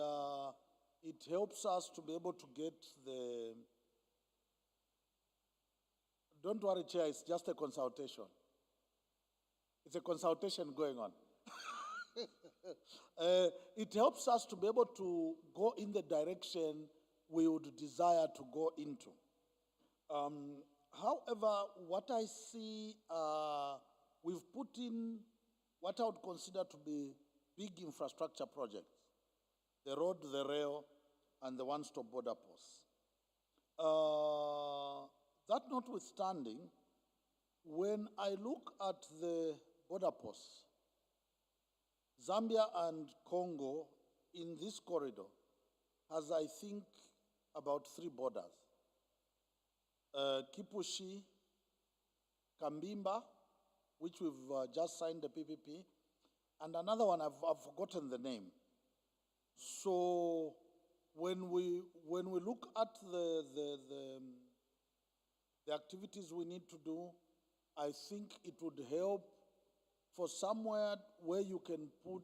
it helps us to be able to get the... Don't worry, Chair, it's just a consultation. It's a consultation going on. It helps us to be able to go in the direction we would desire to go into. However, what I see, we've put in what I would consider to be big infrastructure projects: the road, the rail, and the one-stop border posts. That notwithstanding, when I look at the border posts, Zambia and Congo in this corridor has, I think, about 3 borders. Kipushi, Kambimba, which we've just signed the PPP, and another one, I've forgotten the name. So when we look at the activities we need to do, I think it would help for somewhere where you can put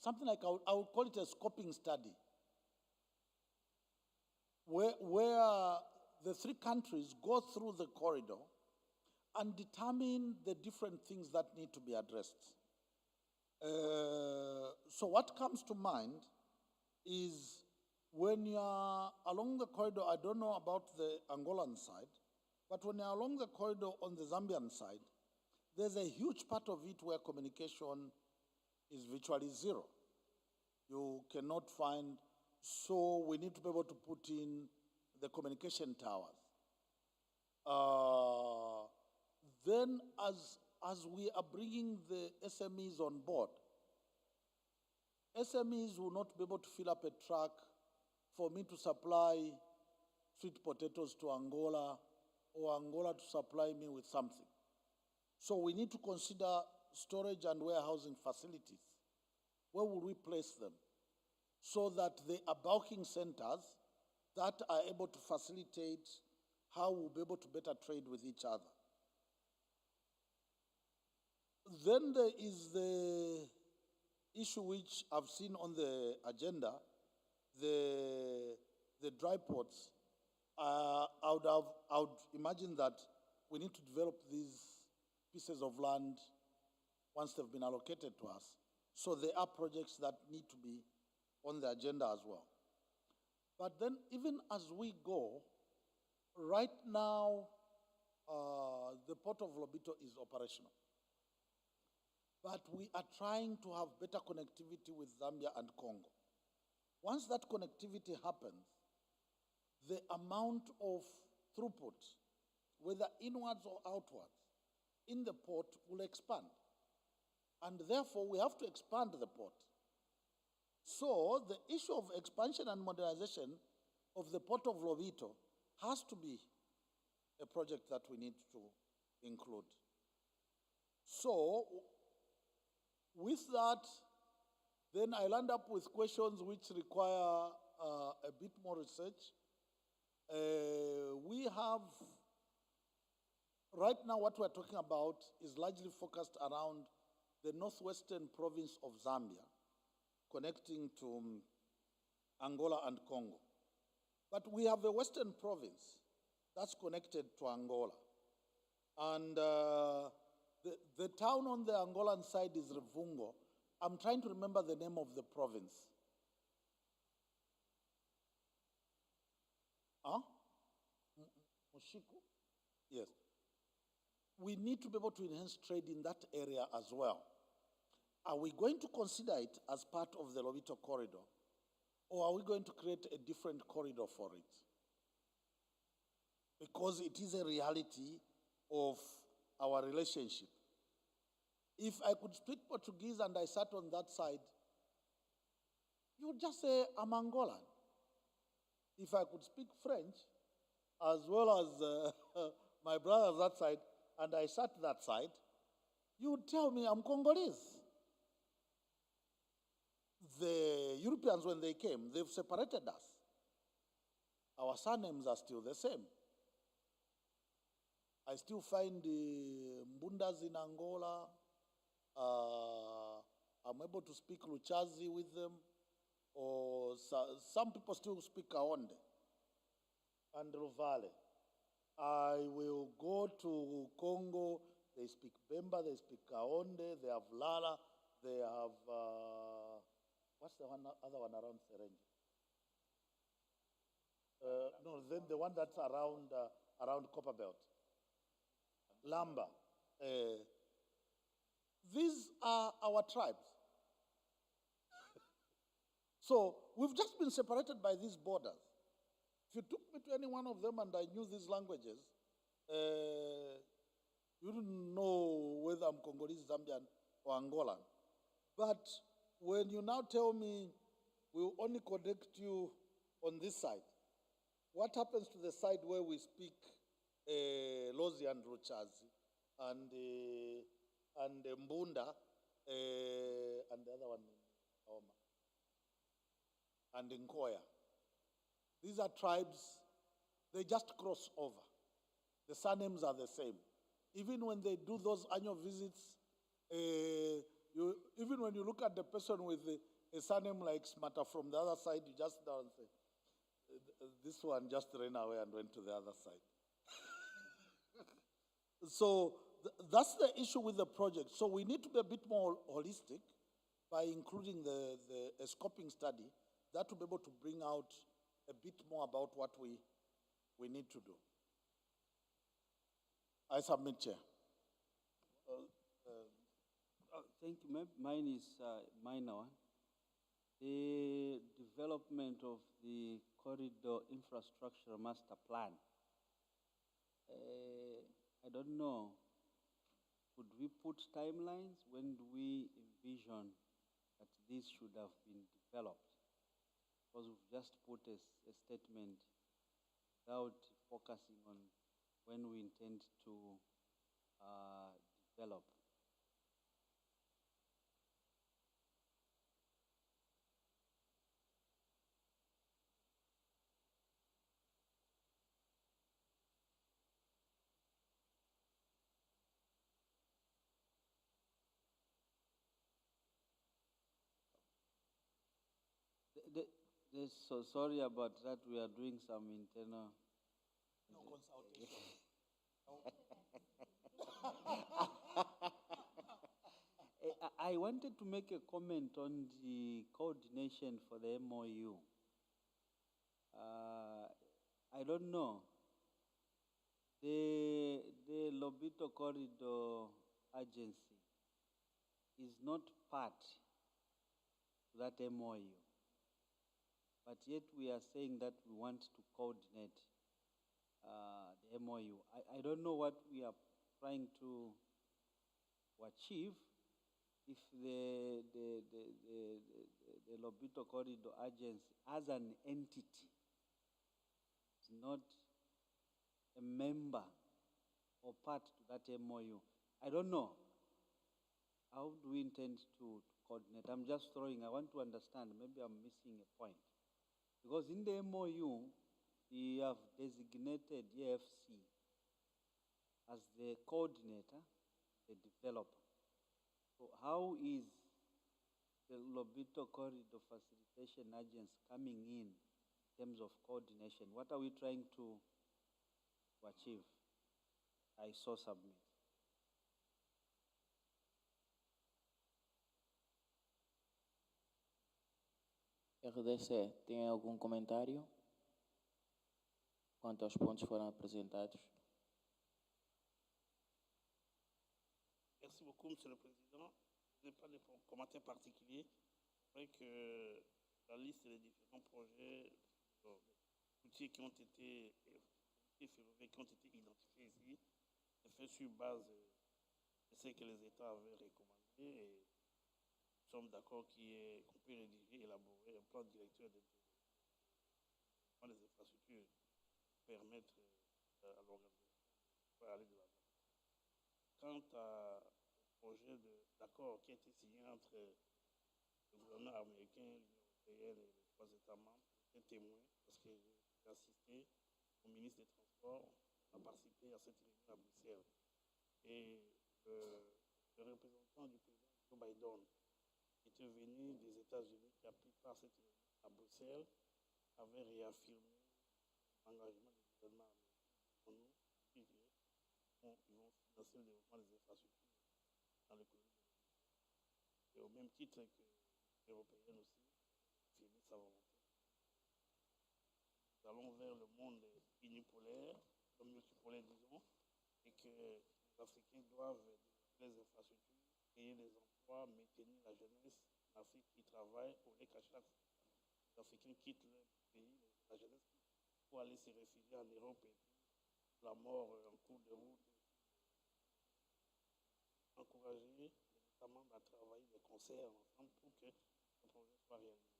something like, I would call it a scoping study, where the 3 countries go through the corridor and determine the different things that need to be addressed. So what comes to mind is when you're along the corridor, I don't know about the Angolan side, but when you're along the corridor on the Zambian side, there's a huge part of it where communication is virtually zero. You cannot find, so we need to be able to put in the communication towers. Then as we are bringing the SMEs on board, SMEs will not be able to fill up a truck for me to supply sweet potatoes to Angola or Angola to supply me with something. So we need to consider storage and warehousing facilities. Where will we place them? So that they are bulking centers that are able to facilitate how we'll be able to better trade with each other. Then there is the issue which I've seen on the agenda, the dry ports. I would imagine that we need to develop these pieces of land once they've been allocated to us. So there are projects that need to be on the agenda as well. But then even as we go, right now, the port of Lobito is operational. But we are trying to have better connectivity with Zambia and Congo. Once that connectivity happens, the amount of throughput, whether inwards or outwards, in the port will expand. And therefore, we have to expand the port. So the issue of expansion and modernization of the port of Lobito has to be a project that we need to include. So with that, then I'll end up with questions which require a bit more research. We have, right now what we're talking about is largely focused around the northwestern province of Zambia, connecting to Angola and Congo. But we have a western province that's connected to Angola. And the town on the Angolan side is Revungo. I'm trying to remember the name of the province. Huh? Moshiku? Yes. We need to be able to enhance trade in that area as well. Are we going to consider it as part of the Lobito corridor, or are we going to create a different corridor for it? Because it is a reality of our relationship. If I could speak Portuguese and I sat on that side, you would just say, I'm Angolan. If I could speak French, as well as my brothers that side, and I sat that side, you would tell me I'm Congolese. The Europeans, when they came, they've separated us. Our surnames are still the same. I still find the Mbundas in Angola. I'm able to speak Luchazi with them. Or some people still speak Kaonde and Rovale. I will go to Congo, they speak Bemba, they speak Kaonde, they have Lala, they have, what's the other one around Serenge? No, then the one that's around Copperbelt. Lamba. These are our tribes. So we've just been separated by these borders. If you took me to any one of them and I knew these languages, you didn't know whether I'm Congolese, Zambian, or Angolan. But when you now tell me we'll only connect you on this side, what happens to the side where we speak Lozi and Ruchazi and Mbunda and the other one, Oma, and Nkoya? These are tribes, they just cross over. The surnames are the same. Even when they do those annual visits, even when you look at the person with a surname like Smata from the other side, you just don't say, this one just ran away and went to the other side. So that's the issue with the project. So we need to be a bit more holistic by including a scoping study that will be able to bring out a bit more about what we need to do. I submit, Chair. Thank you. Mine is minor one. The development of the corridor infrastructure master plan. I don't know. Could we put timelines? When do we envision that this should have been developed? Because we've just put a statement without focusing on when we intend to develop. So sorry about that. We are doing some internal. No consultation. I wanted to make a comment on the coordination for the MOU. I don't know. The Lobito Corridor Agency is not part of that MOU. But yet we are saying that we want to coordinate the MOU. I don't know what we are trying to achieve if the Lobito Corridor Agency as an entity is not a member or part to that MOU. I don't know. How do we intend to coordinate? I'm just throwing, I want to understand, maybe I'm missing a point. Because in the MOU, we have designated EFC as the coordinator, the developer. So how is the Lobito Corridor Facilitation Agency coming in terms of coordination? What are we trying to achieve? I so submit. RDC, tem algum comentário quanto aos pontos que foram apresentados? Merci beaucoup, Monsieur le Président. Je n'ai pas de commentaires particuliers. C'est vrai que la liste des différents projets, outils qui ont été identifiés ici, est fait sur base de ce que les États avaient recommandé et nous sommes d'accord qu'on peut rédiger, élaborer un plan directeur des infrastructures pour permettre à l'organisation d'aller de l'avant. Quant au projet d'accord qui a été signé entre le le gouvernement américain, l'Union européenne et les 3 États membres étaient témoins parce que j'ai assisté au ministre des Transports, on a participé à cette réunion à Bruxelles. Et le représentant du président Joe Biden était venu des États-Unis qui a pris part à cette réunion à Bruxelles, avait réaffirmé l'engagement du gouvernement américain pour nous, ils vont financer le développement des infrastructures dans l'économie. Et au même titre que l'Européenne aussi, affirmé sa volonté. Nous allons vers le monde unipolaire, multipolaire disons, et que les Africains doivent développer les infrastructures, créer des emplois, maintenir la jeunesse en Afrique qui travaille, au lieu qu'à chaque fois les Africains quittent leur pays, la jeunesse quitte pour aller se réfugier en Europe et puis la mort en cours de route. Encourager les États membres à travailler de concert ensemble pour que ce projet soit réalisé.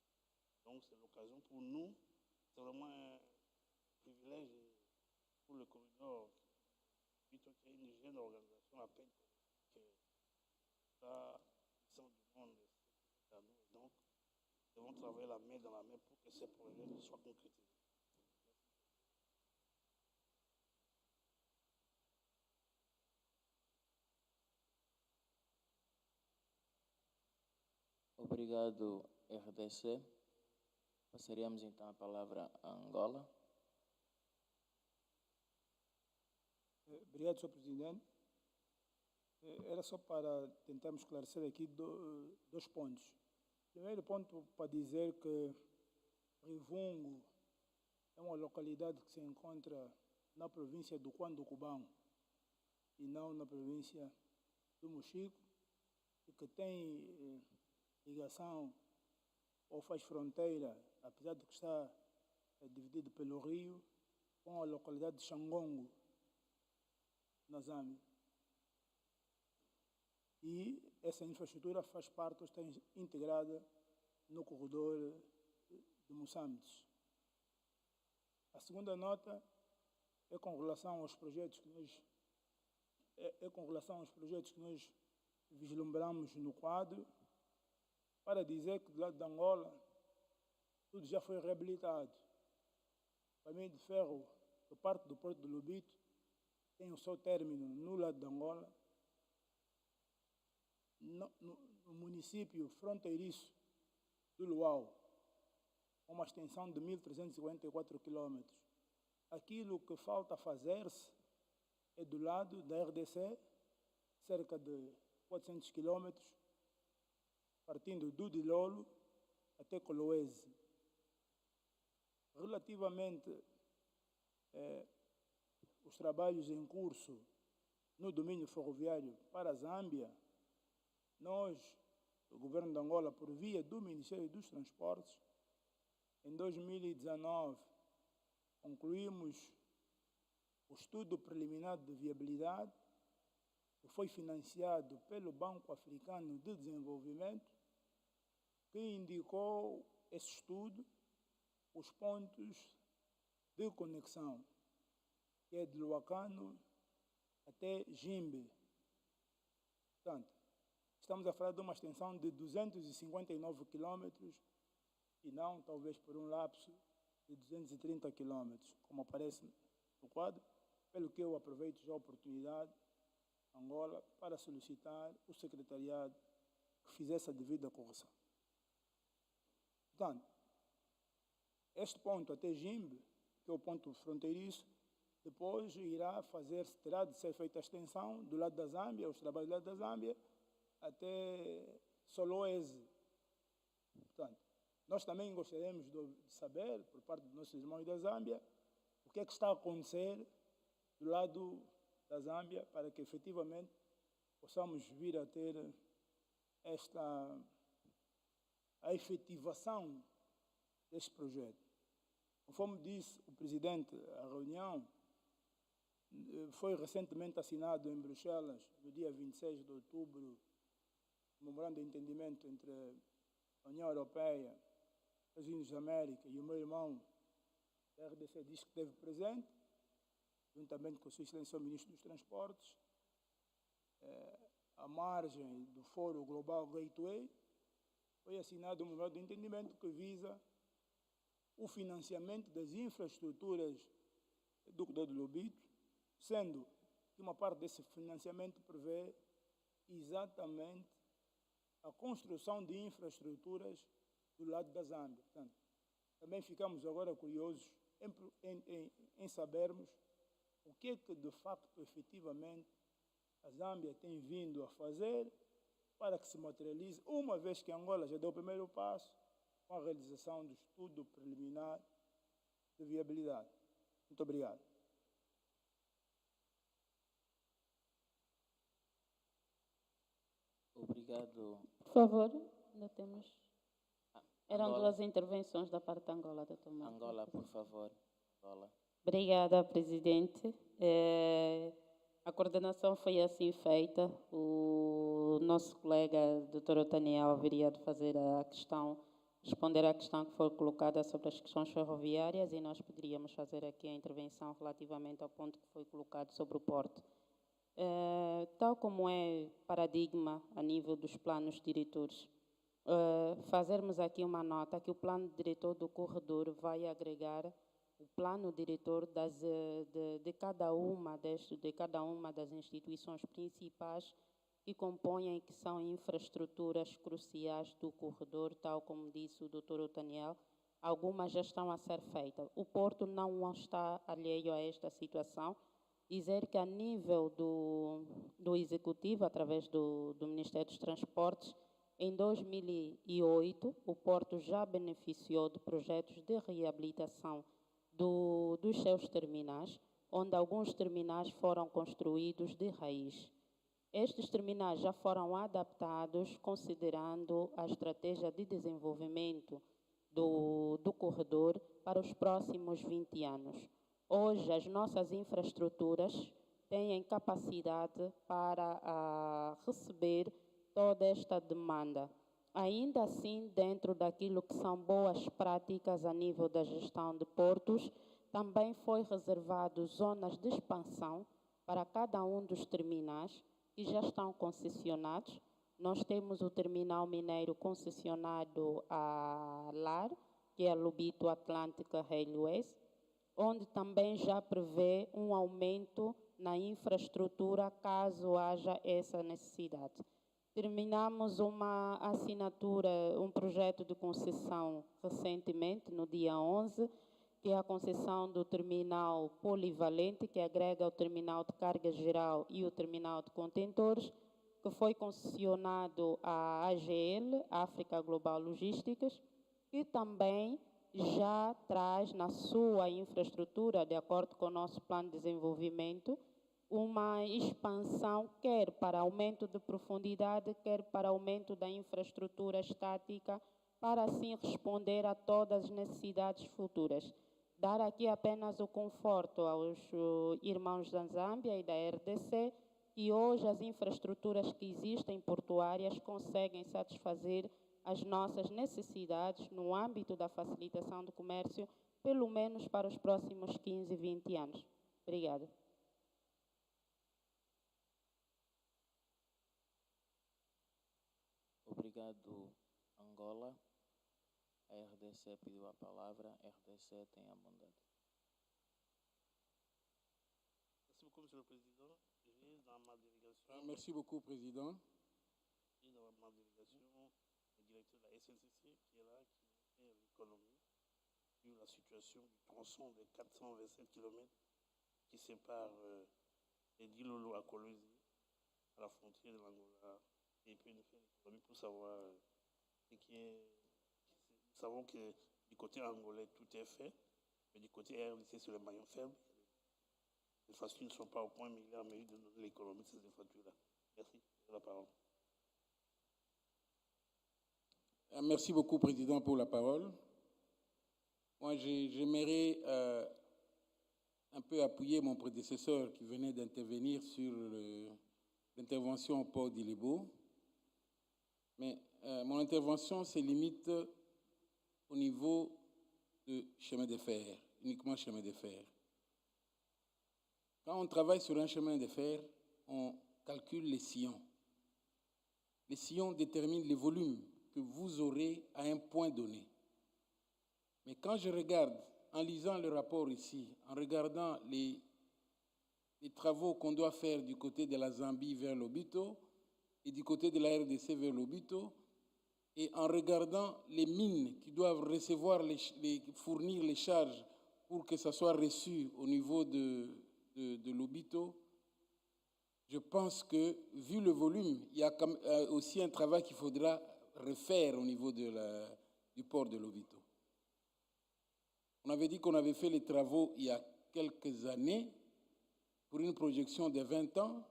Donc c'est l'occasion pour nous, c'est vraiment un privilège pour le corridor, plutôt qu'il y ait une jeune organisation à peine que la puissance du monde est à nous. Et donc, nous devons travailler la main dans la main pour que ces projets soient concrétisés. Obrigado, RDC. Passaríamos então a palavra a Angola. Obrigado, Sr. Presidente. Era só para tentarmos esclarecer aqui dois pontos. Primeiro ponto, para dizer que Rivungo é uma localidade que se encontra na província do Cuando-Cubão e não na província do Mochico, e que tem ligação ou faz fronteira, apesar de que está dividido pelo rio, com a localidade de Xangongo, na Zâmbia. E essa infraestrutura faz parte, está integrada no corredor de Moçambique. A segunda nota é com relação aos projetos que nós vislumbramos no quadro, para dizer que do lado de Angola tudo já foi reabilitado. O caminho de ferro, por parte do Porto do Lobito, tem o seu término no lado de Angola, no município fronteiriço do Luau, com uma extensão de 1.354 quilômetros. Aquilo que falta fazer-se é do lado da RDC, cerca de 400 quilômetros, partindo do Dilolo até Coloese. Relativamente os trabalhos em curso no domínio ferroviário para a Zâmbia, nós, o governo de Angola, por via do Ministério dos Transportes, em 2019, concluímos o estudo preliminar de viabilidade, que foi financiado pelo Banco Africano de Desenvolvimento, que indicou esse estudo, os pontos de conexão, que é de Luacano até Jimbe. Portanto, estamos a falar de uma extensão de 259 quilômetros e não, talvez, por um lapso de 230 quilômetros, como aparece no quadro, pelo que eu aproveito já a oportunidade, Angola, para solicitar o secretariado que fizesse a devida correção. Portanto, este ponto até Jimbe, que é o ponto fronteiriço, depois terá de ser feita a extensão do lado da Zâmbia, os trabalhos do lado da Zâmbia, até Soloese. Portanto, nós também gostaríamos de saber, por parte dos nossos irmãos da Zâmbia, o que é que está a acontecer do lado da Zâmbia, para que efetivamente possamos vir a ter a efetivação deste projeto. Conforme disse o presidente, a reunião foi recentemente assinado em Bruxelas, no dia 26 de outubro, um memorando de entendimento entre a União Europeia, os Estados Unidos da América e o meu irmão da RDC disse que esteve presente, juntamente com o Sua Excelência o Ministro dos Transportes, à margem do Fórum Global Gateway, foi assinado um memorando de entendimento que visa o financiamento das infraestruturas do corredor do Lobito, sendo que uma parte desse financiamento prevê exatamente a construção de infraestruturas do lado da Zâmbia. Portanto, também ficamos agora curiosos em sabermos o que é que, de facto, efetivamente, a Zâmbia tem vindo a fazer para que se materialize, uma vez que Angola já deu o primeiro passo com a realização do estudo preliminar de viabilidade. Muito obrigado. Obrigado. Por favor, ainda temos. Eram Angola. duas intervenções da parte da Angola, doutor Marcos. Angola, por favor. Angola. Obrigada, presidente. A coordenação foi assim feita. O nosso colega, doutor Otaniel, haveria de fazer a questão, responder à questão que foi colocada sobre as questões ferroviárias e nós poderíamos fazer aqui a intervenção relativamente ao ponto que foi colocado sobre o porto. Tal como é paradigma a nível dos planos diretores, fazermos aqui uma nota que o plano diretor do corredor vai agregar o plano diretor de cada uma das instituições principais que compõem, que são infraestruturas cruciais do corredor, tal como disse o Dr. Otaniel. Algumas já estão a ser feitas. O Porto não está alheio a esta situação. Dizer que a nível do Executivo, através do Ministério dos Transportes, em 2008, o Porto já beneficiou de projetos de reabilitação dos seus terminais, onde alguns terminais foram construídos de raiz. Estes terminais já foram adaptados considerando a estratégia de desenvolvimento do corredor para os próximos 20 anos. Hoje, as nossas infraestruturas têm capacidade para receber toda esta demanda. Ainda assim, dentro daquilo que são boas práticas a nível da gestão de portos, também foi reservado zonas de expansão para cada um dos terminais que já estão concessionados. Nós temos o terminal mineiro concessionado a LAR, que é a Lobito Atlântica Railways, onde também já prevê um aumento na infraestrutura caso haja essa necessidade. Terminamos uma assinatura, um projeto de concessão recentemente, no dia 11, que é a concessão do terminal polivalente, que agrega o terminal de carga geral e o terminal de contentores, que foi concessionado à AGL, África Global Logísticas, que também já traz na sua infraestrutura, de acordo com o nosso plano de desenvolvimento, uma expansão, quer para aumento de profundidade, quer para aumento da infraestrutura estática, para assim responder a todas as necessidades futuras. Dar aqui apenas o conforto aos irmãos da Zâmbia e da RDC, que hoje as infraestruturas que existem portuárias conseguem satisfazer as nossas necessidades no âmbito da facilitação do comércio, pelo menos para os próximos 15, 20 anos. Obrigada. Obrigado, Angola. A RDC pediu a palavra. A RDC tem a bondade. Merci beaucoup, Monsieur le Président. J'ai dans ma délégation... Merci beaucoup, Président. Et dans ma délégation, le directeur de la SNCC qui est là, qui fait l'économie, sur la situation du tronçon de 427 km qui sépare les Dilolo à Kolwezi, à la frontière de l'Angola, et puis nous faire l'économie pour savoir ce qui est... Nous savons que du côté angolais, tout est fait, mais du côté RDC, c'est le maillon faible. Les factures ne sont pas au point, mais il est en mesure de donner l'économie de ces factures-là. Merci. La parole. Merci beaucoup, Président, pour la parole. Moi, j'aimerais un peu appuyer mon prédécesseur qui venait d'intervenir sur l'intervention au port d'Ilebo. Mais mon intervention se limite au niveau de chemin de fer, uniquement chemin de fer. Quand on travaille sur un chemin de fer, on calcule les sillons. Les sillons déterminent les volumes que vous aurez à un point donné. Mais quand je regarde, en lisant le rapport ici, en regardant les travaux qu'on doit faire du côté de la Zambie vers LOBITO et du côté de la RDC vers LOBITO, et en regardant les mines qui doivent recevoir, fournir les charges pour que ça soit reçu au niveau de LOBITO, je pense que, vu le volume, il y a aussi un travail qu'il faudra refaire au niveau du port de LOBITO. On avait dit qu'on avait fait les travaux il y a quelques années pour une projection de 20 ans.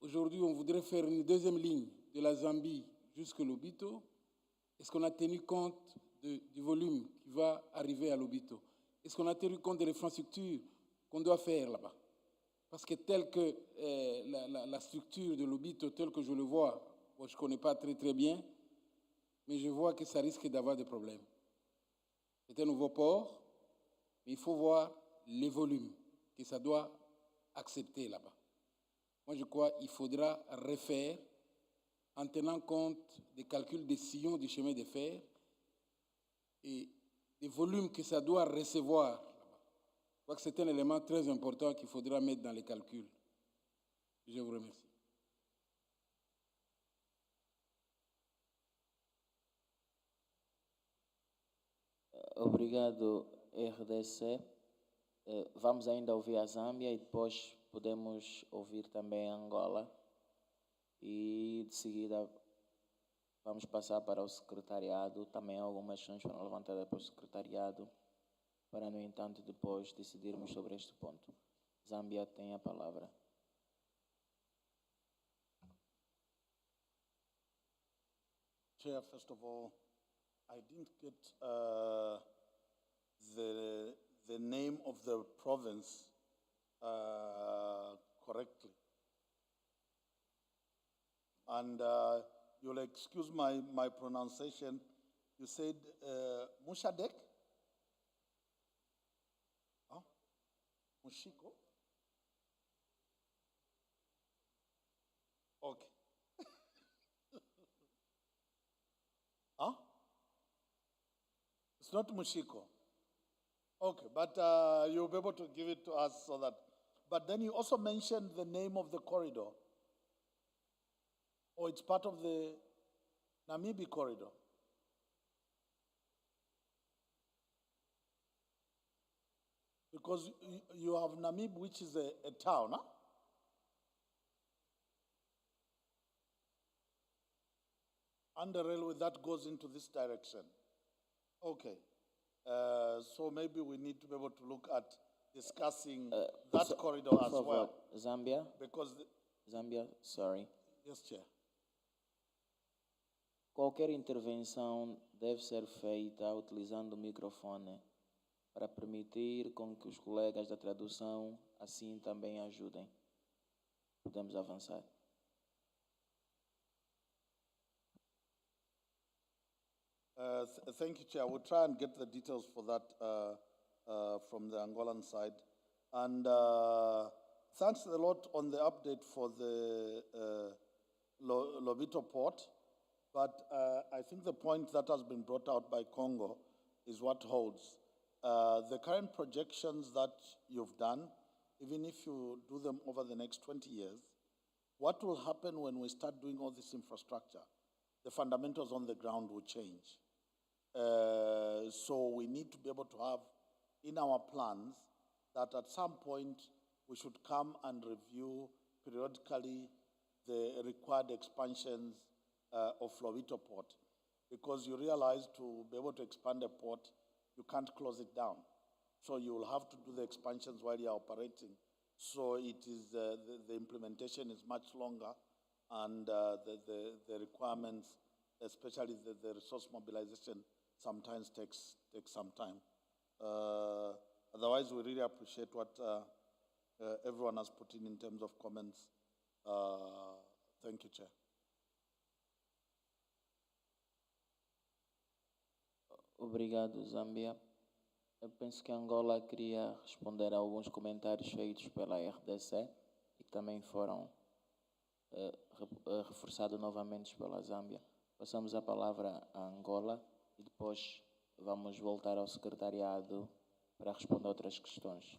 Aujourd'hui, on voudrait faire une deuxième ligne de la Zambie jusqu'à LOBITO. Est-ce qu'on a tenu compte du volume qui va arriver à LOBITO? Est-ce qu'on a tenu compte de l'infrastructure qu'on doit faire là-bas? Parce que telle que la structure de LOBITO, telle que je le vois, moi, je ne connais pas très très bien, mais je vois que ça risque d'avoir des problèmes. C'est un nouveau port, mais il faut voir les volumes que ça doit accepter là-bas. Moi, je crois qu'il faudra refaire en tenant compte des calculs des sillons du chemin de fer et des volumes que ça doit recevoir là-bas. Je crois que c'est un élément très important qu'il faudra mettre dans les calculs. Je vous remercie. Obrigado, RDC. Vamos ainda ouvir a Zâmbia e depois podemos ouvir também a Angola. E de seguida vamos passar para o secretariado. Também algumas questões foram levantadas pelo secretariado, para, no entanto, depois decidirmos sobre este ponto. Zâmbia tem a palavra. Chair, first of all, I didn't get the name of the province correctly. And you'll excuse my pronunciation. You said Mushadek? Huh? Mushiko? Okay. Huh? It's not Mushiko. Okay, but you'll be able to give it to us so that. But then you also mentioned the name of the corridor. Or it's part of the Namibi corridor. Because you have Namib, which is a town, huh? And the railway that goes into this direction. Okay. So maybe we need to be able to look at discussing that corridor as well. Zambia? Because Zambia, sorry. Yes, Chair. Qualquer intervenção deve ser feita utilizando o microfone para permitir com que os colegas da tradução assim também ajudem. Podemos avançar. Thank you, Chair. We'll try and get the details for that from the Angolan side. And thanks a lot on the update for the Lobito port. But I think the point that has been brought out by Congo is what holds. The current projections that you've done, even if you do them over the next 20 years, what will happen when we start doing all this infrastructure? The fundamentals on the ground will change. So we need to be able to have in our plans that at some point we should come and review periodically the required expansions of Lobito port. Because you realize to be able to expand a port, you can't close it down. So you will have to do the expansions while you're operating. So it is, the implementation is much longer, and the requirements, especially the resource mobilization, sometimes takes some time. Otherwise, we really appreciate what everyone has put in terms of comments. Thank you, Chair. Obrigado, Zâmbia. Eu penso que Angola queria responder a alguns comentários feitos pela RDC e que também foram reforçados novamente pela Zâmbia. Passamos a palavra a Angola e depois vamos voltar ao secretariado para responder outras questões.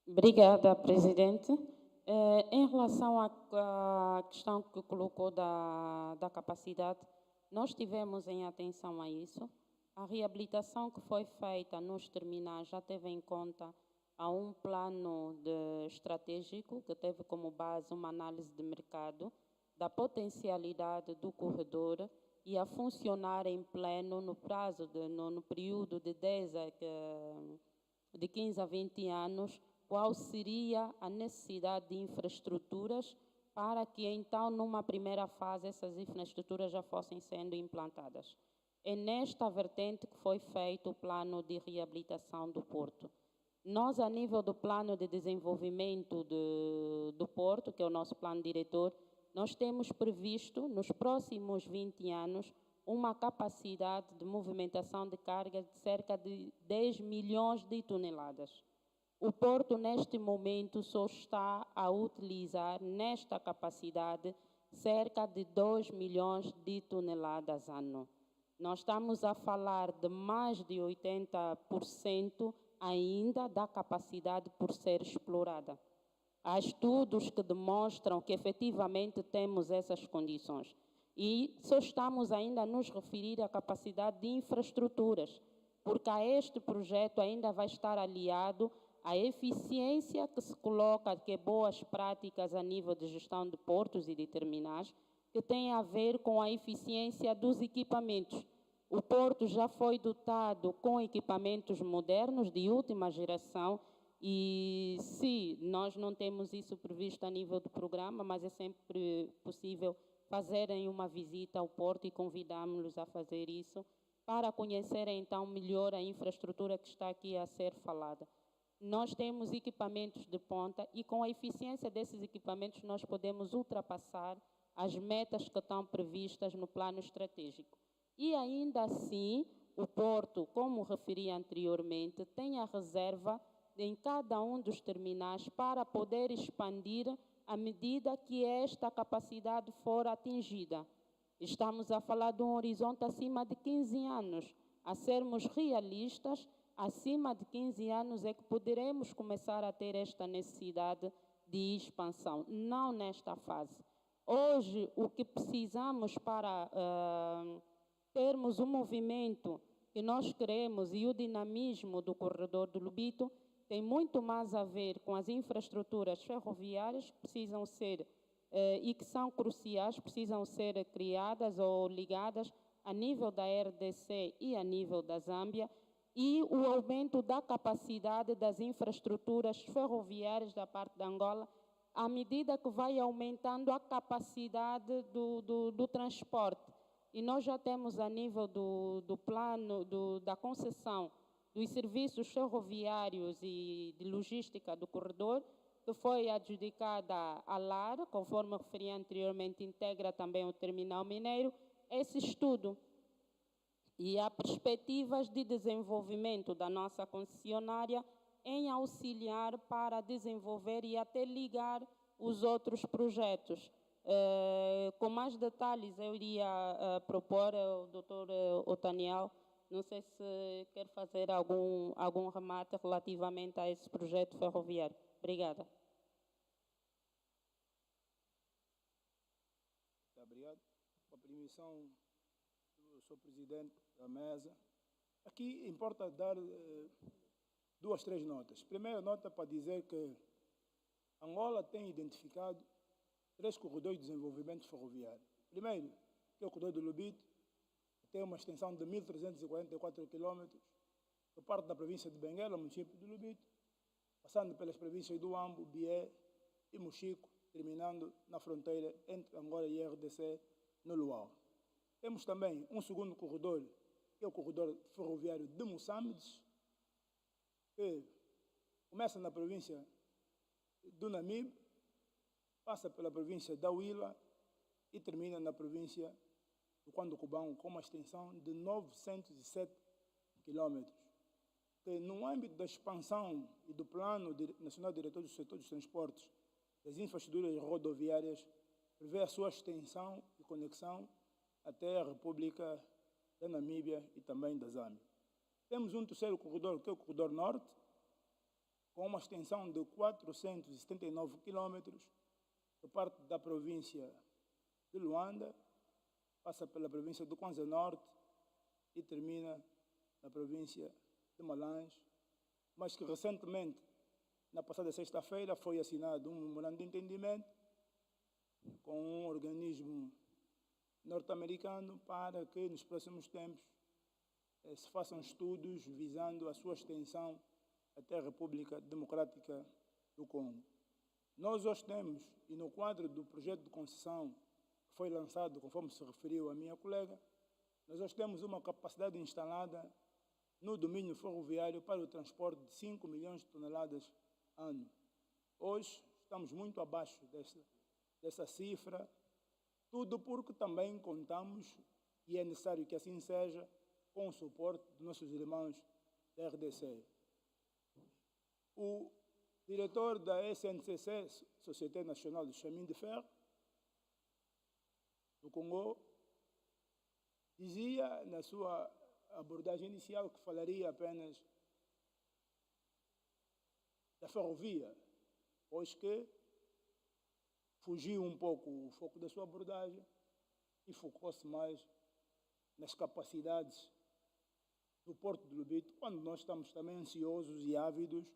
Obrigada, Presidente. Em relação à questão que colocou da capacidade, nós tivemos em atenção a isso. A reabilitação que foi feita nos terminais já teve em conta a um plano estratégico que teve como base uma análise de mercado, da potencialidade do corredor e a funcionar em pleno no período de 15 a 20 anos, qual seria a necessidade de infraestruturas para que, então, numa primeira fase, essas infraestruturas já fossem sendo implantadas. É nesta vertente que foi feito o plano de reabilitação do porto. Nós, a nível do plano de desenvolvimento do porto, que é o nosso plano diretor, nós temos previsto, nos próximos 20 anos, uma capacidade de movimentação de carga de cerca de 10 milhões de toneladas. O porto, neste momento, só está a utilizar, nesta capacidade, cerca de 2 milhões de toneladas ano. Nós estamos a falar de mais de 80% ainda da capacidade por ser explorada. Há estudos que demonstram que efetivamente temos essas condições. E só estamos ainda a nos referir à capacidade de infraestruturas, porque a este projeto ainda vai estar aliado a eficiência que se coloca, que é boas práticas a nível de gestão de portos e de terminais, que tem a ver com a eficiência dos equipamentos. O porto já foi dotado com equipamentos modernos de última geração e, se nós não temos isso previsto a nível do programa, mas é sempre possível fazerem uma visita ao porto e convidamos-los a fazer isso para conhecerem, então, melhor a infraestrutura que está aqui a ser falada. Nós temos equipamentos de ponta e, com a eficiência desses equipamentos, nós podemos ultrapassar as metas que estão previstas no plano estratégico. E, ainda assim, o porto, como referi anteriormente, tem a reserva em cada um dos terminais para poder expandir à medida que esta capacidade for atingida. Estamos a falar de um horizonte acima de 15 anos. A sermos realistas, acima de 15 anos é que poderemos começar a ter esta necessidade de expansão, não nesta fase. Hoje, o que precisamos para termos o movimento que nós queremos e o dinamismo do corredor do Lobito tem muito mais a ver com as infraestruturas ferroviárias que precisam ser e que são cruciais, precisam ser criadas ou ligadas a nível da RDC e a nível da Zâmbia, e o aumento da capacidade das infraestruturas ferroviárias da parte da Angola, à medida que vai aumentando a capacidade do transporte. E nós já temos, a nível do plano, da concessão dos serviços ferroviários e de logística do corredor, que foi adjudicada à LAR, conforme eu referi anteriormente, integra também o terminal mineiro, esse estudo. E há perspectivas de desenvolvimento da nossa concessionária em auxiliar para desenvolver e até ligar os outros projetos. Com mais detalhes, eu iria propor ao Dr. Otaniel, não sei se quer fazer algum remate relativamente a esse projeto ferroviário. Obrigada. Muito obrigado. Com a permissão do Sr. Presidente da mesa, aqui importa dar 2, 3 notas. Primeira nota para dizer que Angola tem identificado 3 corredores de desenvolvimento ferroviário. Primeiro, que é o corredor do Lobito, que tem uma extensão de 1.344 quilômetros, que parte da província de Benguela, município do Lobito, passando pelas províncias do Ambo, Bié e Mochico, terminando na fronteira entre Angola e RDC, no Luau. Temos também um segundo corredor, que é o corredor ferroviário de Moçambique, que começa na província do Namibe, passa pela província da Huila e termina na província do Quando Cubão, com uma extensão de 907 quilômetros. que no âmbito da expansão e do Plano Nacional Diretor do Setor dos Transportes das infraestruturas rodoviárias, prevê a sua extensão e conexão até a República da Namíbia e também da Zâmbia. Temos um terceiro corredor, que é o Corredor Norte, com uma extensão de 479 quilômetros, que parte da província de Luanda, passa pela província do Kwanza Norte e termina na província de Malange, mas que recentemente, na passada sexta-feira, foi assinado um memorando de entendimento com um organismo norte-americano para que nos próximos tempos se façam estudos visando a sua extensão até a República Democrática do Congo. Nós hoje temos, e no quadro do projeto de concessão que foi lançado, conforme se referiu a minha colega, nós hoje temos uma capacidade instalada no domínio ferroviário para o transporte de 5 milhões de toneladas ano. Hoje estamos muito abaixo dessa cifra, tudo porque também contamos, e é necessário que assim seja, com o suporte dos nossos irmãos da RDC. O diretor da SNCC, Société Nationale de Chemin de Fer, do Congo, dizia na sua abordagem inicial que falaria apenas da ferrovia, pois que fugiu um pouco o foco da sua abordagem e focou-se mais nas capacidades do Porto de Lobito, quando nós estamos também ansiosos e ávidos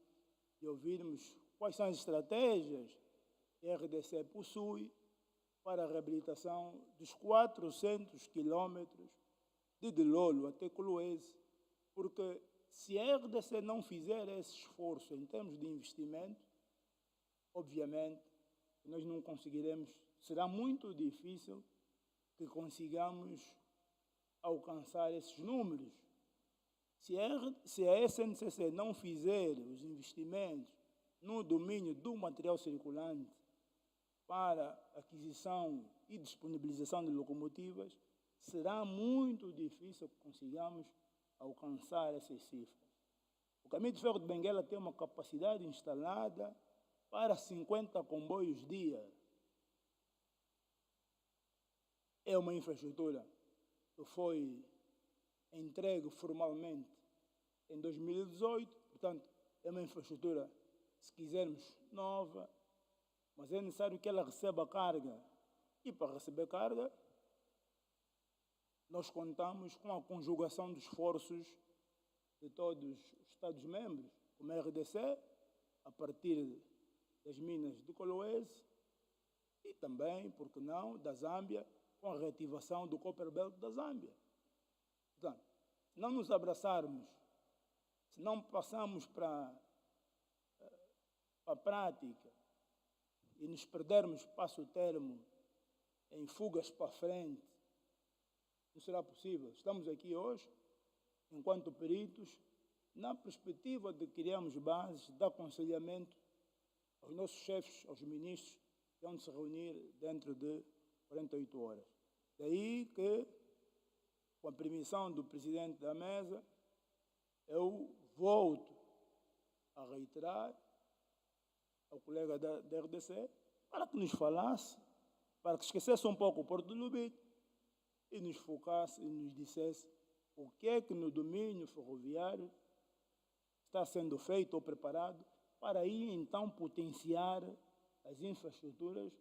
de ouvirmos quais são as estratégias que a RDC possui para a reabilitação dos 400 quilômetros de Lolo até Coloese, porque se a RDC não fizer esse esforço em termos de investimento, obviamente nós não conseguiremos, será muito difícil que consigamos alcançar esses números. Se a SNCC não fizer os investimentos no domínio do material circulante para aquisição e disponibilização de locomotivas, será muito difícil que consigamos alcançar essas cifras. O caminho de ferro de Benguela tem uma capacidade instalada para 50 comboios dia. É uma infraestrutura que foi entregue formalmente em 2018, portanto, é uma infraestrutura, se quisermos, nova, mas é necessário que ela receba carga. E para receber carga, nós contamos com a conjugação dos esforços de todos os Estados-membros, como a RDC, a partir das minas de Coloese e também, por que não, da Zâmbia, com a reativação do Copperbelt da Zâmbia. Portanto, se não nos abraçarmos, se não passarmos para a prática e nos perdermos passo termo em fugas para frente, não será possível. Estamos aqui hoje, enquanto peritos, na perspectiva de criarmos bases de aconselhamento aos nossos chefes, aos ministros, que vão se reunir dentro de 48 horas. Daí que, com a permissão do presidente da mesa, eu volto a reiterar ao colega da RDC para que nos falasse, para que esquecesse um pouco o Porto de Lobito e nos focasse e nos dissesse o que é que no domínio ferroviário está sendo feito ou preparado para aí então potenciar as infraestruturas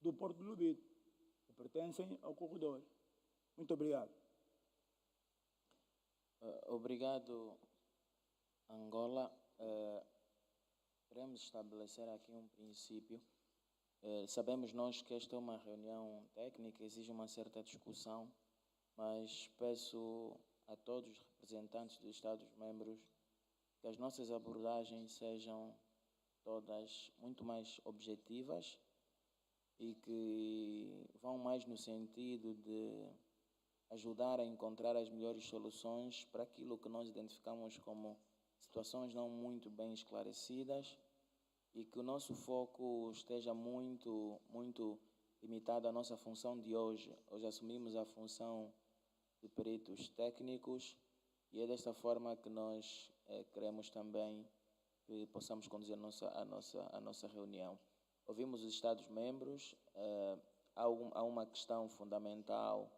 do Porto de Lobito, que pertencem ao corredor. Muito obrigado. Obrigado, Angola. Queremos estabelecer aqui um princípio. Sabemos nós que esta é uma reunião técnica, exige uma certa discussão, mas peço a todos os representantes dos Estados-membros que as nossas abordagens sejam todas muito mais objetivas e que vão mais no sentido de ajudar a encontrar as melhores soluções para aquilo que nós identificamos como situações não muito bem esclarecidas e que o nosso foco esteja muito limitado à nossa função de hoje. Hoje assumimos a função de peritos técnicos e é desta forma que nós queremos também que possamos conduzir a nossa reunião. Ouvimos os Estados-membros, há uma questão fundamental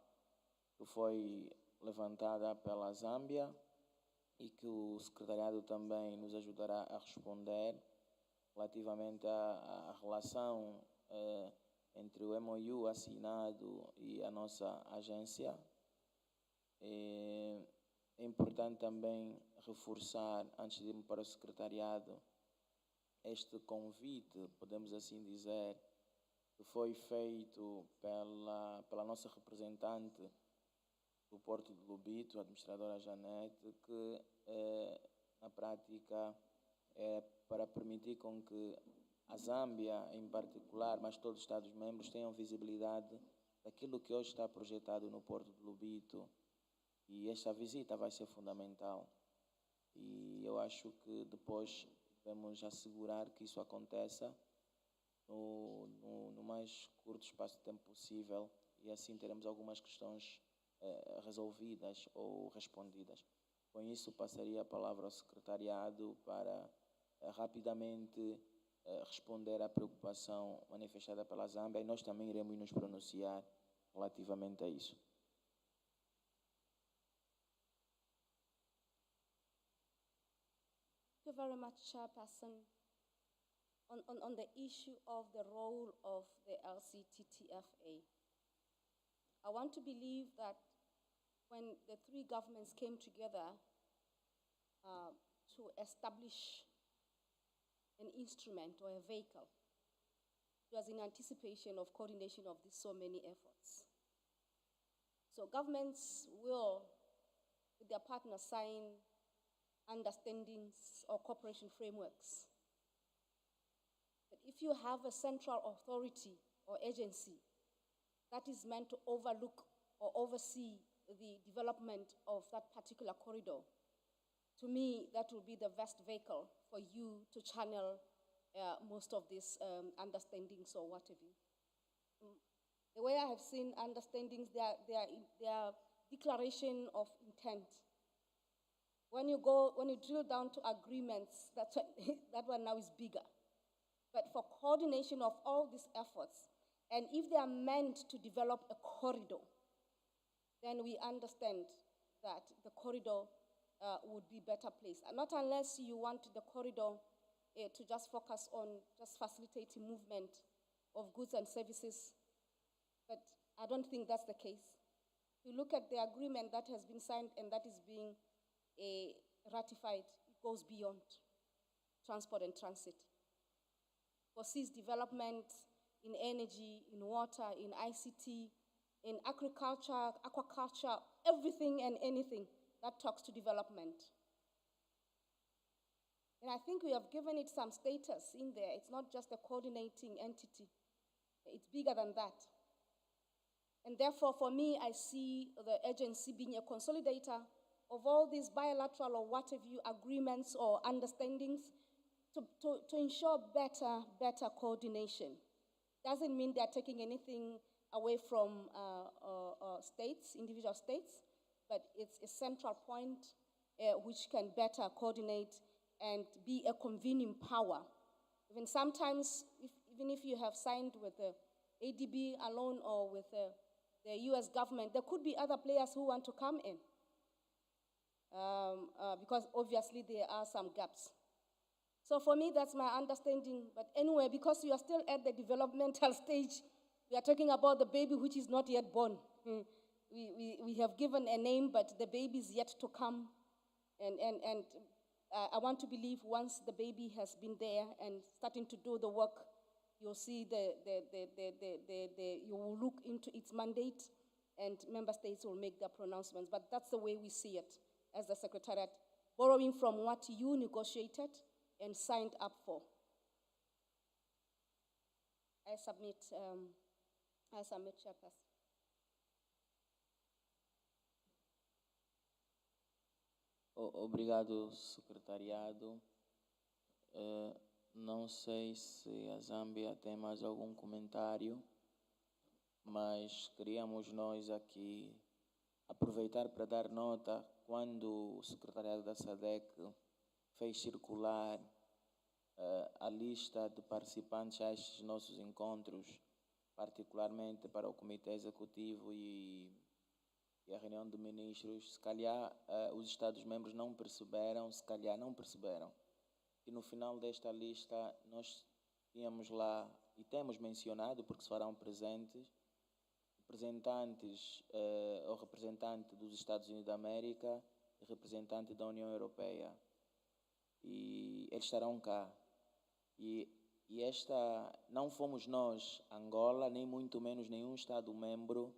que foi levantada pela Zâmbia e que o secretariado também nos ajudará a responder relativamente à relação entre o MOU assinado e a nossa agência. É importante também reforçar, antes de irmos para o secretariado, este convite, podemos assim dizer, que foi feito pela nossa representante do Porto de Lobito, a administradora Janete, que na prática é para permitir com que a Zâmbia, em particular, mas todos os Estados-membros, tenham visibilidade daquilo que hoje está projetado no Porto de Lobito. E esta visita vai ser fundamental. E eu acho que depois devemos assegurar que isso aconteça no mais curto espaço de tempo possível e assim teremos algumas questões resolvidas ou respondidas. Com isso, passaria a palavra ao secretariado para rapidamente responder à preocupação manifestada pela Zâmbia e nós também iremos nos pronunciar relativamente a isso. Thank you very much, Chairperson. On the issue of the role of the LCTTFA, I want to believe that when the three governments came together to establish an instrument or a vehicle, it was in anticipation of coordination of these so many efforts. So governments will, with their partners, sign understandings or cooperation frameworks. But if you have a central authority or agency that is meant to overlook or oversee the development of that particular corridor, to me, that will be the best vehicle for you to channel most of these understandings or what have you. The way I have seen understandings, they are declaration of intent. When you drill down to agreements, that one now is bigger. But for coordination of all these efforts, and if they are meant to develop a corridor, then we understand that the corridor would be better placed. And not unless you want the corridor to just focus on just facilitating movement of goods and services, but I don't think that's the case. If you look at the agreement that has been signed and that is being ratified, it goes beyond transport and transit. Foresees development in energy, in water, in ICT, in agriculture, aquaculture, everything and anything that talks to development. And I think we have given it some status in there. It's not just a coordinating entity. It's bigger than that. And therefore, for me, I see the agency being a consolidator of all these bilateral or what have you agreements or understandings to ensure better coordination. Doesn't mean they're taking anything away from states, individual states, but it's a central point which can better coordinate and be a convening power. Even sometimes, even if you have signed with the ADB alone or with the US government, there could be other players who want to come in because obviously there are some gaps. So for me, that's my understanding. But anyway, because we are still at the developmental stage, we are talking about the baby which is not yet born. We have given a name, but the baby is yet to come. And I want to believe once the baby has been there and starting to do the work, you'll see you will look into its mandate and member states will make their pronouncements. But that's the way we see it as the Secretariat, borrowing from what you negotiated and signed up for. I submit, Chairperson. Obrigado, secretariado. Não sei se a Zâmbia tem mais algum comentário, mas queríamos nós aqui aproveitar para dar nota quando o secretariado da SADC fez circular a lista de participantes a estes nossos encontros, particularmente para o Comitê Executivo e a reunião de ministros. Se calhar os Estados-membros não perceberam, se calhar não perceberam, que no final desta lista nós tínhamos lá, e temos mencionado, porque se farão presentes, representantes ou representante dos Estados Unidos da América e representante da União Europeia. E eles estarão cá. E esta, não fomos nós, Angola, nem muito menos nenhum Estado-membro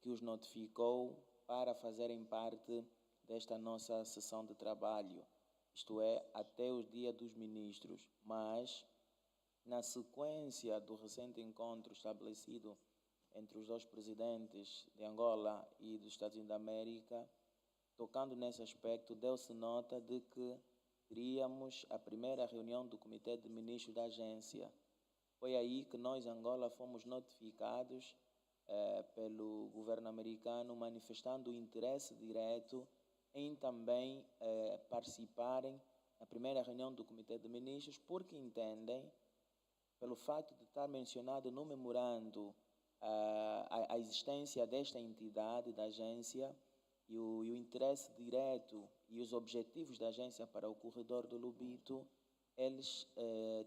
que os notificou para fazerem parte desta nossa sessão de trabalho, isto é, até o dia dos ministros. Mas, na sequência do recente encontro estabelecido entre os dois presidentes de Angola e dos Estados Unidos da América, tocando nesse aspecto, deu-se nota de que teríamos a primeira reunião do Comitê de Ministros da Agência. Foi aí que nós, Angola, fomos notificados pelo governo americano, manifestando o interesse direto em também participarem na primeira reunião do Comitê de Ministros, porque entendem, pelo fato de estar mencionado no memorando a existência desta entidade, da agência, e o interesse direto e os objetivos da agência para o corredor do Lobito, eles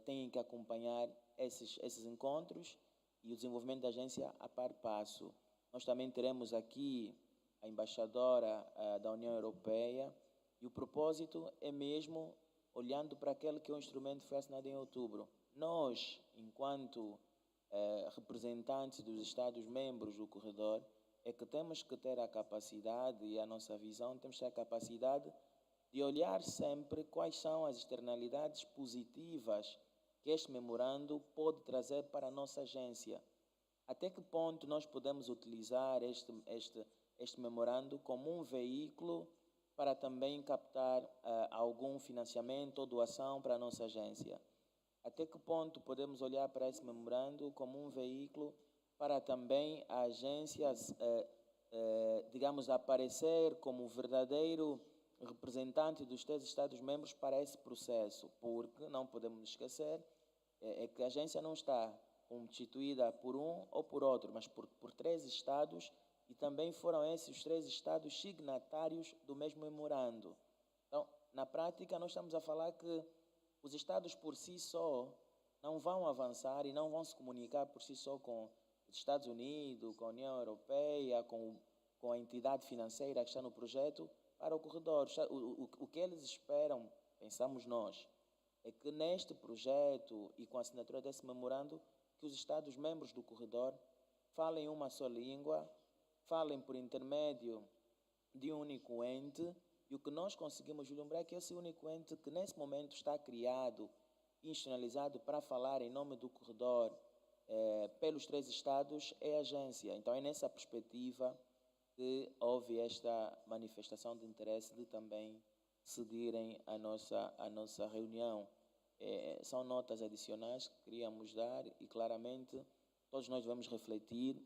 têm que acompanhar esses encontros e o desenvolvimento da agência a par passo. Nós também teremos aqui a embaixadora da União Europeia, e o propósito é mesmo, olhando para aquele que é o instrumento que foi assinado em outubro. Nós, enquanto representantes dos Estados-membros do corredor, é que temos que ter a capacidade, e a nossa visão, temos que ter a capacidade de olhar sempre quais são as externalidades positivas que este memorando pode trazer para a nossa agência. Até que ponto nós podemos utilizar este memorando como um veículo para também captar algum financiamento ou doação para a nossa agência? Até que ponto podemos olhar para esse memorando como um veículo para também a agência, digamos, aparecer como verdadeiro representante dos três Estados-membros para esse processo? Porque não podemos esquecer que a agência não está constituída por um ou por outro, mas por três Estados, e também foram esses os três Estados signatários do mesmo memorando. Então, na prática, nós estamos a falar que os Estados por si só não vão avançar e não vão se comunicar por si só com os Estados Unidos, com a União Europeia, com a entidade financeira que está no projeto para o corredor. O que eles esperam, pensamos nós, é que neste projeto e com a assinatura desse memorando, que os Estados-membros do corredor falem uma só língua, falem por intermédio de um único ente, e o que nós conseguimos lembrar é que esse único ente que nesse momento está criado, institucionalizado para falar em nome do corredor pelos três Estados, é a agência. Então é nessa perspectiva que houve esta manifestação de interesse de também seguirem a nossa reunião. São notas adicionais que queríamos dar e claramente todos nós devemos refletir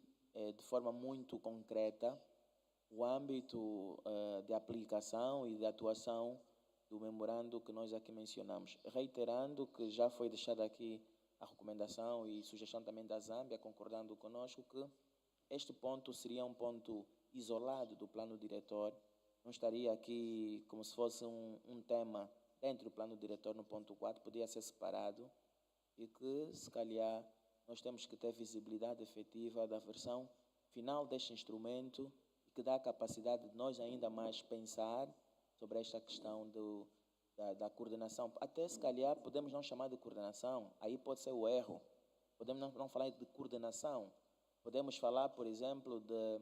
de forma muito concreta o âmbito de aplicação e de atuação do memorando que nós aqui mencionamos. Reiterando que já foi deixada aqui a recomendação e sugestão também da Zâmbia, concordando conosco que este ponto seria um ponto isolado do plano diretor, não estaria aqui como se fosse um tema dentro do plano diretor no ponto 4, podia ser separado, e que, se calhar, nós temos que ter visibilidade efetiva da versão final deste instrumento, e que dá a capacidade de nós ainda mais pensar sobre esta questão da coordenação. Até, se calhar, podemos não chamar de coordenação, aí pode ser o erro. Podemos não falar de coordenação. Podemos falar, por exemplo, de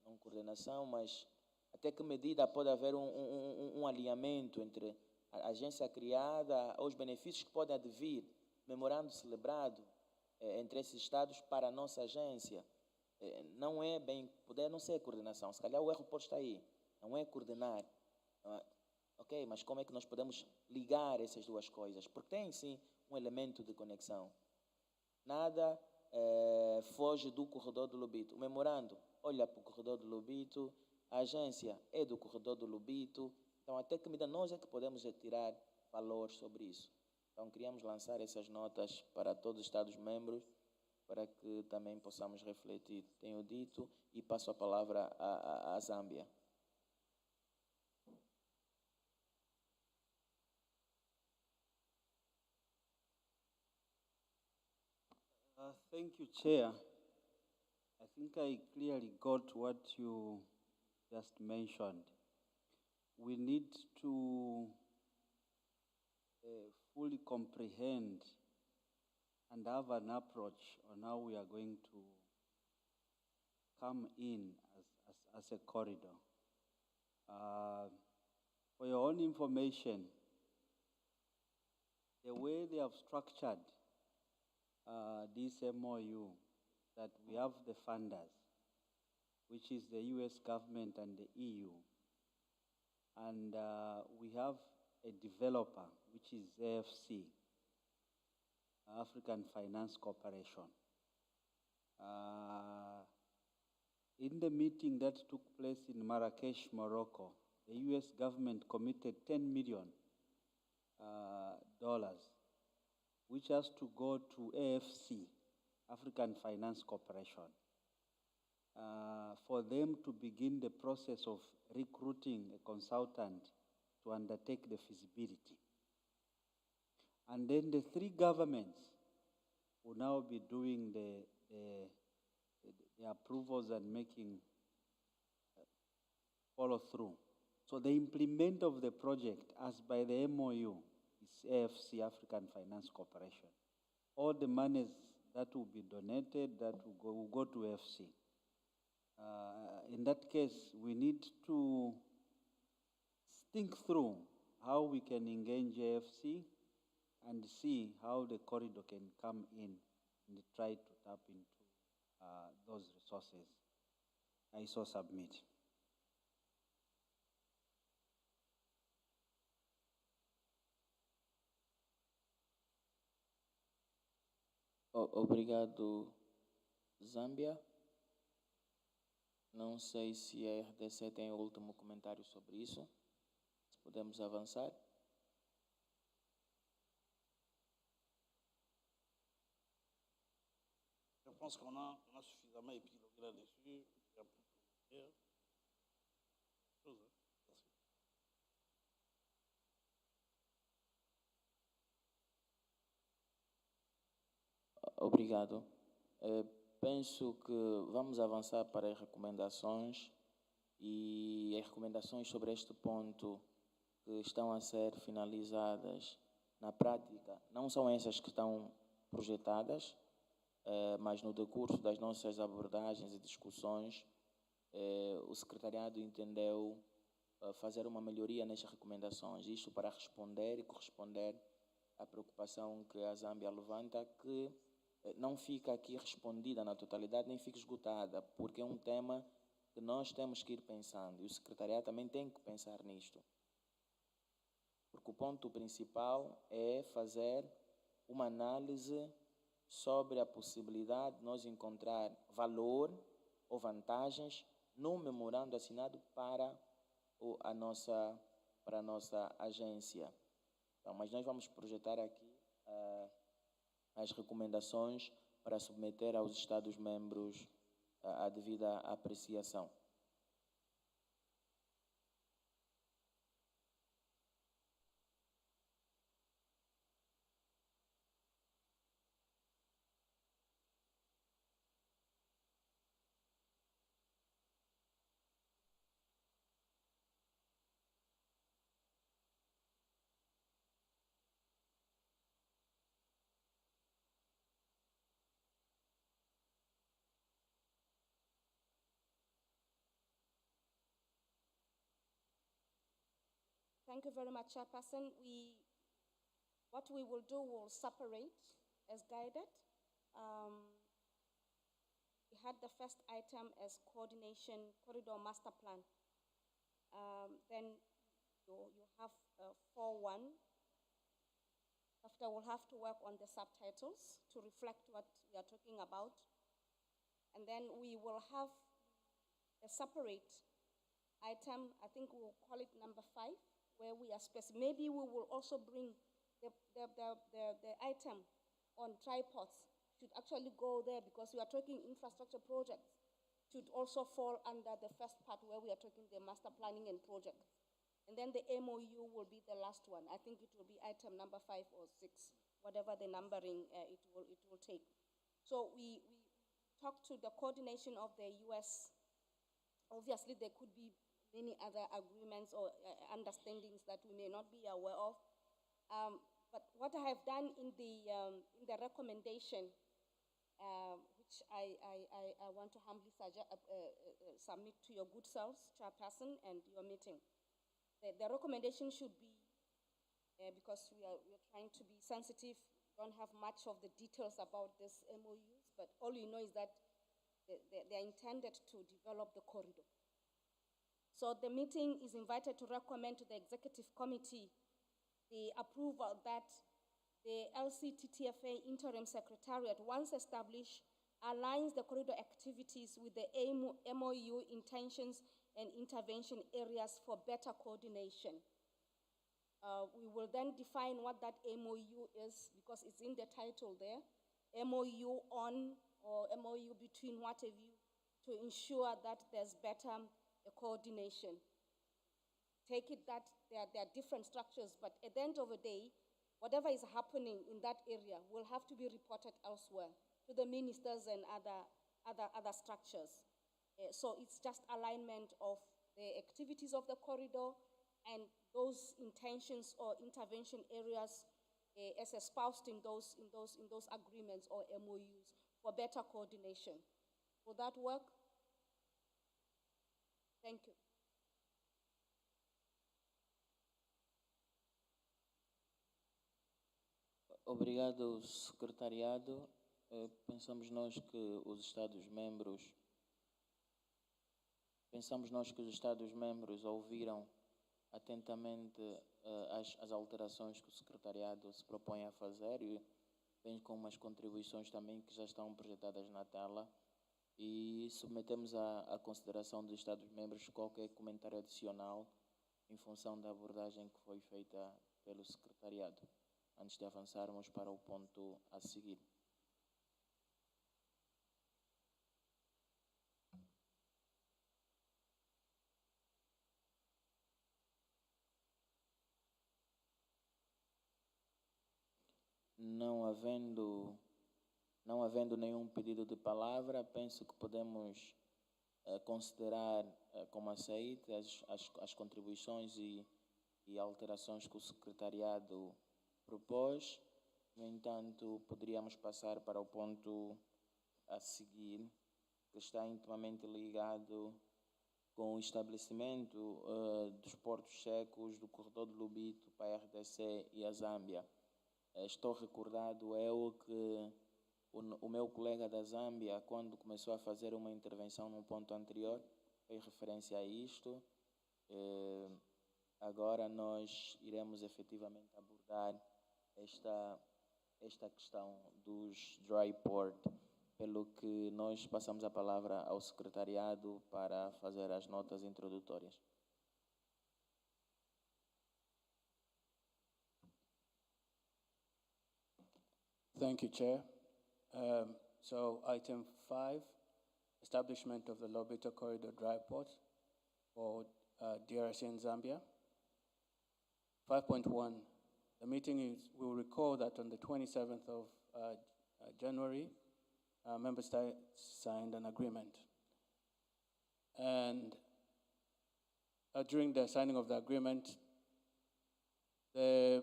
não coordenação, mas até que medida pode haver um alinhamento entre a agência criada, os benefícios que podem advir, memorando celebrado entre esses Estados para a nossa agência. Não é bem, poder não ser coordenação, se calhar o erro pode estar aí, não é coordenar. Ok, mas como é que nós podemos ligar essas duas coisas? Porque tem sim um elemento de conexão. Nada foge do corredor do Lobito. O memorando olha para o corredor do Lobito, a agência é do corredor do Lobito, Então, até que medida nós é que podemos tirar valores sobre isso. Então, queríamos lançar essas notas para todos os Estados-membros, para que também possamos refletir. Tenho dito e passo a palavra à Zâmbia. Thank you, Chair. I think I clearly got what you just mentioned. We need to fully comprehend and have an approach on how we are going to come in as a corridor. For your own information, the way they have structured this MOU, that we have the funders, which is the US government and the EU, and we have a developer, which is AFC, African Finance Corporation. In the meeting that took place in Marrakesh, Morocco, the US government committed $10 million, which has to go to AFC, African Finance Corporation, for them to begin the process of recruiting a consultant to undertake the feasibility. And then the three governments will now be doing the approvals and making follow through. So the implement of the project as by the MOU is AFC, African Finance Corporation. All the monies that will be donated, that will go to AFC. In that case, we need to think through how we can engage AFC and see how the corridor can come in and try to tap into those resources. I so submit. Obrigado, Zâmbia. Não sei se a RDC tem o último comentário sobre isso. Se podemos avançar. Je pense qu'on a suffisamment épilogué là-dessus. Il y a plus de commentaires. Merci. Obrigado. Penso que vamos avançar para as recomendações e as recomendações sobre este ponto que estão a ser finalizadas na prática não são essas que estão projetadas, mas no decurso das nossas abordagens e discussões, o secretariado entendeu fazer uma melhoria nestas recomendações, isto para responder e corresponder à preocupação que a Zâmbia levanta, que não fica aqui respondida na totalidade, nem fica esgotada, porque é um tema que nós temos que ir pensando, e o secretariado também tem que pensar nisto. Porque o ponto principal é fazer uma análise sobre a possibilidade de nós encontrar valor ou vantagens no memorando assinado para a nossa agência. Então, mas nós vamos projetar aqui as recomendações para submeter aos Estados-membros a devida apreciação. Thank you very much, Chairperson. What we will do, we'll separate as guided. We had the first item as coordination, corridor master plan. Then you have 4.1. After, we'll have to work on the subtitles to reflect what we are talking about. And then we will have a separate item, I think we'll call it number 5, where we are specific. Maybe we will also bring the item on tripods should actually go there, because we are talking infrastructure projects, should also fall under the first part where we are talking the master planning and projects. And then the MOU will be the last one. I think it will be item number 5 or 6, whatever the numbering it will take. So we talked to the coordination of the US. Obviously, there could be many other agreements or understandings that we may not be aware of. But what I have done in the recommendation, which I want to humbly submit to your good selves, Chairperson, and your meeting. The recommendation should be, because we are trying to be sensitive, don't have much of the details about this MOUs, but all you know is that they are intended to develop the corridor. So the meeting is invited to recommend to the Executive Committee the approval that the LCTTFA Interim Secretariat, once established, aligns the corridor activities with the MOU intentions and intervention areas for better coordination. We will then define what that MOU is, because it's in the title there. MOU on, or MOU between, what have you, to ensure that there's better coordination. Take it that there are different structures, but at the end of the day, whatever is happening in that area will have to be reported elsewhere to the ministers and other structures. So it's just alignment of the activities of the corridor and those intentions or intervention areas as espoused in those agreements or MOUs for better coordination. Will that work? Thank you. Obrigado, secretariado. Pensamos nós que os Estados-membros ouviram atentamente as alterações que o secretariado se propõe a fazer, e bem como as contribuições também que já estão projetadas na tela, e submetemos à consideração dos Estados-membros qualquer comentário adicional em função da abordagem que foi feita pelo secretariado, antes de avançarmos para o ponto a seguir. Não havendo nenhum pedido de palavra, penso que podemos considerar como aceitas as contribuições e alterações que o secretariado propôs. No entanto, poderíamos passar para o ponto a seguir, que está intimamente ligado com o estabelecimento dos portos secos do corredor do Lobito para a RDC e a Zâmbia. Estou recordado que o meu colega da Zâmbia, quando começou a fazer uma intervenção no ponto anterior, fez referência a isto. Agora nós iremos efetivamente abordar esta questão dos dry port, pelo que nós passamos a palavra ao secretariado para fazer as notas introdutórias. Thank you, Chair. So item 5, establishment of the Lobito Corridor Dry Port for DRC and Zambia. 5.1, the meeting we'll recall that on the 27th of January, member states signed an agreement. And during the signing of the agreement, there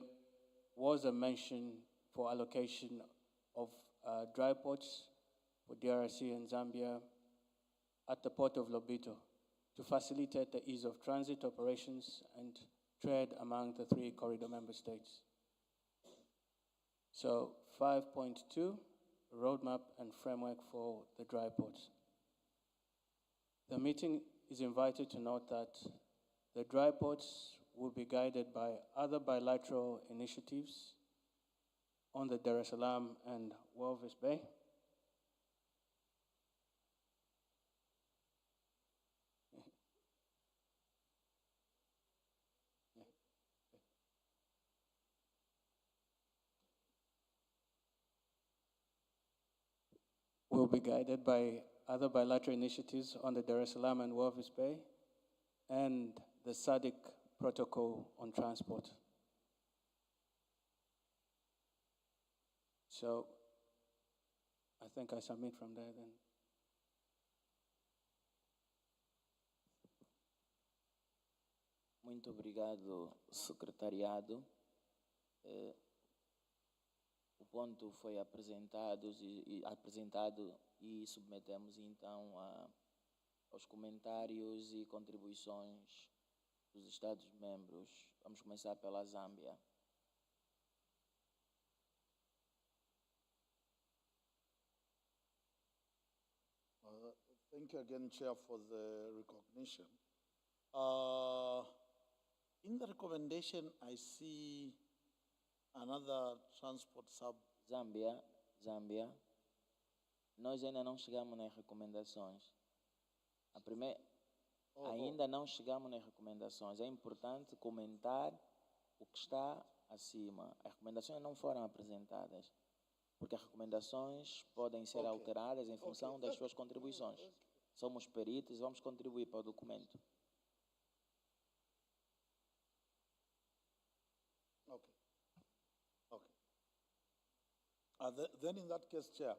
was a mention for allocation of dry ports for DRC and Zambia at the port of Lobito to facilitate the ease of transit operations and trade among the 3 corridor member states. So 5.2, roadmap and framework for the dry ports. The meeting is invited to note that the dry ports will be guided by other bilateral initiatives on the Dar es Salaam and Walvis Bay. will be guided by other bilateral initiatives on the Dar es Salaam and Walvis Bay and the SADC protocol on transport. So I think I submit from there then. Muito obrigado, secretariado. O ponto foi apresentado e submetemos então aos comentários e contribuições dos Estados-membros. Vamos começar pela Zâmbia. Thank you again, Chair, for the recognition. In the recommendation, I see another transport sub. Zâmbia. Nós ainda não chegamos nas recomendações. Ainda não chegamos nas recomendações. É importante comentar o que está acima. As recomendações não foram apresentadas, porque as recomendações podem ser alteradas em função das suas contribuições. Somos peritos e vamos contribuir para o documento. Then in that case, Chair,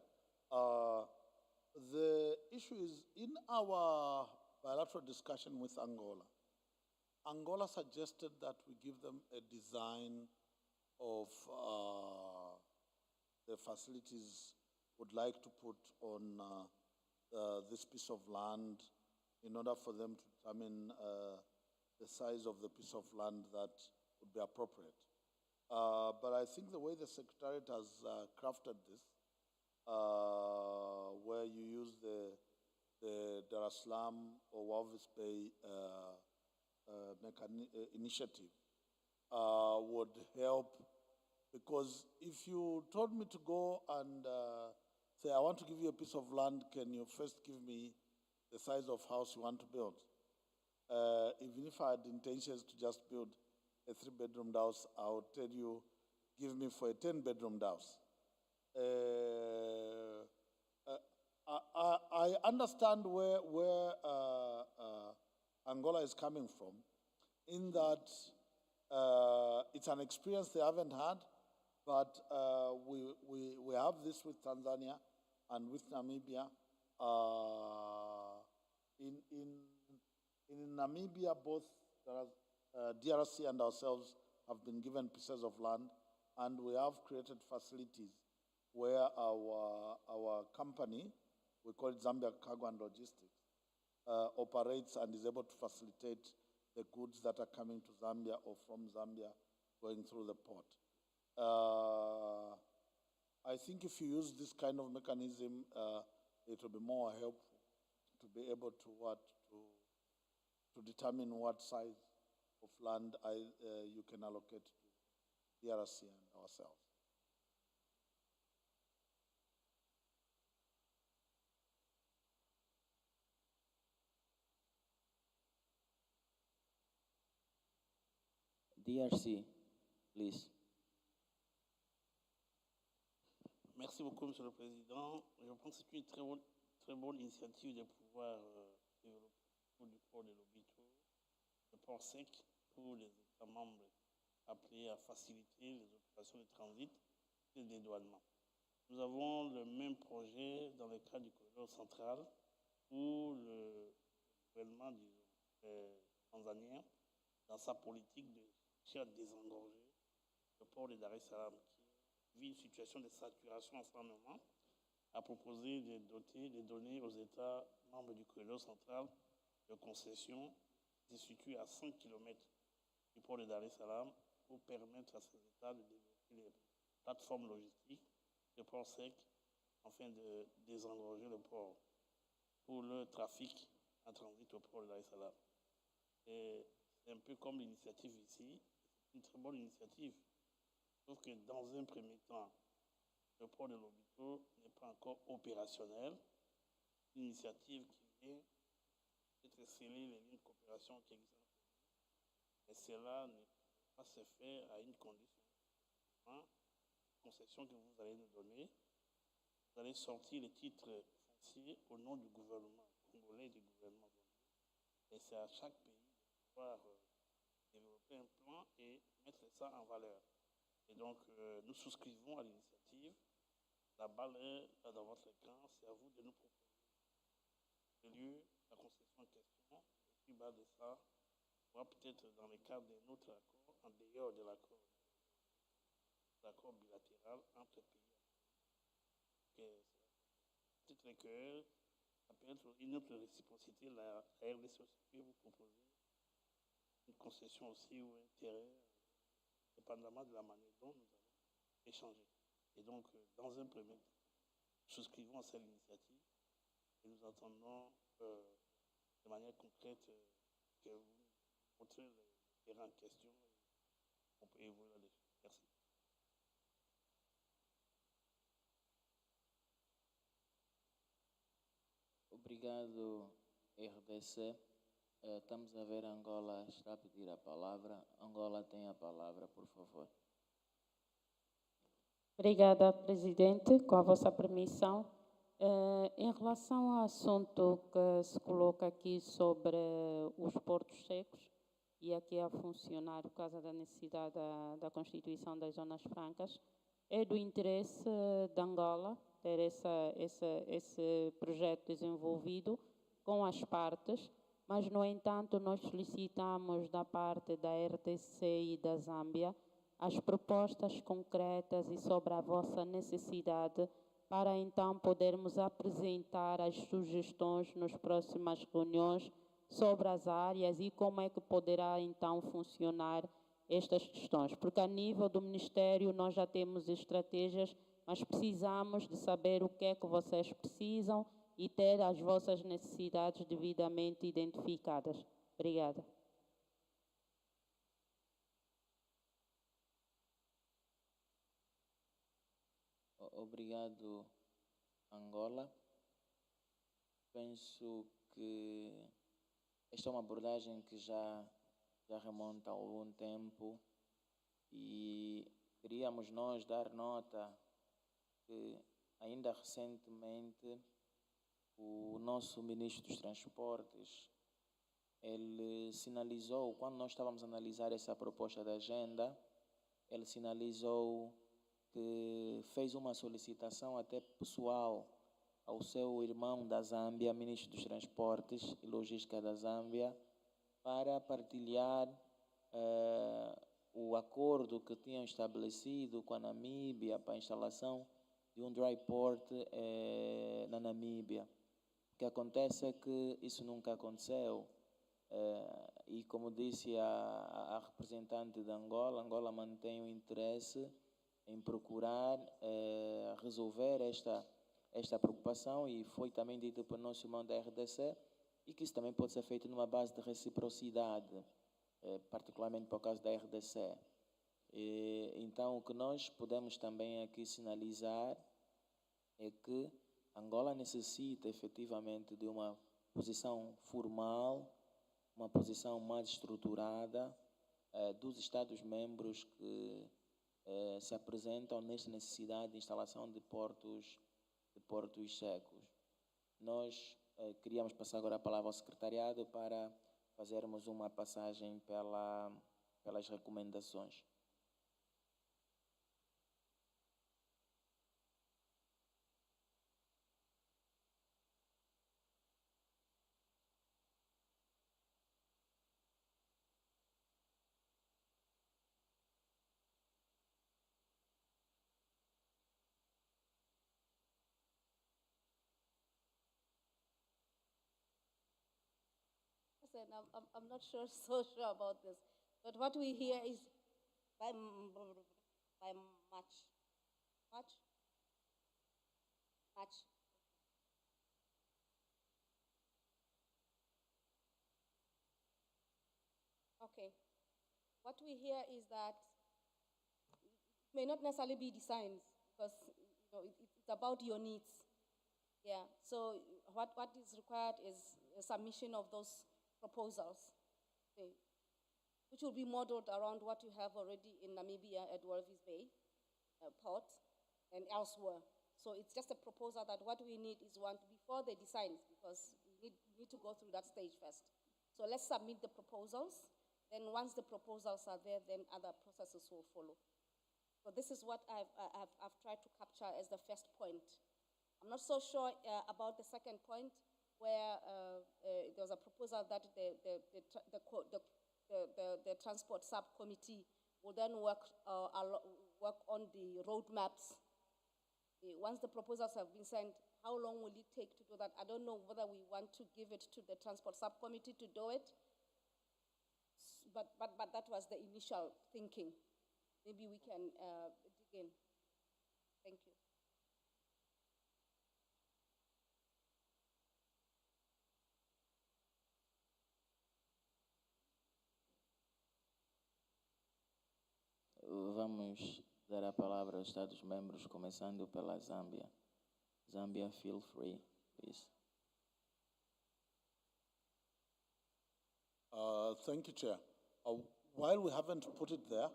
the issue is in our bilateral discussion with Angola, Angola suggested that we give them a design of the facilities would like to put on this piece of land in order for them to determine the size of the piece of land that would be appropriate. But I think the way the Secretariat has crafted this, where you use the Dar es Salaam or Walvis Bay initiative, would help, because if you told me to go and say, I want to give you a piece of land, can you first give me the size of house you want to build? Even if I had intentions to just build a 3-bedroom house, I would tell you, give me for a 10-bedroom house. I understand where Angola is coming from, in that it's an experience they haven't had, but we have this with Tanzania and with Namibia. In Namibia, both DRC and ourselves have been given pieces of land, and we have created facilities where our company, we call it Zambia Cargo and Logistics, operates and is able to facilitate the goods that are coming to Zambia or from Zambia going through the port. I think if you use this kind of mechanism, it will be more helpful to be able to determine what size of land you can allocate to DRC and ourselves. DRC, please. Merci beaucoup, Monsieur le Président. Je pense que c'est une très bonne initiative de pouvoir développer du port de LOBITO, le port sec, pour les États membres appelés à faciliter les opérations de transit et de dédouanement. Nous avons le même projet dans le cadre du corridor central où le gouvernement tanzanien, dans sa politique de chercher à désengorger le port de Dar es Salaam, qui vit une situation de saturation en ce moment, a proposé de donner aux États membres du corridor central de concessions qui se situent à 5 km du port de Dar es Salaam pour permettre à ces États de développer les plateformes logistiques, le port sec, afin de désengorger le port pour le trafic en transit au port de Dar es Salaam. Et c'est un peu comme l'initiative ici, c'est une très bonne initiative, sauf que dans un premier temps, le port de LOBITO n'est pas encore opérationnel. Une initiative qui vient peut-être sceller les lignes de coopération qui existent. Mais cela ne peut pas se faire à une condition. Une concession que vous allez nous donner vous allez sortir les titres fonciers au nom du gouvernement congolais et du gouvernement congolais. Et c'est à chaque pays de pouvoir développer un plan et mettre ça en valeur. Et donc, nous souscrivons à l'initiative. La balle est dans votre camp. C'est à vous de nous proposer le lieu, la concession en question. Et puis, bas de ça, on va peut-être, dans le cadre d'un autre accord, en dehors de l'accord bilatéral entre pays, peut-être que ça peut être une autre réciprocité. La RDC aussi peut vous proposer une concession aussi ou un terrain, dépendamment de la manière dont nous allons échanger. Et donc, dans un premier temps, souscrivons à cette initiative et nous attendons de manière concrète que vous montrez les terrains en question et on peut évoluer là-dessus. Merci. Obrigado, RDC. Estamos a ver Angola está a pedir a palavra. Angola tem a palavra, por favor. Obrigada, presidente. Com a vossa permissão, em relação ao assunto que se coloca aqui sobre os portos secos e aqui a funcionar por causa da necessidade da constituição das zonas francas, é do interesse de Angola ter esse projeto desenvolvido com as partes, mas, no entanto, nós solicitamos da parte da RDC e da Zâmbia as propostas concretas e sobre a vossa necessidade para, então, podermos apresentar as sugestões nas próximas reuniões sobre as áreas e como é que poderá, então, funcionar estas questões. Porque, a nível do Ministério, nós já temos estratégias, mas precisamos de saber o que é que vocês precisam e ter as vossas necessidades devidamente identificadas. Obrigada. Obrigado, Angola. Penso que esta é uma abordagem que já remonta a algum tempo e queríamos nós dar nota que ainda recentemente o nosso ministro dos Transportes, ele sinalizou, quando nós estávamos a analisar essa proposta da agenda, ele sinalizou que fez uma solicitação até pessoal ao seu irmão da Zâmbia, ministro dos Transportes e Logística da Zâmbia, para partilhar o acordo que tinham estabelecido com a Namíbia para a instalação de um dry port na Namíbia. O que acontece é que isso nunca aconteceu. E como disse a representante de Angola, Angola mantém o interesse em procurar resolver esta preocupação e foi também dito pelo nosso irmão da RDC e que isso também pode ser feito numa base de reciprocidade, particularmente por causa da RDC. Então, o que nós podemos também aqui sinalizar é que Angola necessita efetivamente de uma posição formal, uma posição mais estruturada dos Estados-membros que se apresentam nesta necessidade de instalação de portos secos. Nós queríamos passar agora a palavra ao secretariado para fazermos uma passagem pelas recomendações. I'm not so sure about this, but what we hear is by March. Okay. What we hear is that it may not necessarily be designs because it's about your needs. Yeah. So what is required is a submission of those proposals, okay, which will be modeled around what you have already in Namibia at Walvis Bay Port and elsewhere. So it's just a proposal that what we need is before they decide, because we need to go through that stage first. So let's submit the proposals. Then once the proposals are there, then other processes will follow. So this is what I've tried to capture as the first point. I'm not so sure about the second point, where there was a proposal that the transport subcommittee will then work on the roadmaps. Once the proposals have been sent, how long will it take to do that? I don't know whether we want to give it to the transport subcommittee to do it, but that was the initial thinking. Maybe we can dig in. Thank you. Vamos dar a palavra aos Estados-membros, começando pela Zâmbia. Zâmbia, feel free, please. Thank you, Chair. While we haven't put it there,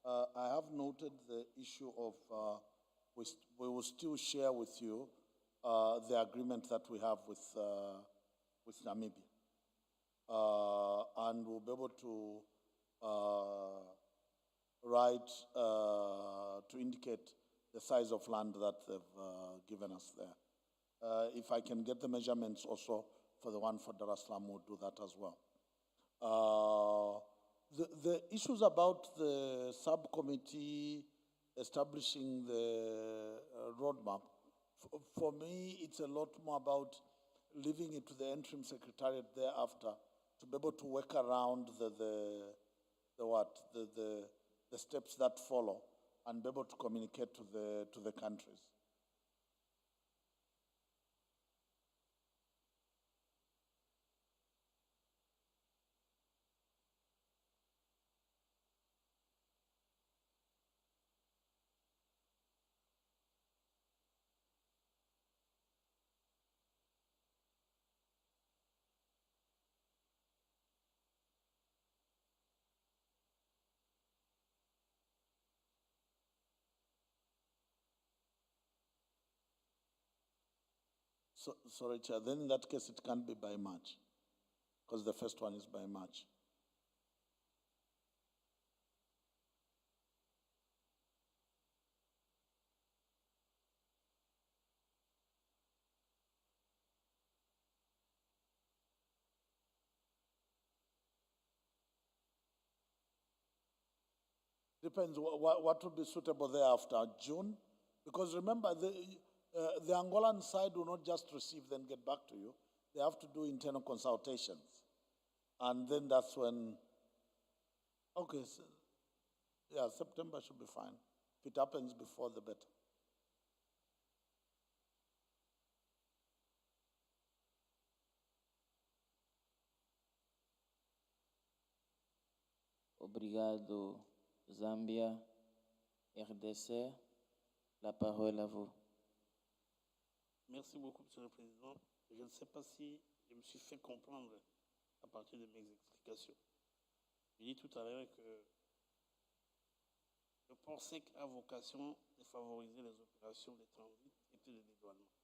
I have noted the issue of, we will still share with you the agreement that we have with Namibia. And we'll be able to write, to indicate the size of land that they've given us there. If I can get the measurements also for the one for Dar es Salaam, we'll do that as well. The issues about the subcommittee establishing the roadmap, for me, it's a lot more about leaving it to the interim secretariat thereafter to be able to work around the steps that follow and be able to communicate to the countries. Sorry, Chair, then in that case, it can't be by March, because the first one is by March. Depends what would be suitable thereafter, June? Because remember, the Angolan side will not just receive then get back to you. They have to do internal consultations. And then that's when, okay, so, yeah, September should be fine. If it happens before, the better. Obrigado, Zâmbia, RDC. La parole à vous. Merci beaucoup, Monsieur le Président. Je ne sais pas si je me suis fait comprendre à partir de mes explications. J'ai dit tout à l'heure que le port sec a vocation de favoriser les opérations de transit et de dédouanement.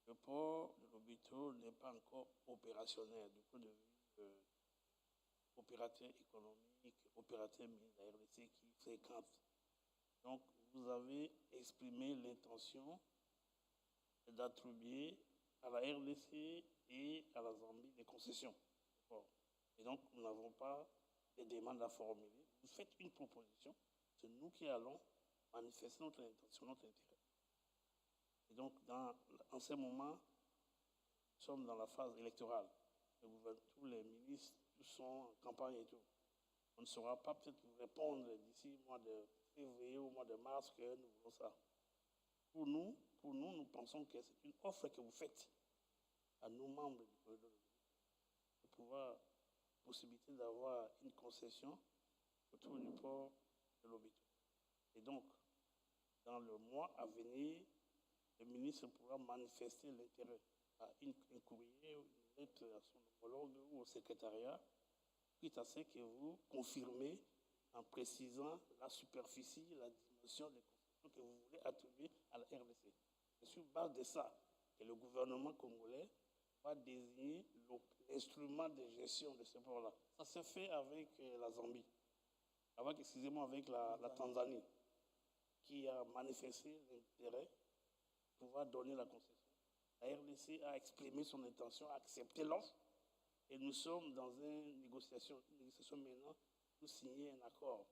Le port de LOBITO n'est pas encore opérationnel du point de vue opérateur économique, opérateur de la RDC qui fréquente. Donc, vous avez exprimé l'intention d'attribuer à la RDC et à la Zambie des concessions. Et donc, nous n'avons pas de demandes à formuler. Vous faites une proposition, c'est nous qui allons manifester notre intention, notre intérêt. Et donc, en ce moment, nous sommes dans la phase électorale. Tous les ministres sont en campagne et tout. On ne saura pas peut-être vous répondre d'ici le mois de février ou au mois de mars que nous voulons ça. Pour nous, nous pensons que c'est une offre que vous faites à nos membres du corridor de pouvoir, possibilité d'avoir une concession autour du port de LOBITO. Et donc, dans le mois à venir, le ministre pourra manifester l'intérêt à un courrier ou une lettre à son homologue ou au secrétariat, quitte à ce que vous confirmez en précisant la superficie, la dimension des concessions que vous voulez attribuer à la RDC. C'est sur base de ça que le gouvernement congolais va désigner l'instrument de gestion de ce port-là. Ça s'est fait avec la Zambie, avec la Tanzanie, qui a manifesté l'intérêt pour pouvoir donner la concession. La RDC a exprimé son intention, a accepté l'offre, et nous sommes dans une négociation maintenant pour signer un accord.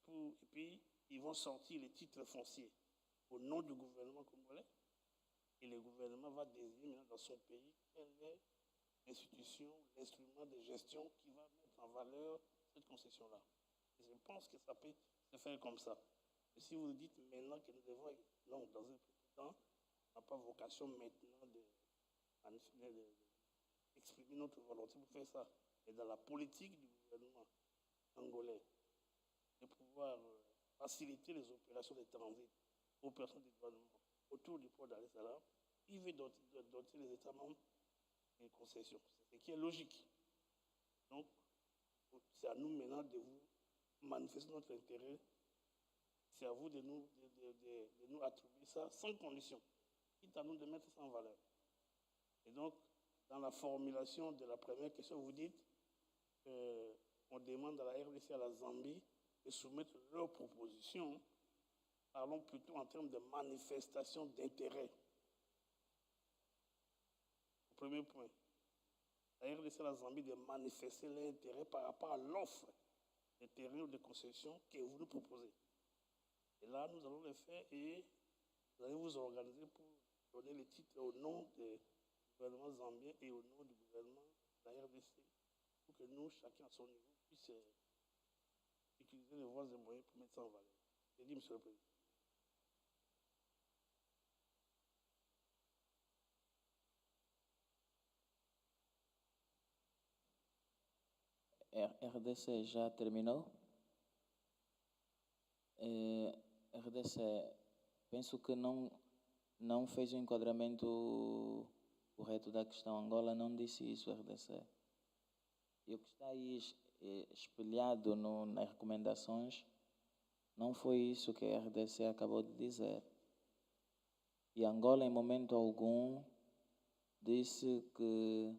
Et puis, ils vont sortir les titres fonciers au nom du gouvernement congolais, et le gouvernement va désigner dans son pays quelle est l'institution, l'instrument de gestion qui va mettre en valeur cette concession-là. Et je pense que ça peut se faire comme ça. Et si vous dites maintenant que nous devons, non, dans un peu de temps, on n'a pas vocation maintenant d'exprimer notre volonté pour faire ça. Et dans la politique du gouvernement angolais, de pouvoir faciliter les opérations de transit aux personnes du gouvernement autour du port d'Al Salam, il veut doter les États membres des concessions. C'est ce qui est logique. Donc, c'est à nous maintenant de vous manifester notre intérêt. C'est à vous de nous attribuer ça sans condition. C'est à nous de mettre ça en valeur. Et donc, dans la formulation de la première question, vous dites qu'on demande à la RDC, à la Zambie, de soumettre leurs propositions. Parlons plutôt en termes de manifestation d'intérêt. Au premier point, la RDC et la Zambie de manifester l'intérêt par rapport à l'offre de terrain ou de concession que vous nous proposez. Et là, nous allons le faire et vous allez vous organiser pour donner les titres au nom du gouvernement zambien et au nom du gouvernement de la RDC pour que nous, chacun à son niveau, puisse utiliser les voies et moyens pour mettre ça en valeur. J'ai dit, Monsieur le Président. RDC já terminou? RDC, penso que não fez o enquadramento correto da questão. Angola não disse isso, RDC. E o que está aí espelhado nas recomendações não foi isso que a RDC acabou de dizer. E Angola, em momento algum, disse que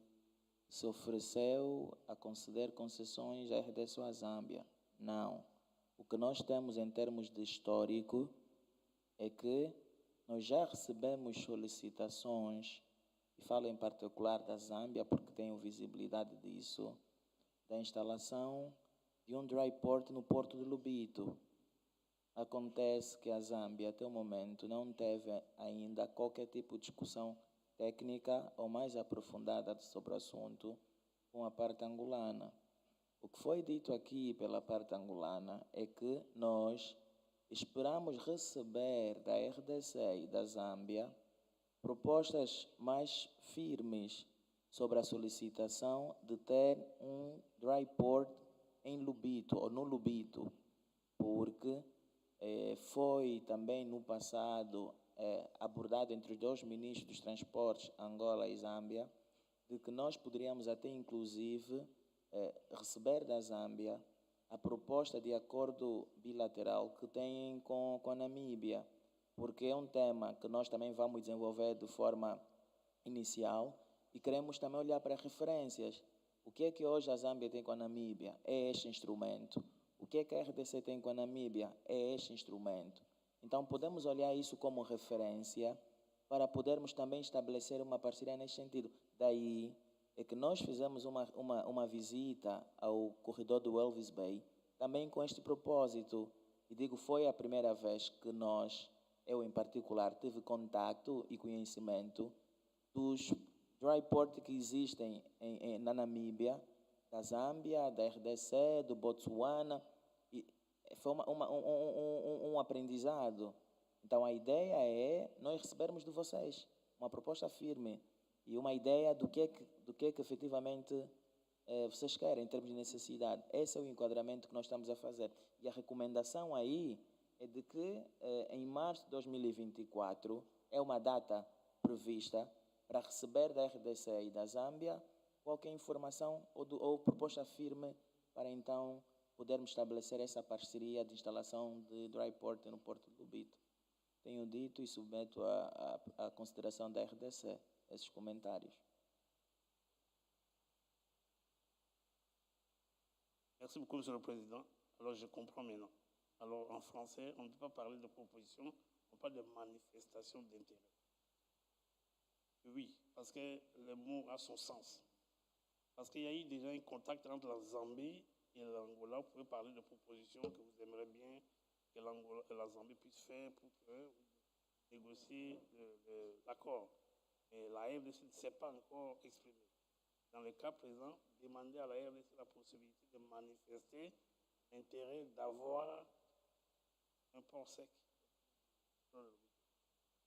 se ofereceu a conceder concessões à RDC ou à Zâmbia. Não. O que nós temos em termos de histórico é que nós já recebemos solicitações, e falo em particular da Zâmbia porque tenho visibilidade disso, da instalação de um dry port no porto de Lobito. Acontece que a Zâmbia, até o momento, não teve ainda qualquer tipo de discussão técnica ou mais aprofundada sobre o assunto com a parte angolana. O que foi dito aqui pela parte angolana é que nós esperamos receber da RDC e da Zâmbia propostas mais firmes sobre a solicitação de ter um dry port em Lobito ou no Lobito, porque foi também no passado abordado entre os dois ministros dos transportes, Angola e Zâmbia, de que nós poderíamos até inclusive receber da Zâmbia a proposta de acordo bilateral que tem com a Namíbia, porque é um tema que nós também vamos desenvolver de forma inicial e queremos também olhar para referências. O que é que hoje a Zâmbia tem com a Namíbia? É este instrumento. O que é que a RDC tem com a Namíbia? É este instrumento. Então, podemos olhar isso como referência para podermos também estabelecer uma parceria nesse sentido. Daí é que nós fizemos uma visita ao corredor do Elvis Bay, também com este propósito. E digo, foi a primeira vez que eu em particular, tive contato e conhecimento dos dry ports que existem na Namíbia, da Zâmbia, da RDC, do Botsuana. E foi um aprendizado. Então, a ideia é nós recebermos de vocês uma proposta firme e uma ideia do que é que efetivamente vocês querem em termos de necessidade. Esse é o enquadramento que nós estamos a fazer. E a recomendação aí é de que em março de 2024 é uma data prevista para receber da RDC e da Zâmbia qualquer informação ou proposta firme para então podermos estabelecer essa parceria de instalação de dry port no Porto do Lobito. Tenho dito e submeto à consideração da RDC esses comentários. Merci beaucoup, Monsieur le Président. Alors, je comprends maintenant. Alors, en français, on ne peut pas parler de proposition, on parle de manifestation d'intérêt. Oui, parce que le mot a son sens. Parce qu'il y a eu déjà un contact entre la Zambie et l'Angola. Vous pouvez parler de propositions que vous aimeriez bien que la Zambie puisse faire pour négocier l'accord. Mais la RDC ne s'est pas encore exprimée. Dans le cas présent, demander à la RDC la possibilité de manifester l'intérêt d'avoir un port sec.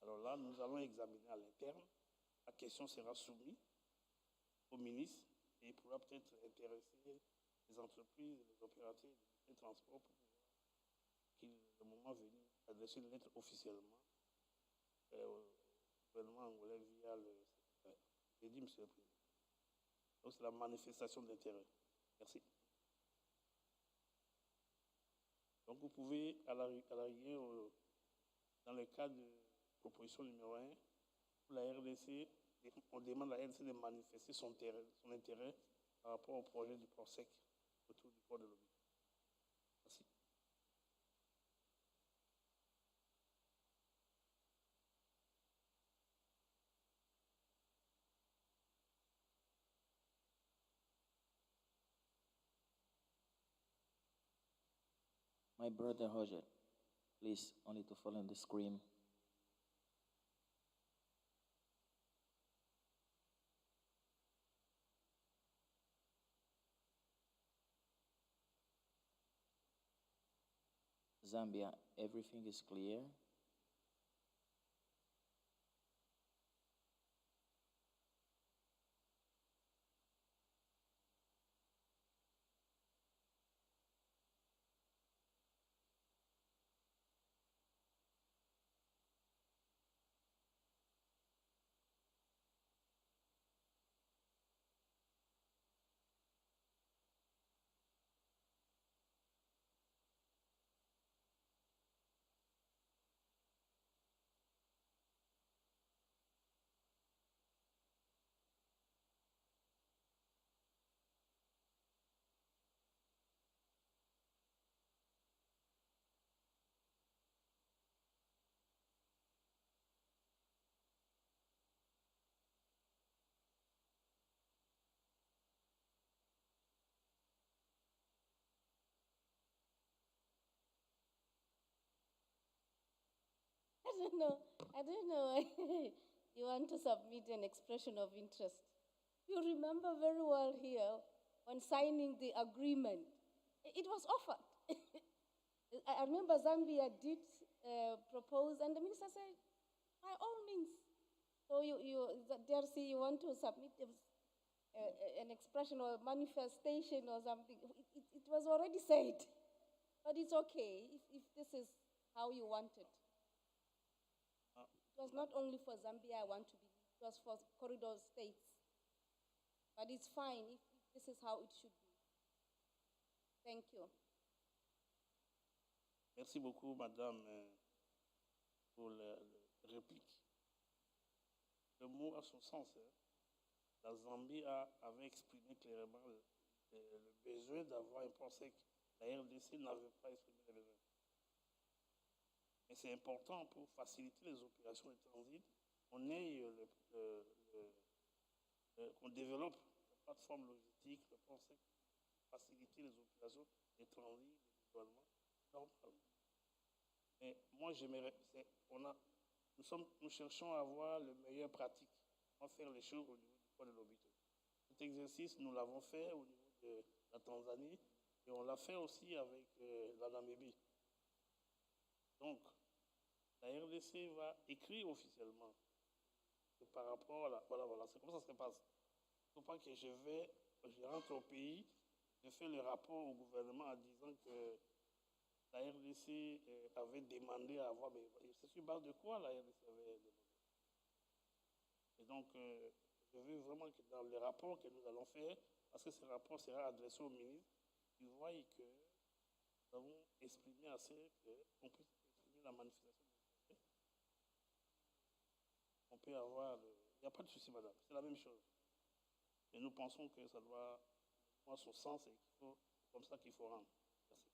Alors là, nous allons examiner à l'interne. La question sera soumise au ministre et il pourra peut-être intéresser les entreprises et les opérateurs de transport pour pouvoir, le moment venu, adresser une lettre officiellement au gouvernement angolais via le secrétaire. J'ai dit, Monsieur le Président. Donc, c'est la manifestation d'intérêt. Merci. Donc, vous pouvez, à la rigueur, dans le cas de proposition numéro 1, pour la RDC, on demande à la RDC de manifester son intérêt par rapport au projet du port sec autour du port de Lobito. Merci. My brother Roger, please, only to follow the screen. Zambia, everything is clear. I don't know. You want to submit an expression of interest. You remember very well here when signing the agreement, it was offered. I remember Zambia did propose, and the minister said, by all means. So DRC, you want to submit an expression or manifestation or something. It was already said, but it's okay if this is how you want it. It was not only for Zambia, I want to believe. It was for corridor states. But it's fine if this is how it should be. Thank you. Merci beaucoup, Madame, pour la réplique. Le mot a son sens. Hein. La Zambie avait exprimé clairement le besoin d'avoir un port sec. La RDC n'avait pas exprimé le besoin. Mais c'est important pour faciliter les opérations de transit, qu'on développe la plateforme logistique, le port sec, pour faciliter les opérations de transit, de développement. Mais moi, j'aimerais, nous cherchons à avoir le meilleur pratique. On va faire les choses au niveau du port de Lobito. Cet exercice, nous l'avons fait au niveau de la Tanzanie et on l'a fait aussi avec la Namibie. Donc, la RDC va écrire officiellement que par rapport à la... Voilà, c'est comme ça que ça se passe. Il ne faut pas que je rentre au pays, je fais le rapport au gouvernement en disant que la RDC avait demandé à avoir... Mais c'est sur base de quoi la RDC avait demandé? Et donc, je veux vraiment que dans le rapport que nous allons faire, parce que ce rapport sera adressé au ministre, il voit que nous avons exprimé assez qu'on puisse exprimer la manifestation du projet. On peut avoir... Il n'y a pas de souci, madame, c'est la même chose. Et nous pensons que ça doit avoir son sens et c'est comme ça qu'il faut rendre. Merci.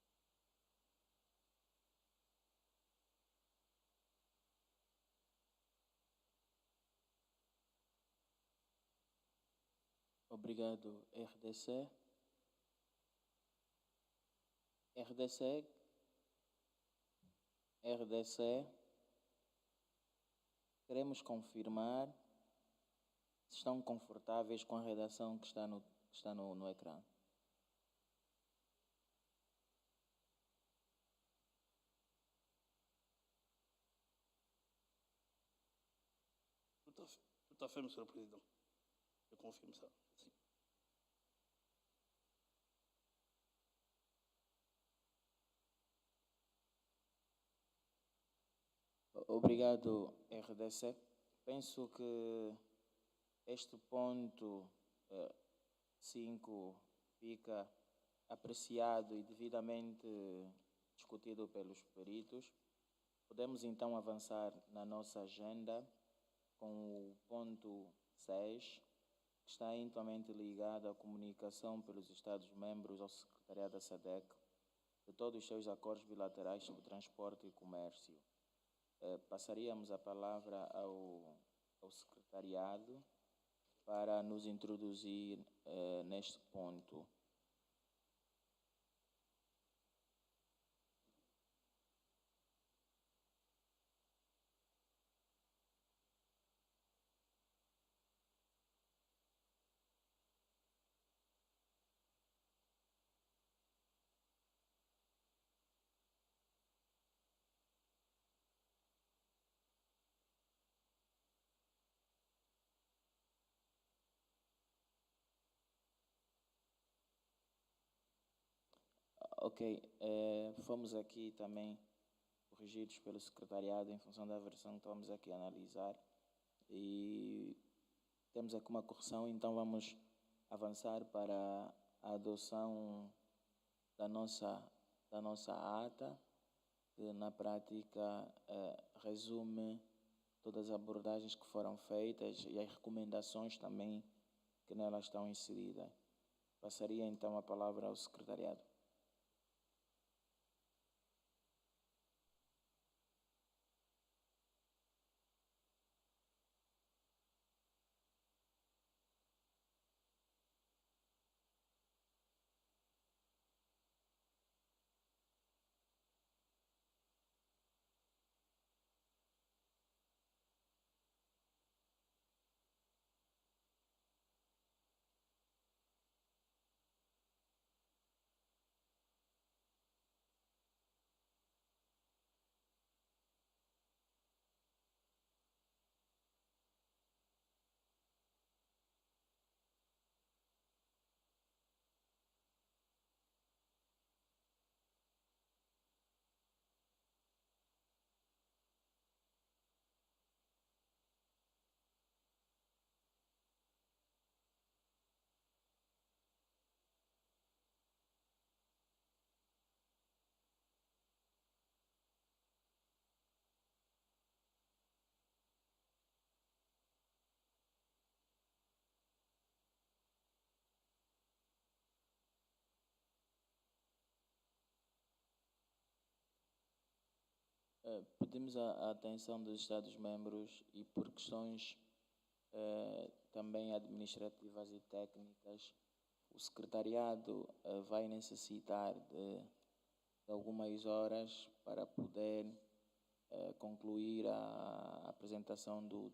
Obrigado, RDC. RDC. Queremos confirmar se estão confortáveis com a redação que está no ecrã. Tout à fait, Monsieur le Président. Je confirme ça. Merci. Obrigado, RDC. Penso que este ponto 5 fica apreciado e devidamente discutido pelos peritos. Podemos então avançar na nossa agenda com o ponto 6, que está intimamente ligado à comunicação pelos Estados-membros ao Secretariado da SADC de todos os seus acordos bilaterais sobre transporte e comércio. Passaríamos a palavra ao Secretariado para nos introduzir neste ponto. Ok, fomos aqui também corrigidos pelo secretariado em função da versão que estamos aqui a analisar e temos aqui uma correção, então vamos avançar para a adoção da nossa ata, que na prática resume todas as abordagens que foram feitas e as recomendações também que nelas estão inseridas. Passaria então a palavra ao secretariado. Pedimos a atenção dos Estados-membros e por questões também administrativas e técnicas, o secretariado vai necessitar de algumas horas para poder concluir a apresentação do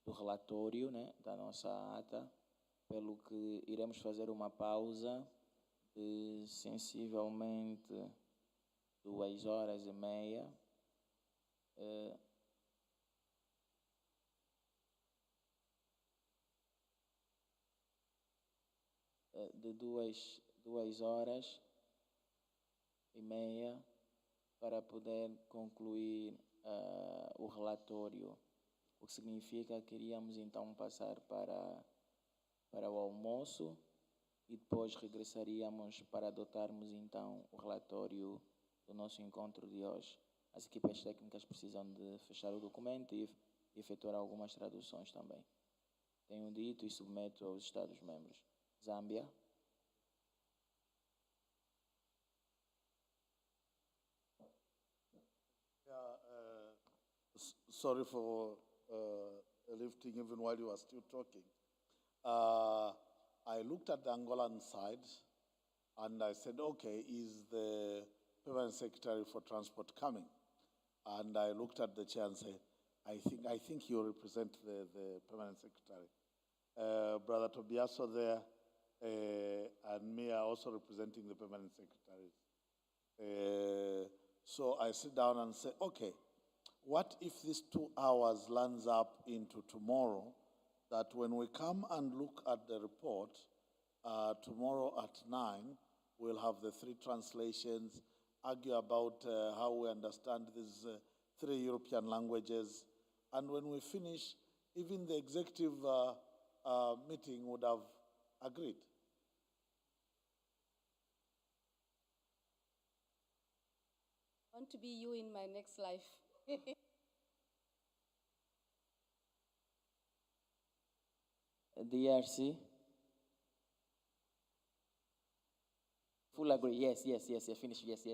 relatório, né, da nossa ata, pelo que iremos fazer uma pausa de sensivelmente 2h30, de 2h30 para poder concluir o relatório, o que significa que iríamos então passar para o almoço e depois regressaríamos para adotarmos então o relatório do nosso encontro de hoje. As equipas técnicas precisam de fechar o documento e efetuar algumas traduções também. Tenho dito e submeto aos Estados-membros. Zâmbia. Sorry for lifting even while you are still talking. I looked at the Angolan side and I said, okay, is the Permanent Secretary for Transport coming? And I looked at the chair and said, I think you represent the Permanent Secretary. Brother Tobiaso there and me are also representing the Permanent Secretaries. So I sit down and say, okay, what if these 2 hours lands up into tomorrow, that when we come and look at the report, tomorrow at 9, we'll have the 3 translations, argue about how we understand these 3 European languages, and when we finish, even the executive meeting would have agreed. I want to be you in my next life. DRC. Full agree. Yes. Finish. Yes.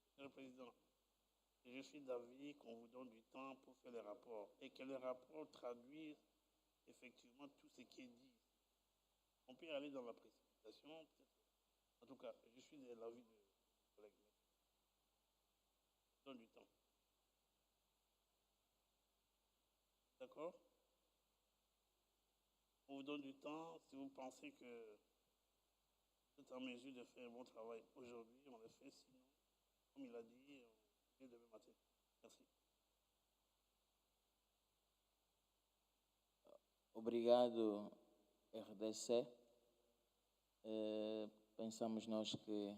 Monsieur le Président, je suis d'avis qu'on vous donne du temps pour faire les rapports et que les rapports traduisent effectivement tout ce qui est dit. On peut aller dans la précipitation, en tout cas, je suis de l'avis de collègue. Je donne du temps. D'accord? On vous donne du temps si vous pensez que vous êtes en mesure de faire un bon travail aujourd'hui, on le fait, sinon, comme il a dit, on vient demain matin. Merci. Obrigado, RDC. Pensamos nós que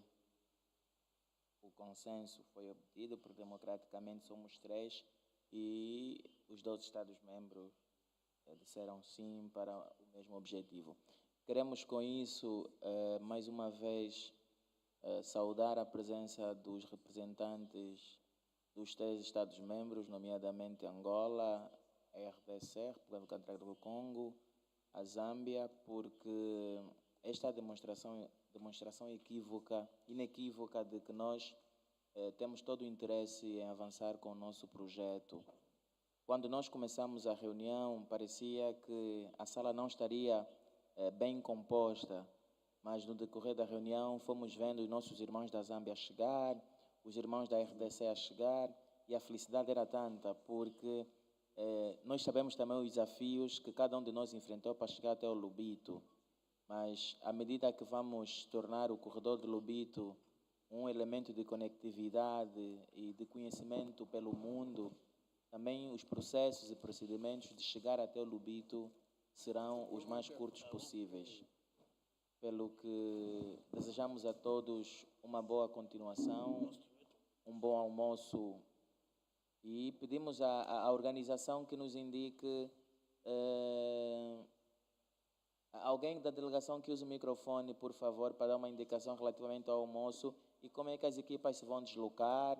o consenso foi obtido, porque democraticamente somos 3 e os 12 Estados-membros disseram sim para o mesmo objetivo. Queremos com isso, mais uma vez, saudar a presença dos representantes dos 3 Estados-membros, nomeadamente Angola, a RDC, República Democrática do Congo, a Zâmbia, porque esta demonstração inequívoca de que nós temos todo o interesse em avançar com o nosso projeto. Quando nós começamos a reunião, parecia que a sala não estaria bem composta, mas no decorrer da reunião fomos vendo os nossos irmãos da Zâmbia a chegar, os irmãos da RDC a chegar, e a felicidade era tanta, porque nós sabemos também os desafios que cada um de nós enfrentou para chegar até o Lobito, mas à medida que vamos tornar o corredor do Lobito um elemento de conectividade e de conhecimento pelo mundo, também os processos e procedimentos de chegar até o Lobito serão os mais curtos possíveis. Pelo que desejamos a todos uma boa continuação, um bom almoço, e pedimos à organização que nos indique alguém da delegação que use o microfone, por favor, para dar uma indicação relativamente ao almoço e como é que as equipas se vão deslocar,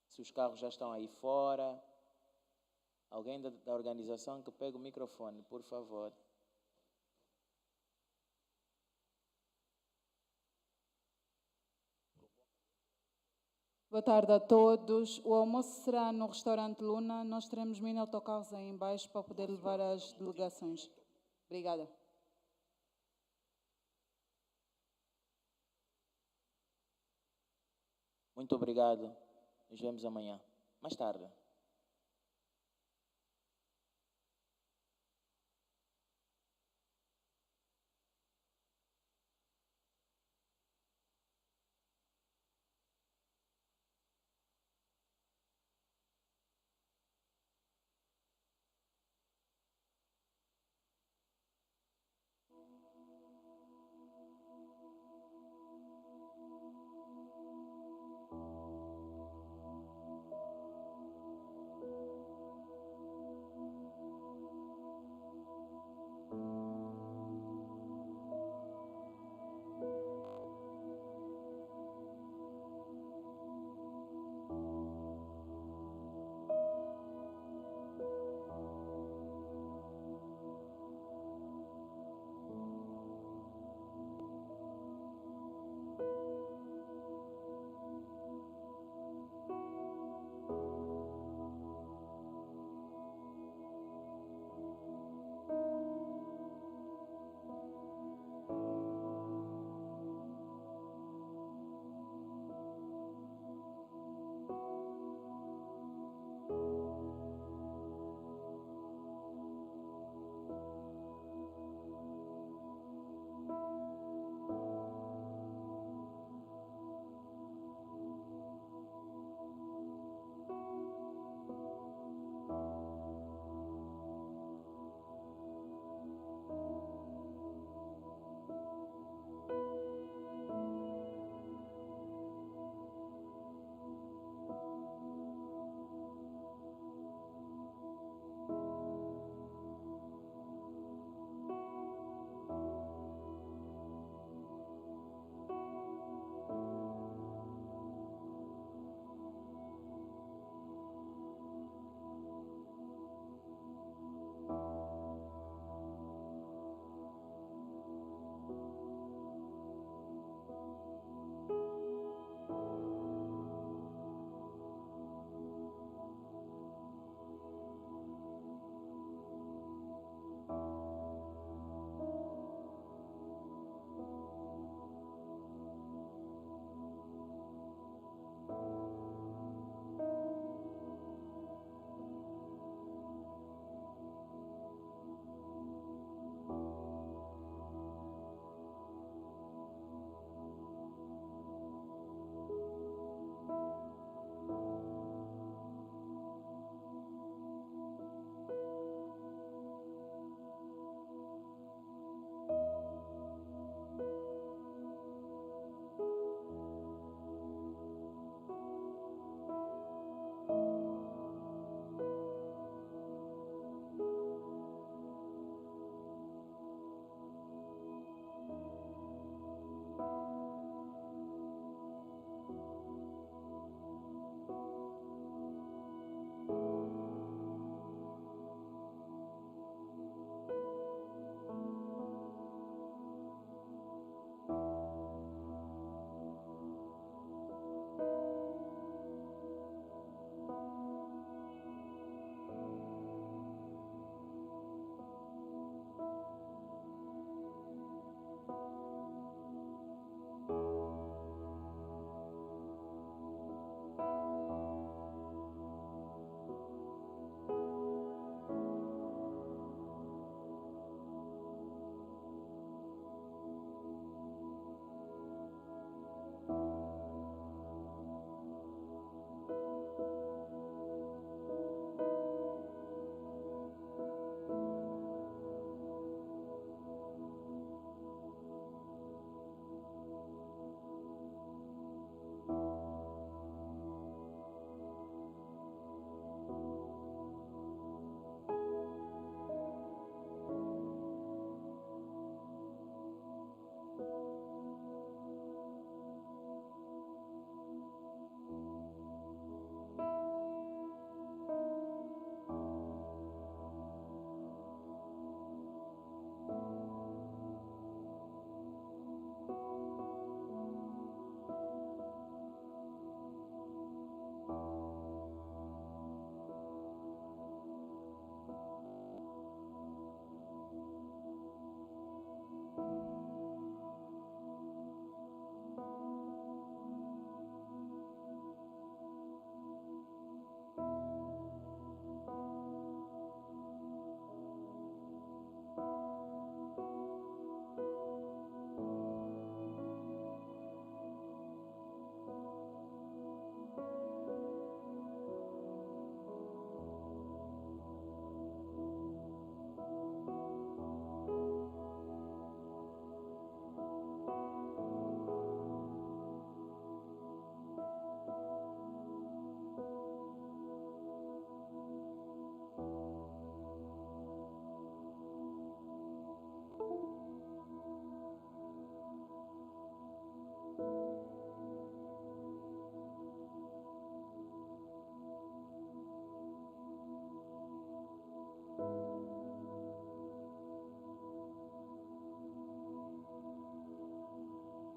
se os carros já estão aí fora. Alguém da organização que pegue o microfone, por favor. Boa tarde a todos. O almoço será no restaurante Luna. Nós teremos mini autocarros aí embaixo para poder levar as delegações. Obrigada. Muito obrigado. Nos vemos amanhã. Mais tarde.